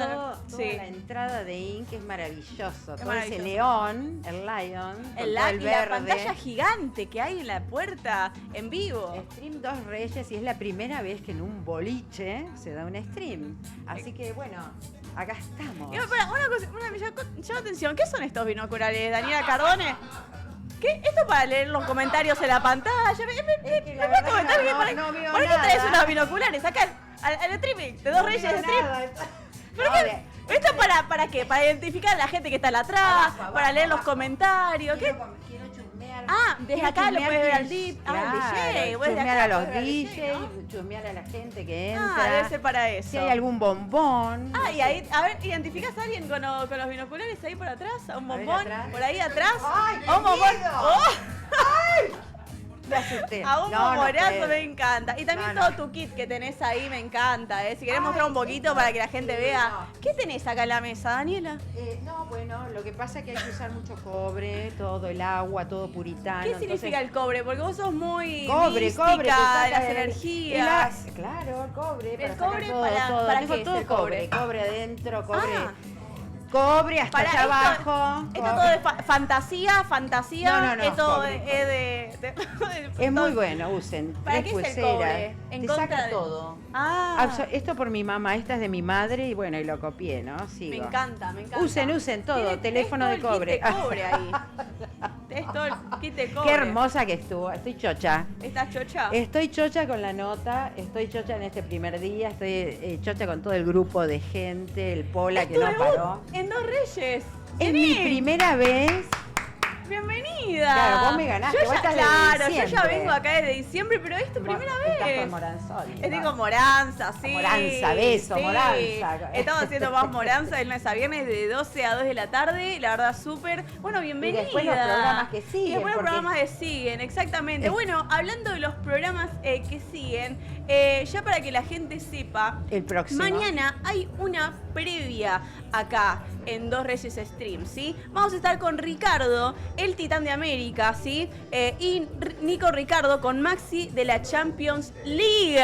toda la entrada de Ink, es maravilloso. Todo maravilloso. ese león, el lion, con todo el y la verde. pantalla gigante que hay en la puerta en vivo. Stream Dos Reyes, y es la primera vez que en un boliche se da un stream. Así que bueno, acá estamos. Y, espera, una cosa, me llama atención. ¿Qué son estos binoculares, Daniela Cardone? ¿Qué? ¿Esto para leer los comentarios en la pantalla? ¿Me puedes comentar bien? ¿Por qué traes unos binoculares acá al streaming de Dos Reyes de stream? ¿Por qué? ¿Esto para qué? ¿Para identificar a la gente que está atrás? ¿Para leer los comentarios? ¿Qué? Desde acá lo puedes ver al DJ. Chusmear a los DJs, chusmear a la gente que entra. Debe ser para eso. Si hay algún bombón. Y ahí, a ver, ¿identificás a alguien con los binoculares ahí por atrás? ¿A un bombón? atrás. ¿Por ahí atrás? ¡Ay, ¿A un bombón? miedo! ¡Oh! ¡Ay! Me asusté. A un No, no bombonazo puedo. me encanta. Y también No, todo tu kit que tenés ahí me encanta. Si querés mostrar un poquito para que la gente vea. ¿Qué tenés acá en la mesa, Daniela? No, bueno, lo que pasa es que hay que usar mucho cobre, todo el agua, todo puritano. ¿Qué significa el cobre? Porque vos sos muy cobre, mística, cobre, que saca de las el- energías. Claro, el cobre. El para cobre sacar todo, para- todo. ¿para Tengo qué es todo el cobre? cobre adentro, cobre hasta Para allá esto- abajo. Esto todo es fantasía. No, Esto cobre, es de Es muy bueno, usen. ¿Para tres qué es el pulseras. cobre? En Te contra saca de- todo. Ah, Esto por mi mamá, esta es de mi madre y bueno, y lo copié, ¿no? Sigo. me encanta. Usen todo, Tiene- teléfono es de todo el cobre. kit de cobre ahí. Es todo el kit de cobre. Qué hermosa que estuvo, estoy chocha. ¿Estás chocha? Estoy chocha con la nota, estoy chocha en este primer día, estoy chocha con todo el grupo de gente, el Pola Es que tu no debut paró. en Dos Reyes. Es mi primera vez. Bienvenida. Claro, vos me ganaste, vos estás desde Claro, yo ya diciembre. vengo acá desde diciembre, pero es tu primera Estás vez. con Moranzoli. Estoy ¿no? con Moranza, sí. Moranza, beso, sí. Moranza. Estamos haciendo más Moranza de lunes a viernes de 12 a 2 de la tarde. La verdad, súper. Bueno, bienvenida. Y después los programas que siguen, Y después los porque- programas que siguen, exactamente. Es- Bueno, hablando de los programas que siguen, ya para que la gente sepa, El próximo. mañana hay una previa acá en Dos Reyes Stream, ¿sí? Vamos a estar con Ricardo, el titán de América, ¿sí? Y Nico Ricardo con Maxi de la Champions League.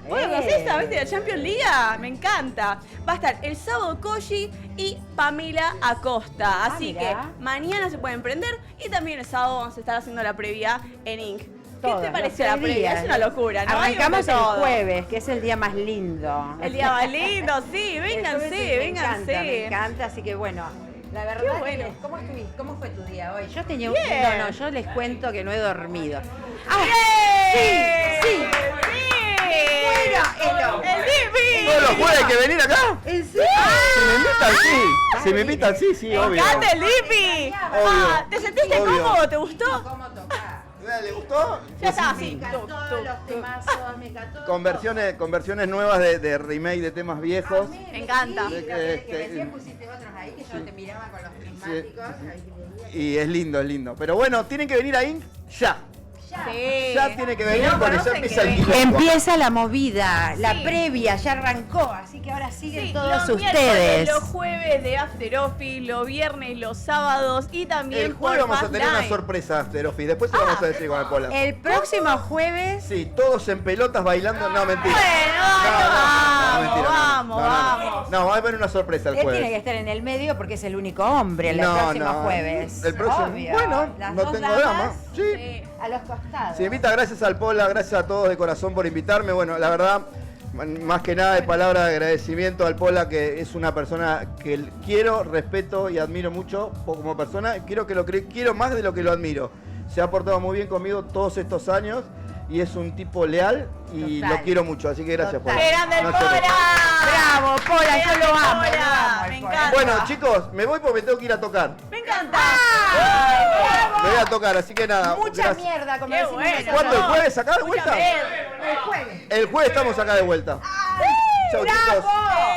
¿Vos conocés esa, viste, de la Champions League? Me encanta. Va a estar el sábado Koji y Pamela Acosta. Así que mirá. mañana se pueden prender y también el sábado vamos a estar haciendo la previa en Inc. ¿Qué Todos, te los pareció la 3 previa? días. Es una locura, ¿no? Hay Arrancamos de el todo. jueves, que es el día más lindo. El día más lindo, sí, El vénganse, jueves me vénganse. me encanta, así que bueno. La verdad, Qué bueno. que, ¿cómo estuviste? ¿Cómo fue tu día hoy? Yo tenía Bien. No, yo les cuento que no he dormido. ¡Bien! Sí. Bueno, el Dipi. ¿Todos los jueves hay que venir acá? ¿En serio? Si me invitan, sí. Si me invitan, sí, sí, Me obvio. encanta el Dipi. ¿Te sentiste obvio. cómodo? ¿Te gustó? ¿Cómo tocar? ¿Le gustó? Ya está, Me sí. encantó los temazos, me encantó. Con versiones nuevas de remake de temas viejos. Me encanta. Sí, De que que, recién pusiste otros ahí que yo te miraba con los prismáticos. ahí que veía. Y es lindo. Pero bueno, tienen que venir a Inc. ya. Sí. Ya tiene que venir Si no porque ya conocen, empieza que el vengan. quilombo. Empieza la movida, la Sí. previa ya arrancó, así que ahora siguen Sí, todos los miércoles, ustedes. los jueves de After Office, los viernes, los sábados y también El jueves por vamos a Fast tener una Line. sorpresa, Asterofi. Después se lo vamos a decir con el Pola. El próximo jueves, Sí, todos en pelotas bailando. No, mentira. Vamos. No, va a haber una sorpresa el él jueves. tiene que estar en el medio porque es el único hombre el próximo jueves. El próximo. Obvio. Bueno, Las no dos tengo damas, drama. Sí. a los costados. Se invita, gracias al Pola, gracias a todos de corazón por invitarme. Bueno, la verdad, más que nada de palabra de agradecimiento al Pola, que es una persona que quiero, respeto y admiro mucho como persona. Quiero más de lo que lo admiro. Se ha portado muy bien conmigo todos estos años y es un tipo leal y Total. lo quiero mucho. Así que gracias, Pola. ¡Qué grande el No te Pola! Bravo, Pola, yo lo amo. Pola, lo amo, me el Pola. encanta. Bueno, chicos, me voy porque me tengo que ir a tocar. Me encanta. Me voy a tocar, así que nada. Mucha gracias. mierda, como Qué decimos bueno. nosotros. ¿Cuándo? ¿El jueves acá de Mucha vuelta? mierda. El jueves. El jueves estamos acá de vuelta. Chau, chicos. ¡Bravo!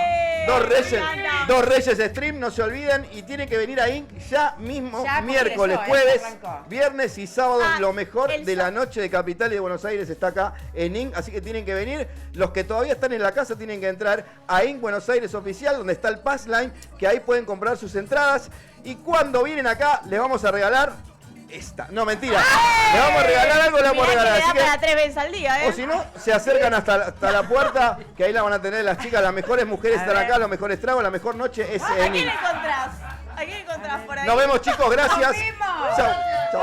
Dos Reyes Stream, no se olviden. Y tienen que venir a Inc. ya mismo, Ya miércoles, comenzó, jueves, arrancó. viernes y sábado. Ah, Lo mejor el de la noche de Capital y de Buenos Aires está acá en Inc. Así que tienen que venir. Los que todavía están en la casa tienen que entrar a Inc. Buenos Aires Oficial, donde está el Pass Line, que ahí pueden comprar sus entradas. Y cuando vienen acá, les vamos a regalar esta. No, mentira. Les vamos a regalar algo, le vamos a Mirá regalar. que le Así da para que, 3 veces al día, ¿eh? o si no, se acercan hasta la puerta, que ahí la van a tener las chicas. Las mejores mujeres están acá, los mejores tragos, la mejor noche es ¿A en quién Inc. encontrás? ¿A quién encontrás por ahí? Nos vemos, chicos, gracias. Nos vemos. Chau, chau.